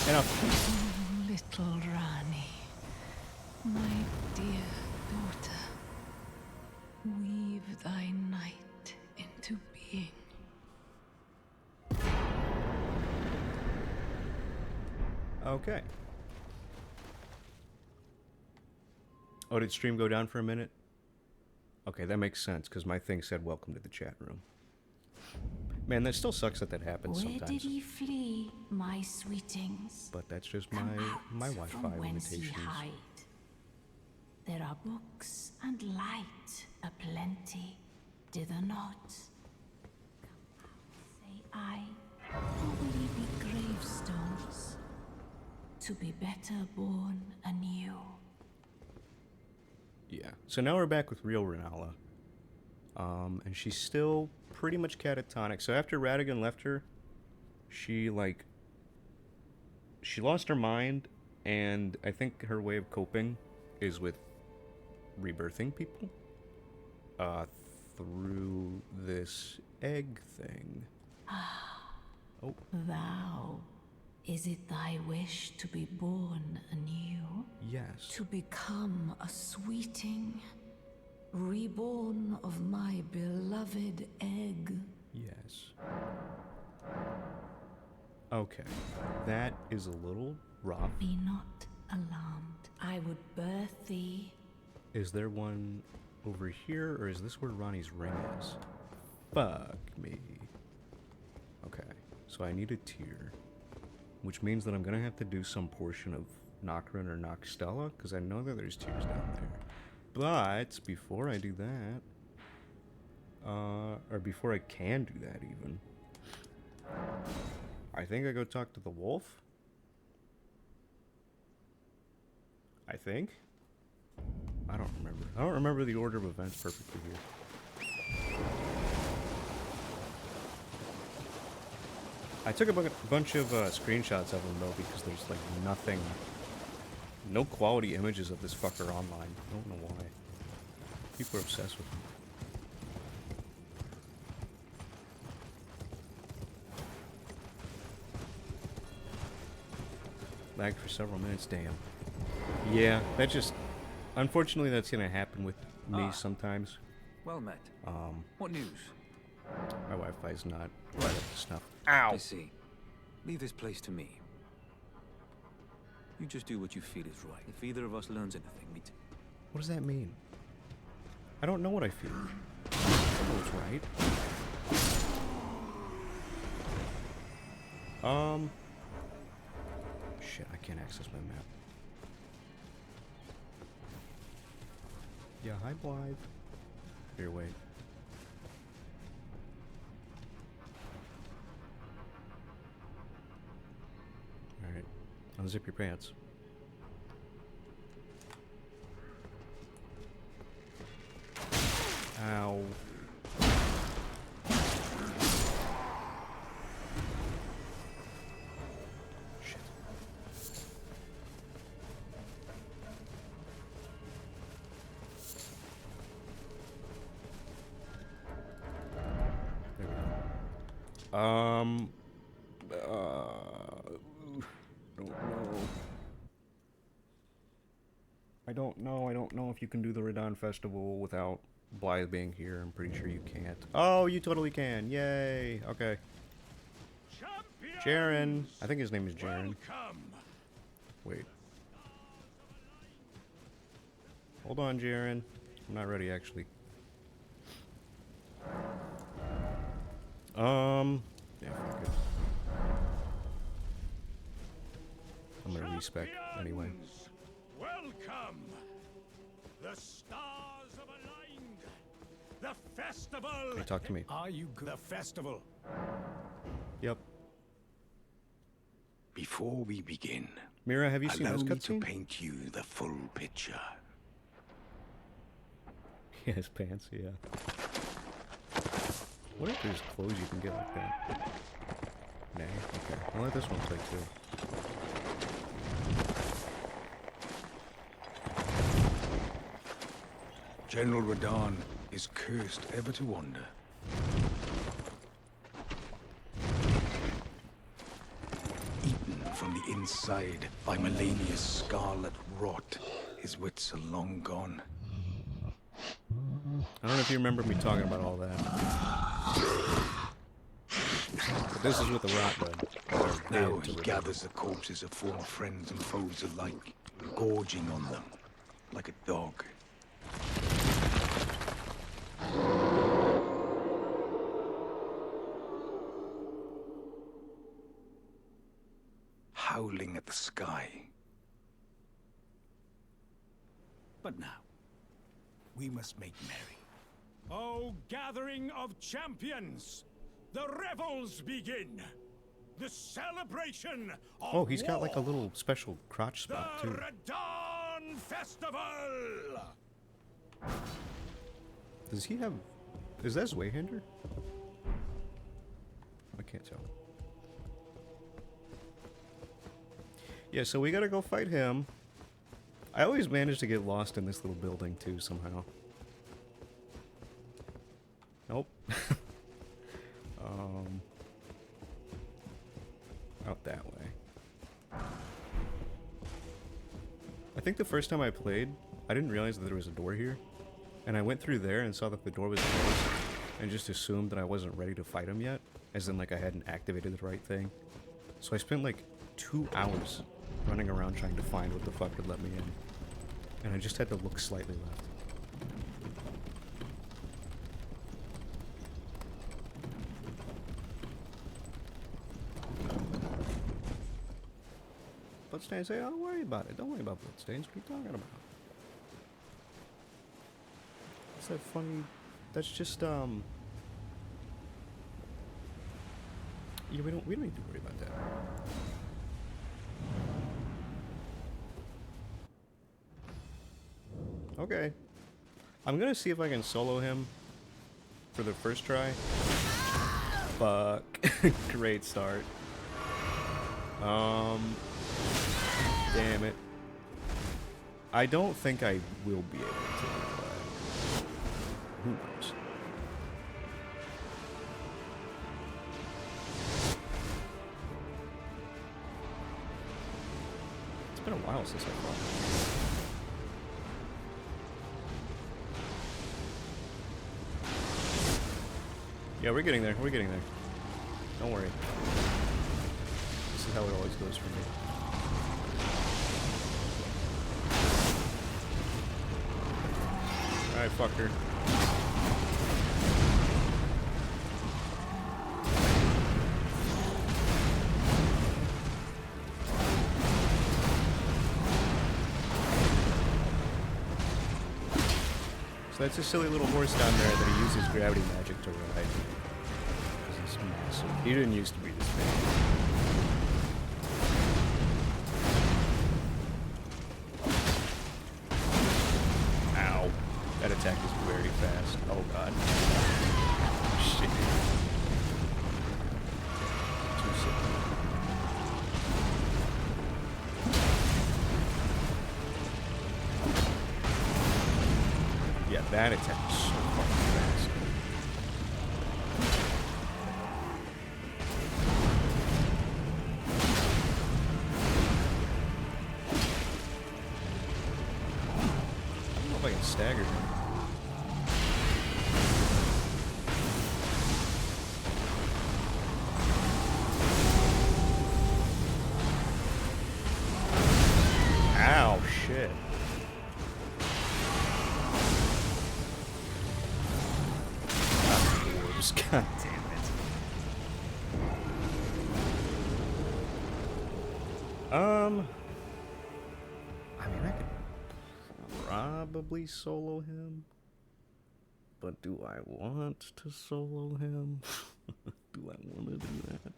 A: Enough.
B: Little Rani, my dear daughter, weave thy night into being.
A: Okay. Oh, did stream go down for a minute? Okay, that makes sense, because my thing said welcome to the chat room. Man, that still sucks that that happens
B: Where did
A: sometimes.
B: ye flee, my sweetings?
A: But that's just
B: Come
A: my
B: out
A: Wi-Fi
B: from whence ye
A: limitations.
B: hide. There are books and light aplenty, dither not. Say I, or will ye be gravestones, to be better born anew?
A: Yeah. So now we're back with real Renala. And she's still pretty much catatonic. So after Radagon left her, she lost her mind, and I think her way of coping is with rebirthing people through this egg thing. Oh.
B: Thou, is it thy wish to be born anew?
A: Yes.
B: To become a sweeting, reborn of my beloved egg?
A: Yes. Okay. That is a little rough.
B: Be not alarmed. I would birth thee.
A: Is there one over here, or is this where Ronnie's ring is? Fuck me. Okay, so I need a tier, which means that I'm gonna have to do some portion of Nokrin or Nokstella, because I know that there's tiers down there. But before I do that, or before I can do that even, I think I go talk to the wolf. I think. I don't remember. I don't remember the order of events perfectly here. I took a bunch of screenshots of him though, because there's like nothing, no quality images of this fucker online. I don't know why. People are obsessed with him. Lagged for several minutes, damn. Yeah, that just... Unfortunately, that's gonna happen with me sometimes.
D: Well met. What news?
A: My Wi-Fi's not right up to snuff. Ow!
D: I see. Leave this place to me. You just do what you feel is right. If either of us learns anything, me too.
A: What does that mean? I don't know what I feel. I don't know what's right. Shit, I can't access my map. Yeah, hi Blythe. Here, wait. Alright. Unzip your pants. Ow. Shit. There we go. I don't know if you can do the Radon Festival without Blythe being here. I'm pretty sure you can't. Oh, you totally can. Yay. Okay. Jaren. I think his name is Jaren. Wait. Hold on, Jaren. I'm not ready, actually. Yeah, fuck it. I'm gonna respec anyway.
E: Welcome! The stars have aligned! The festival!
A: Hey, talk to me.
E: Are you good? The festival!
A: Yep.
E: Before we begin,
A: Mira, have you seen
E: allow
A: this
E: me to
A: cutscene?
E: paint you the full picture.
A: Yeah, his pants, yeah. What if there's clothes you can get like that? Nah, okay. I'll let this one play too.
E: General Radon is cursed ever to wander. Eaten from the inside by Melania's scarlet rot, his wits are long gone.
A: I don't know if you remember me talking about all that. But this is with the rot bud.
E: Now he gathers the corpses of former friends and foes alike, gorging on them. like a dog. Howling at the sky.
F: But now, we must make merry.
G: O gathering of champions! The revels begin! The celebration of
A: Oh, he's got like a
G: war!
A: little special crotch
G: The
A: spot too.
G: Radahn Festival!
A: Does he have... Is that Zweihander? I can't tell. Yeah, so we gotta go fight him. I always manage to get lost in this little building too, somehow. Nope. Out that way. I think the first time I played, I didn't realize that there was a door here. And I went through there and saw that the door was closed, and just assumed that I wasn't ready to fight him yet, as in like I hadn't activated the right thing. So I spent like 2 hours running around trying to find what the fuck would let me in. And I just had to look slightly left. Bloodstains say, oh, don't worry about it. Don't worry about bloodstains. What are you talking about? What's that funny? That's just, yeah, we don't need to worry about that. Okay. I'm gonna see if I can solo him for the first try. Fuck. Great start. Damn it. I don't think I will be able to, but who knows? It's been a while since I fought. Yeah, we're getting there. We're getting there. Don't worry. This is how it always goes for me. Alright, fucker. So that's a silly little horse down there that he uses gravity magic to ride. Because he's massive. He didn't used to be this big. Ow. That attack is very fast. Oh god. Shit. Too sick. Yeah, that attack is so fucking fast. I don't know if I can stagger him. Ow, shit. God damn it. I mean, I could probably solo him, but do I want to solo him? Do I want to do that?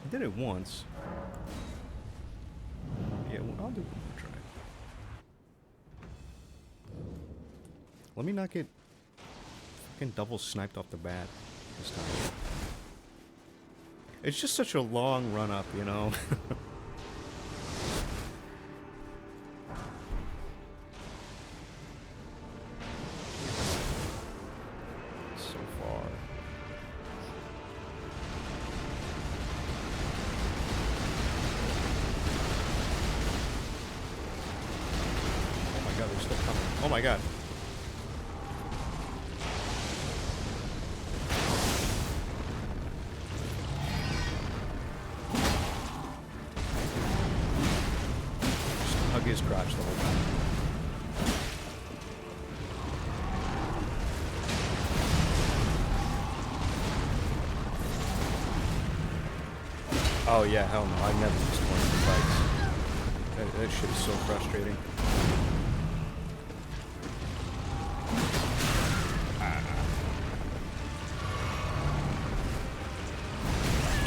A: I did it once. Yeah, well, I'll do one more try. Let me not get fucking double sniped off the bat this time. It's just such a long run up, you know? So far. God, they're still coming. Oh my god. his crotch the whole time. Oh yeah, hell no, I've never used one of the fights. That shit is so frustrating.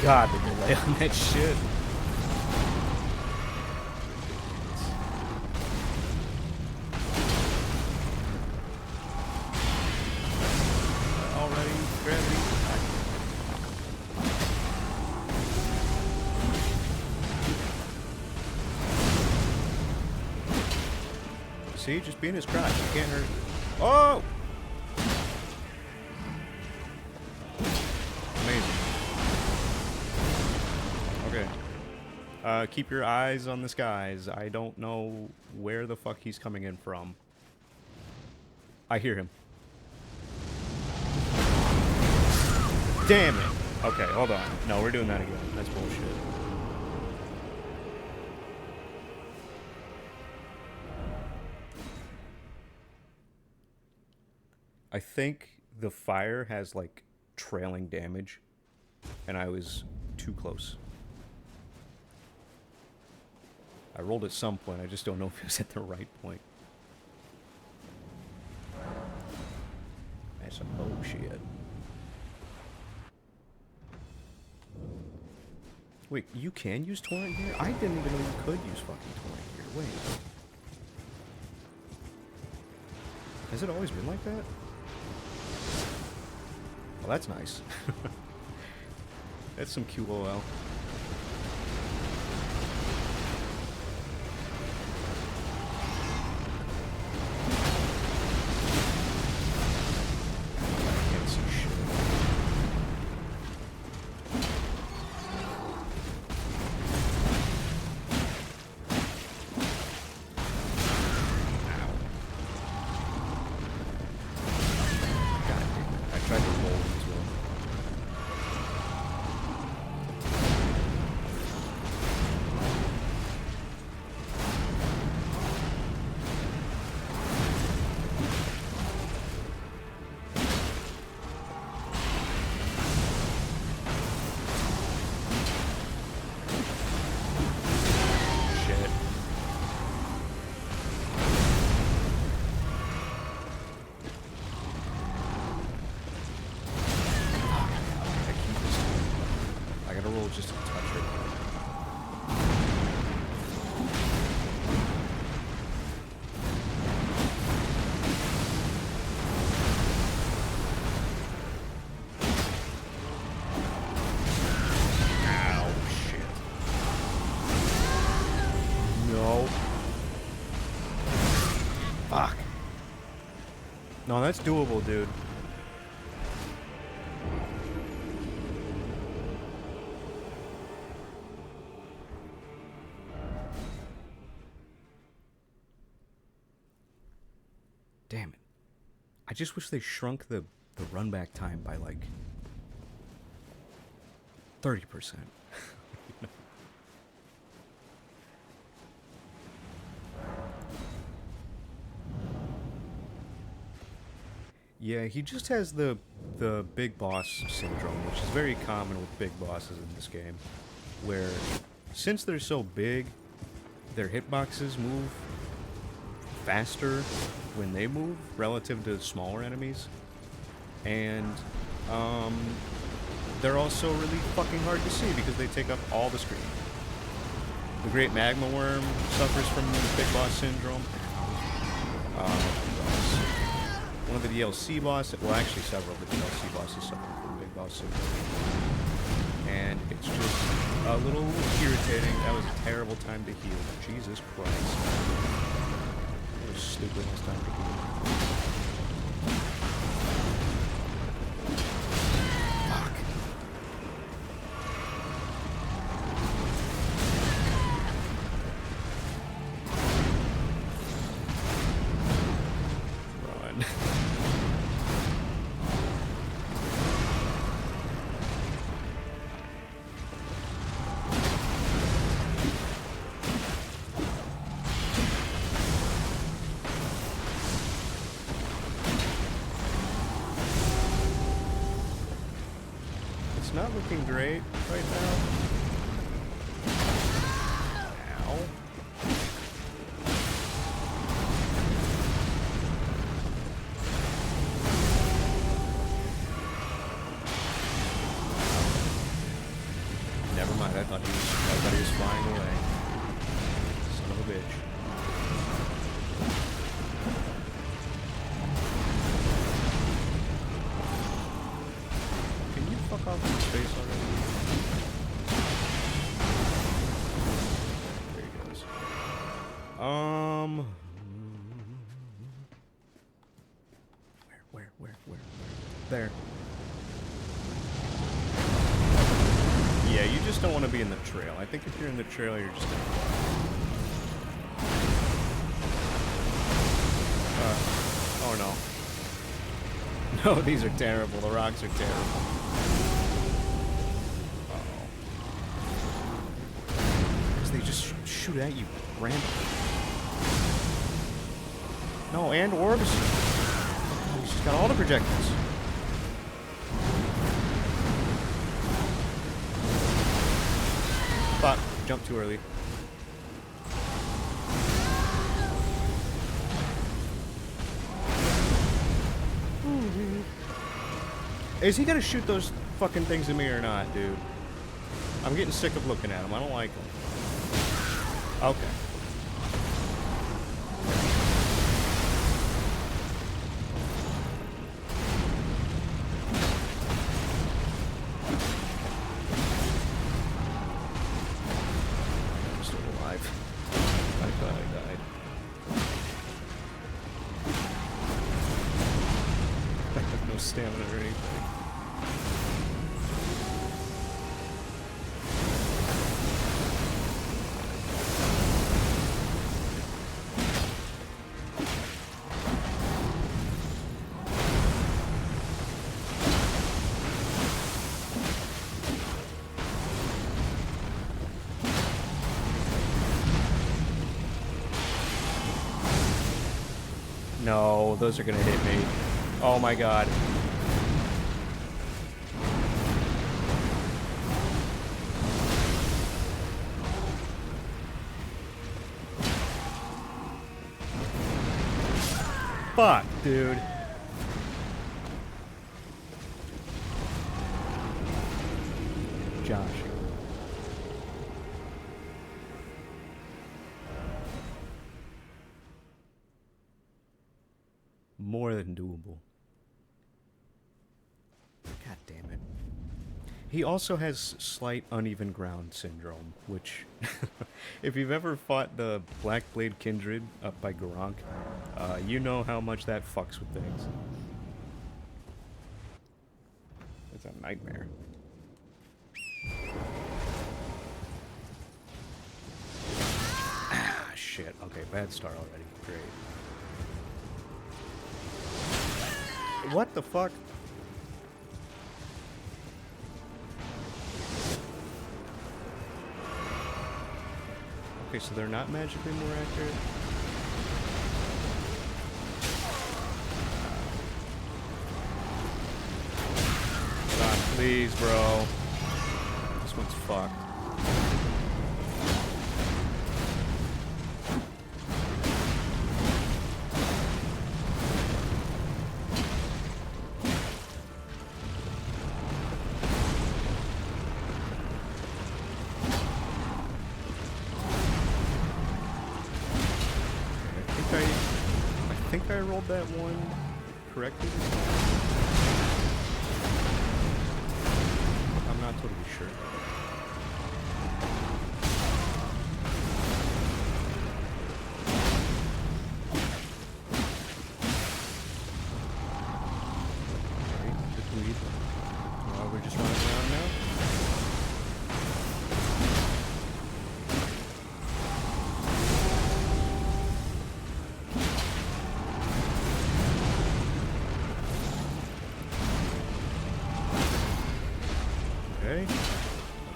A: God, the delay on that shit. Already, gravity. See, just being his crotch, you can't hurt. Oh! Amazing. Okay. Keep your eyes on the skies. I don't know where the fuck he's coming in from. I hear him. Damn it! Okay, hold on. No, we're doing that again. That's bullshit. I think the fire has, like, trailing damage, and I was too close. I rolled at some point, I just don't know if it was at the right point. That's some bullshit. Wait, you can use torrent here? I didn't even know you could use fucking torrent here. Wait. Has it always been like that? Well, that's nice. That's some QOL. I can't see shit. Ow. God damn it. I tried to roll into him. Shit. I keep this. I gotta roll just a touch right now. Ow, shit. No. Fuck. No, that's doable, dude. Damn it. I just wish they shrunk the run back time by like 30%. Yeah, he just has the big boss syndrome, which is very common with big bosses in this game, where since they're so big, their hitboxes move faster when they move relative to smaller enemies, and they're also really fucking hard to see because they take up all the screen. The Great Magma Worm suffers from big boss syndrome. One of the DLC bosses, well actually several of the DLC bosses suffer from big boss syndrome. And it's just a little irritating. That was a terrible time to heal. Jesus Christ. What a stupid time to heal. Fuck. Run. It's not looking great right now. Ow. Never mind, I thought he was flying away. Son of a bitch. Can you fuck off in space already? There he goes. Where? There. Yeah, you just don't want to be in the trail. I think if you're in the trail, you're just gonna... oh no. No, these are terrible. The rocks are terrible. Uh-oh. Because they just shoot at you randomly. No, and orbs. Oh, he's just got all the projectiles. Fuck, jumped too early. Is he gonna shoot those fucking things at me or not, dude? I'm getting sick of looking at him. I don't like them. Okay. I'm still alive. I thought I died. I have no stamina or anything. No, those are gonna hit me. Oh my god. Fuck, dude. Josh. More than doable. God damn it. He also has slight uneven ground syndrome, which, if you've ever fought the Black Blade Kindred up by Gronk, you know how much that fucks with things. It's a nightmare. Ah, shit. Okay, bad start already. Great. What the fuck? Okay, so they're not magically more accurate? God, please, bro. This one's fucked. I think I rolled that one correctly this time. I'm not totally sure. Okay, good lead. Well, we're just running around now.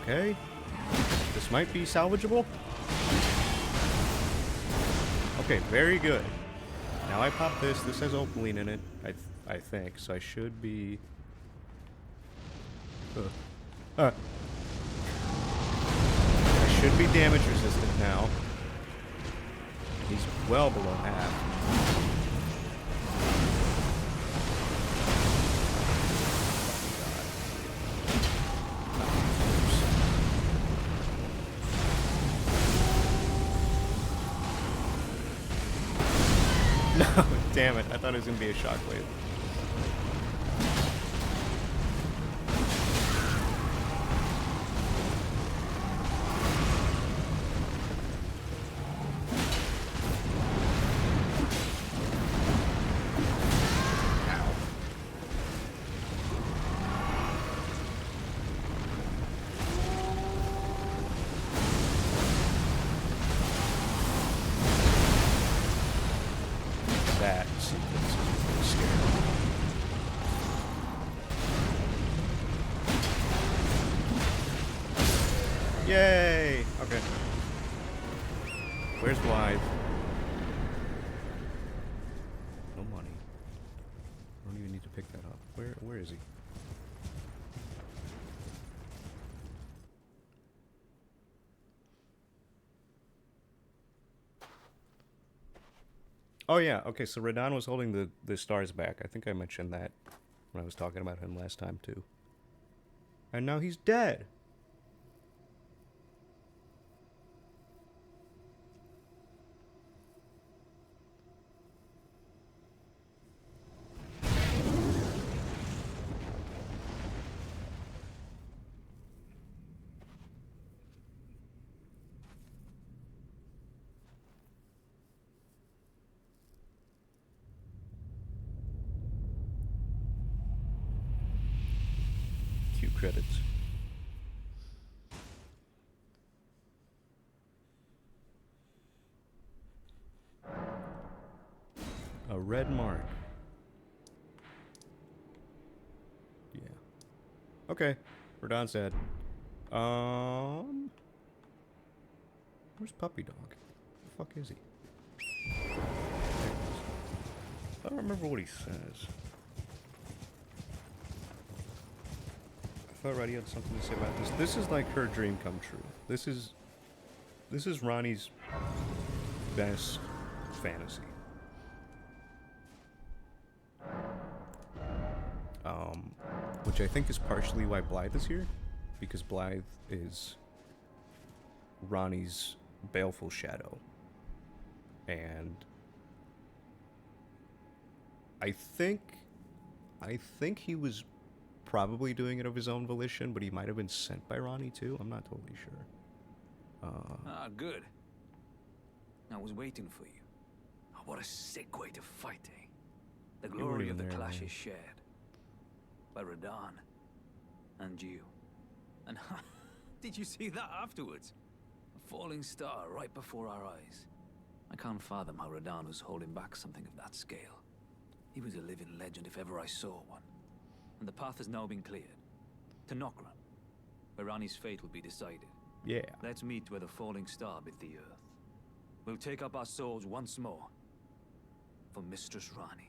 A: Okay. This might be salvageable. Okay, very good. Now I pop this. This has Opaline in it, I think. So I should be... I should be damage resistant now. He's well below half. No, damn it. I thought it was going to be a shockwave. That sequence is really scary. Yay! Okay. Where's Blythe? No money. I don't even need to pick that up. Where is he? Oh yeah, okay, so Radahn was holding the stars back. I think I mentioned that when I was talking about him last time too. And now he's dead. Cue credits. A red mark. Yeah. Okay. Radahn's dead. Where's Puppy Dog? Where the fuck is he? There he is. I don't remember what he says. I thought Roddy had something to say about this. This is like her dream come true. This is Ronnie's best fantasy. Which I think is partially why Blythe is here, because Blythe is Ronnie's baleful shadow. And I think he was probably doing it of his own volition, but he might have been sent by Ronnie too. I'm not totally sure.
D: Good. I was waiting for you. Oh, what a sick way to fight, eh? The
A: You
D: glory
A: weren't
D: of the
A: even there,
D: clash
A: man.
D: is shared. By Radahn. And you. And did you see that afterwards? A falling star right before our eyes. I can't fathom how Radahn was holding back something of that scale. He was a living legend if ever I saw one. And the path has now been cleared. To Nokron, where Ranni's fate will be decided.
A: Yeah.
D: Let's meet where the falling star bit the earth. We'll take up our swords once more. For Mistress Ranni.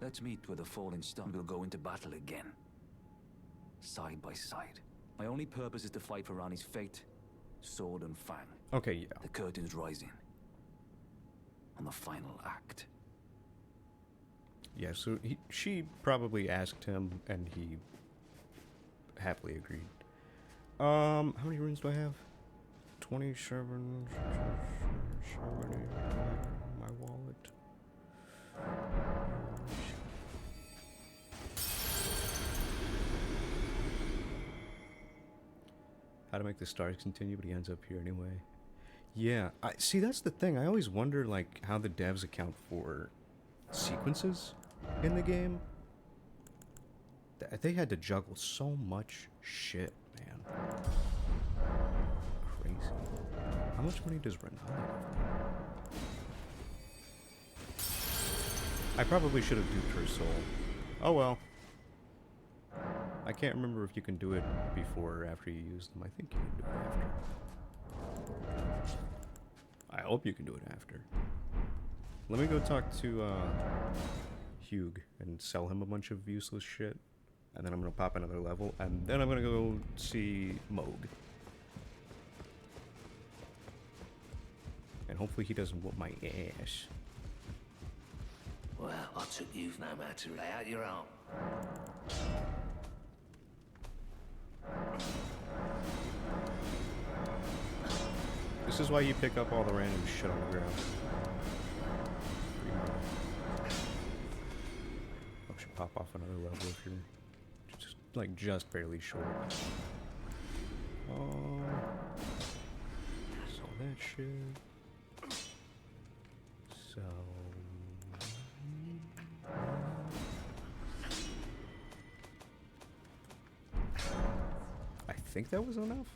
D: Let's meet where the falling star will go into battle again. Side by side. My only purpose is to fight for Ranni's fate. Sword and fang.
A: Okay, yeah.
D: The curtain's rising. On the final act.
A: Yeah, so she probably asked him, and he happily agreed. How many runes do I have? 27. 70. My wallet. How to make the stars continue, but he ends up here anyway. Yeah, see, that's the thing. I always wonder, like, how the devs account for sequences in the game. They had to juggle so much shit, man. Crazy. How much money does Renata have? I probably should have duped her soul. Oh well. I can't remember if you can do it before or after you use them. I think you can do it after. I hope you can do it after. Let me go talk to Hugh and sell him a bunch of useless shit. and then I'm gonna pop another level, and then I'm gonna go see Moog. And hopefully he doesn't whoop my ass.
H: Well, I took you've no matter to lay out your arm.
A: This is why you pick up all the random shit on the ground. I should pop off another level if you're just, like, just barely short. So that shit. So... I think that was enough.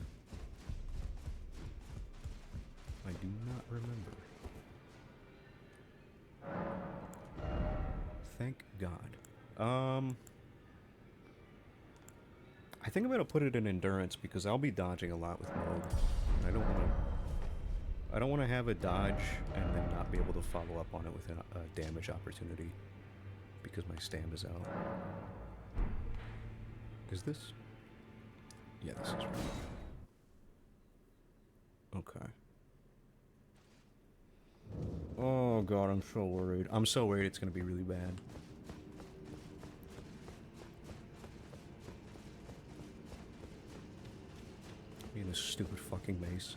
A: I do not remember. Thank God. I think I'm gonna put it in endurance because I'll be dodging a lot with Moog. I don't want to have a dodge and then not be able to follow up on it with a damage opportunity because my stam is out. Is this? Yeah, this is right. Okay. Oh god, I'm so worried. I'm so worried it's gonna be really bad. Me and this stupid fucking mace.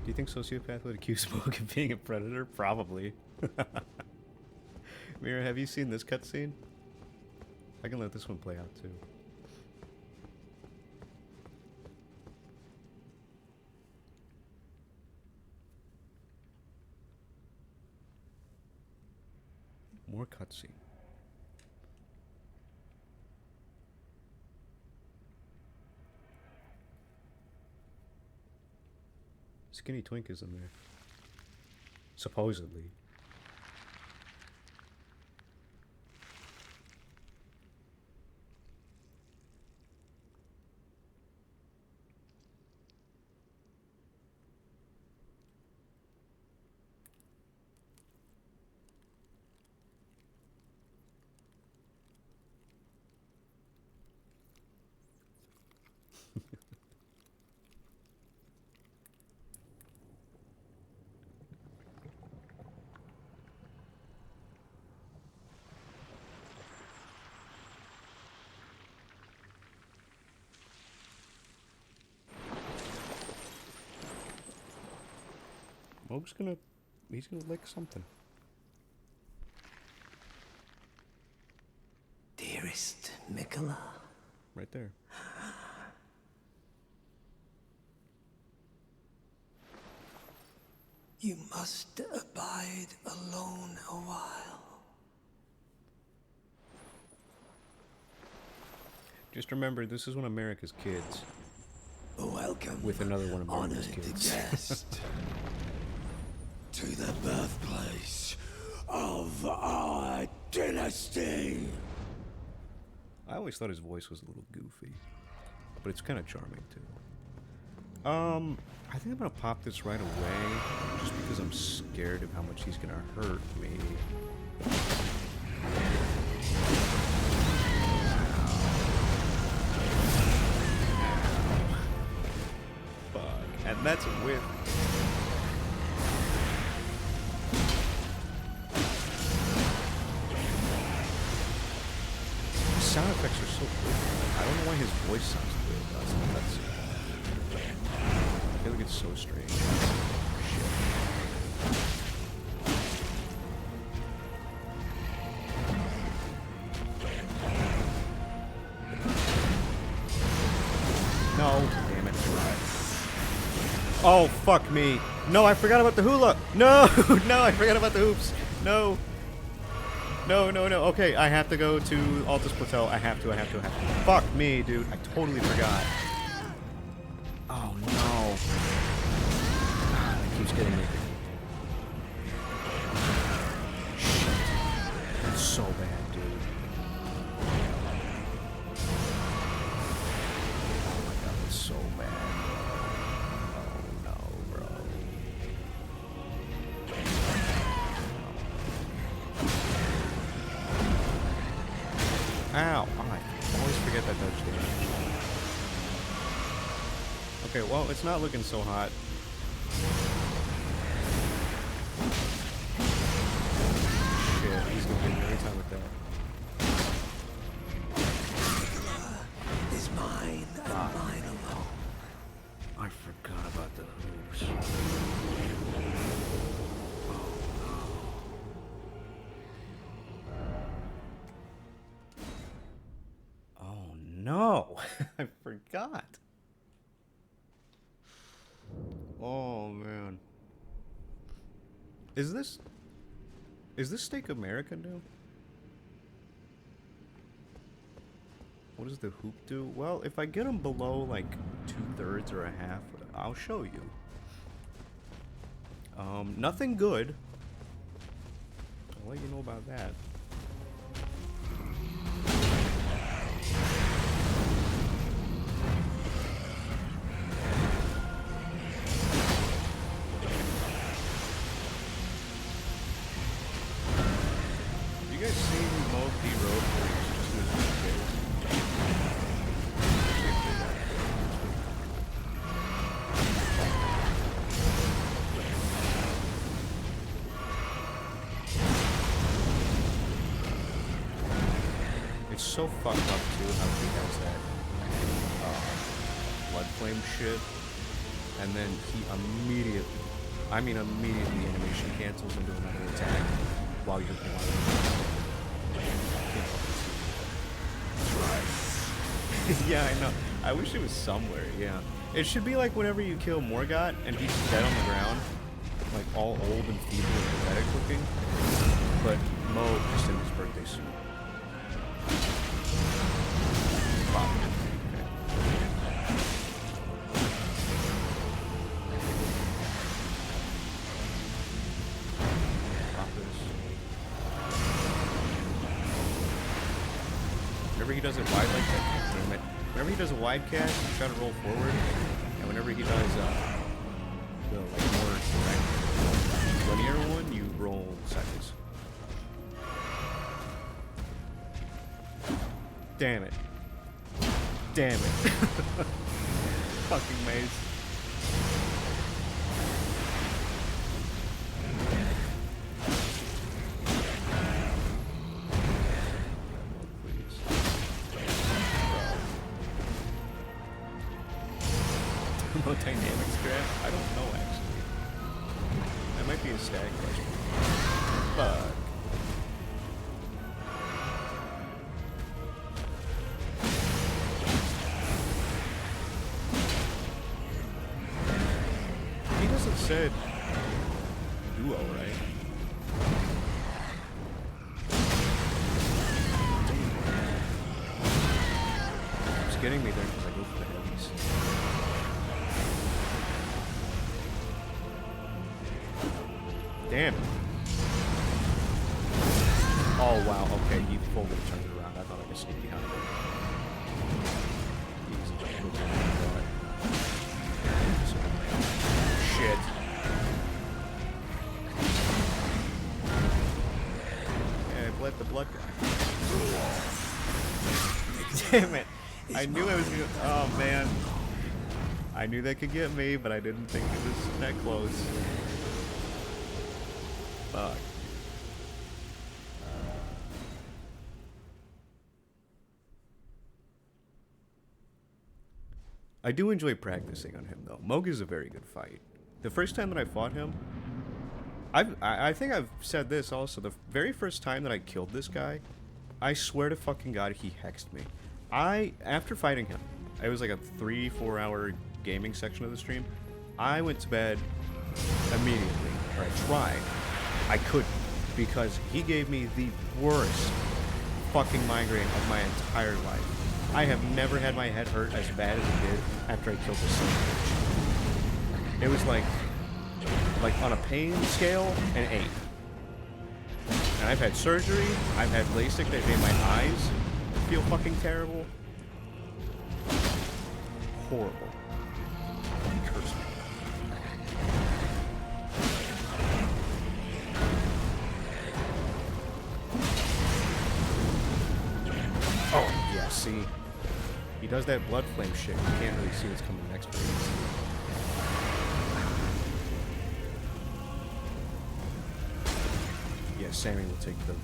A: Do you think Sociopath would accuse Moog of being a predator? Probably. Mira, have you seen this cutscene? I can let this one play out too. More cutscene. Skinny Twink is in there. Supposedly. Moog's gonna... he's gonna lick something.
H: Dearest Mikola.
A: Right there.
H: You must abide alone a while.
A: Just remember, this is one of America's kids.
H: Welcome,
A: With another one of America's
H: honored
A: kids.
H: guest, to the birthplace of our dynasty.
A: I always thought his voice was a little goofy. But it's kind of charming, too. I think I'm gonna pop this right away, just because I'm scared of how much he's gonna hurt me. Fuck. And that's a whip. The sound effects are so good. I don't know why his voice sounds good. That's I feel like it's so strange. Shit. No, damn it. Oh, fuck me. No, I forgot about the hula. No, no, I forgot about the hoops. No. No, no, no. Okay, I have to go to Altus Plateau. I have to. Fuck me, dude. I totally forgot. Oh, no. Ah, it keeps getting me. Shit. That's so bad, dude. so bad. Oh no, bro. Ow! I always forget that dodge damage. Okay, well, it's not looking so hot. Shit, he's gonna give me every time with that.
H: Is mine and mine alone.
A: I forgot about the hoops. Oh no! I forgot. Oh man. Is this steak American do? What does the hoop do? Well, if I get them below like 2/3 or a half, I'll show you. Nothing good. I'll let you know about that. You guys seen Mo P Road where he's just losing his face? It's so fucked up too how he has that blood flame shit, and then he immediately, animation cancels into another attack while you're Yeah, I know. I wish it was somewhere, yeah. It should be like whenever you kill Morgott and he's dead on the ground, like all old and feeble and pathetic looking, but Mo just in his birthday suit. Fuck. Whenever he does it wide like that, damn it. Whenever he does a wide cast, you try to roll forward, and whenever he does the like more direct linear one, you roll sideways. Damn it. Damn it. Fucking maze. Dynamics draft? I don't know actually. That might be a stag question. Fuck. He doesn't said duo, right? It's getting me there because I go for the heavies. Damn. Oh wow, okay, he fully turned it around. I thought I could sneak behind him. Shit. Yeah, I bled the blood guy. Damn it. I knew I was gonna. Oh man. I knew that could get me, but I didn't think it was that close. Fuck. I do enjoy practicing on him though. Mohg is a very good fight. The first time that I fought him, I think I've said this also. The very first time that I killed this guy, I swear to fucking God, he hexed me. After fighting him, it was like a 3-4 hour gaming section of the stream. I went to bed immediately, or I tried. I couldn't, because he gave me the worst fucking migraine of my entire life. I have never had my head hurt as bad as it did after I killed this son of a bitch. It was like on a pain scale, an 8. And I've had surgery, I've had LASIK that made my eyes feel fucking terrible. Horrible. see. He does that blood flame shit. You can't really see what's coming next. Very easily. Yeah, Sammy will take the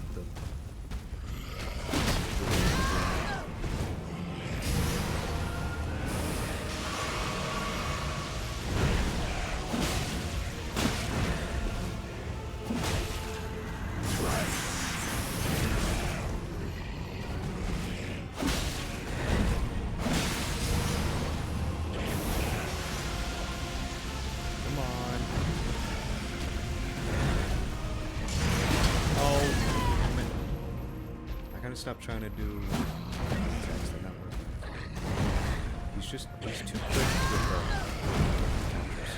A: stop trying to do attacks. They're not working. He's too quick with the counters.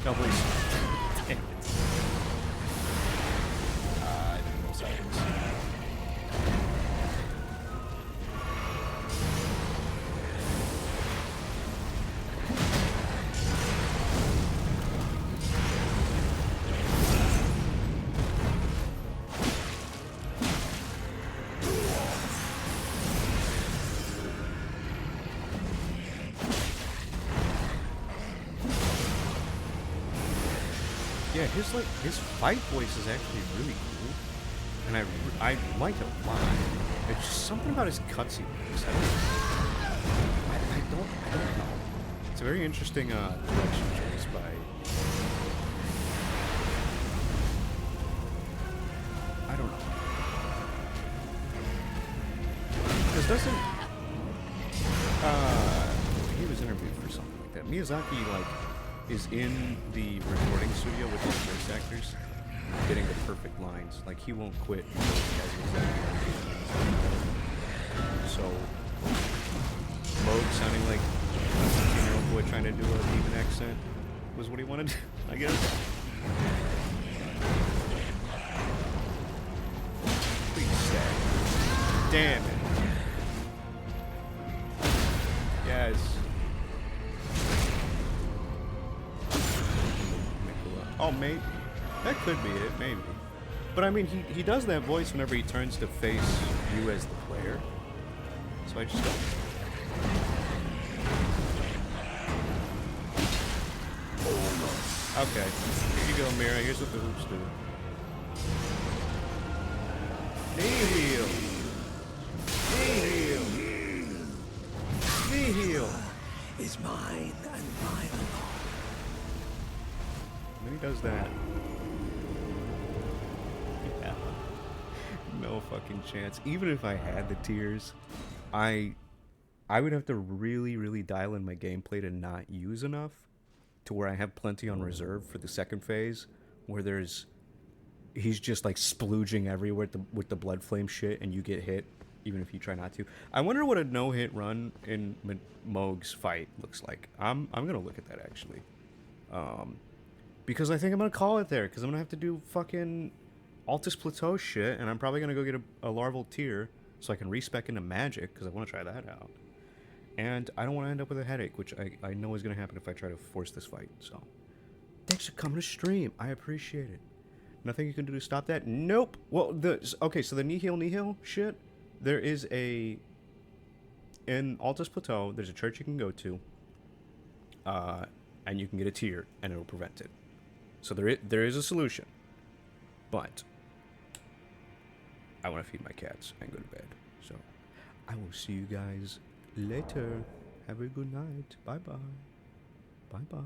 A: No, please. Damn it. I didn't know silence. Yeah, his fight voice is actually really cool, and I like it a lot. It's just something about his cutscene voice. I don't know. It's a very interesting direction choice by. I don't know. Because doesn't he was interviewed for something like that. Miyazaki is in the recording studio with his voice actors, getting the perfect lines. Like, he won't quit until he has exactly so, Moog sounding like a 16-year-old boy trying to do a demon accent was what he wanted, I guess. Please stay. Damn it. Yes. Oh, maybe. That could be it, maybe. But I mean, he does that voice whenever he turns to face you as the player. So I just don't. Okay. Here you go, Mira. Here's what the hoops do. Knee heel. Knee heel. Knee heel.
H: Is mine and mine alone.
A: When he does that. Yeah. No fucking chance. Even if I had the tears, I would have to really, really dial in my gameplay to not use enough to where I have plenty on reserve for the second phase, where he's just like splooging everywhere with the blood flame shit, and you get hit even if you try not to. I wonder what a no-hit run in Moog's fight looks like. I'm gonna look at that actually. Because I think I'm going to call it there, because I'm going to have to do fucking Altus Plateau shit, and I'm probably going to go get a larval tier so I can respec into magic, because I want to try that out. And I don't want to end up with a headache, which I know is going to happen if I try to force this fight. So, thanks for coming to stream. I appreciate it. Nothing you can do to stop that? Nope. Well, okay, so the Nihil shit, there is in Altus Plateau, there's a church you can go to, and you can get a tier, and it'll prevent it. So there is a solution, but I want to feed my cats and go to bed. So I will see you guys later. Have a good night. Bye-bye. Bye-bye.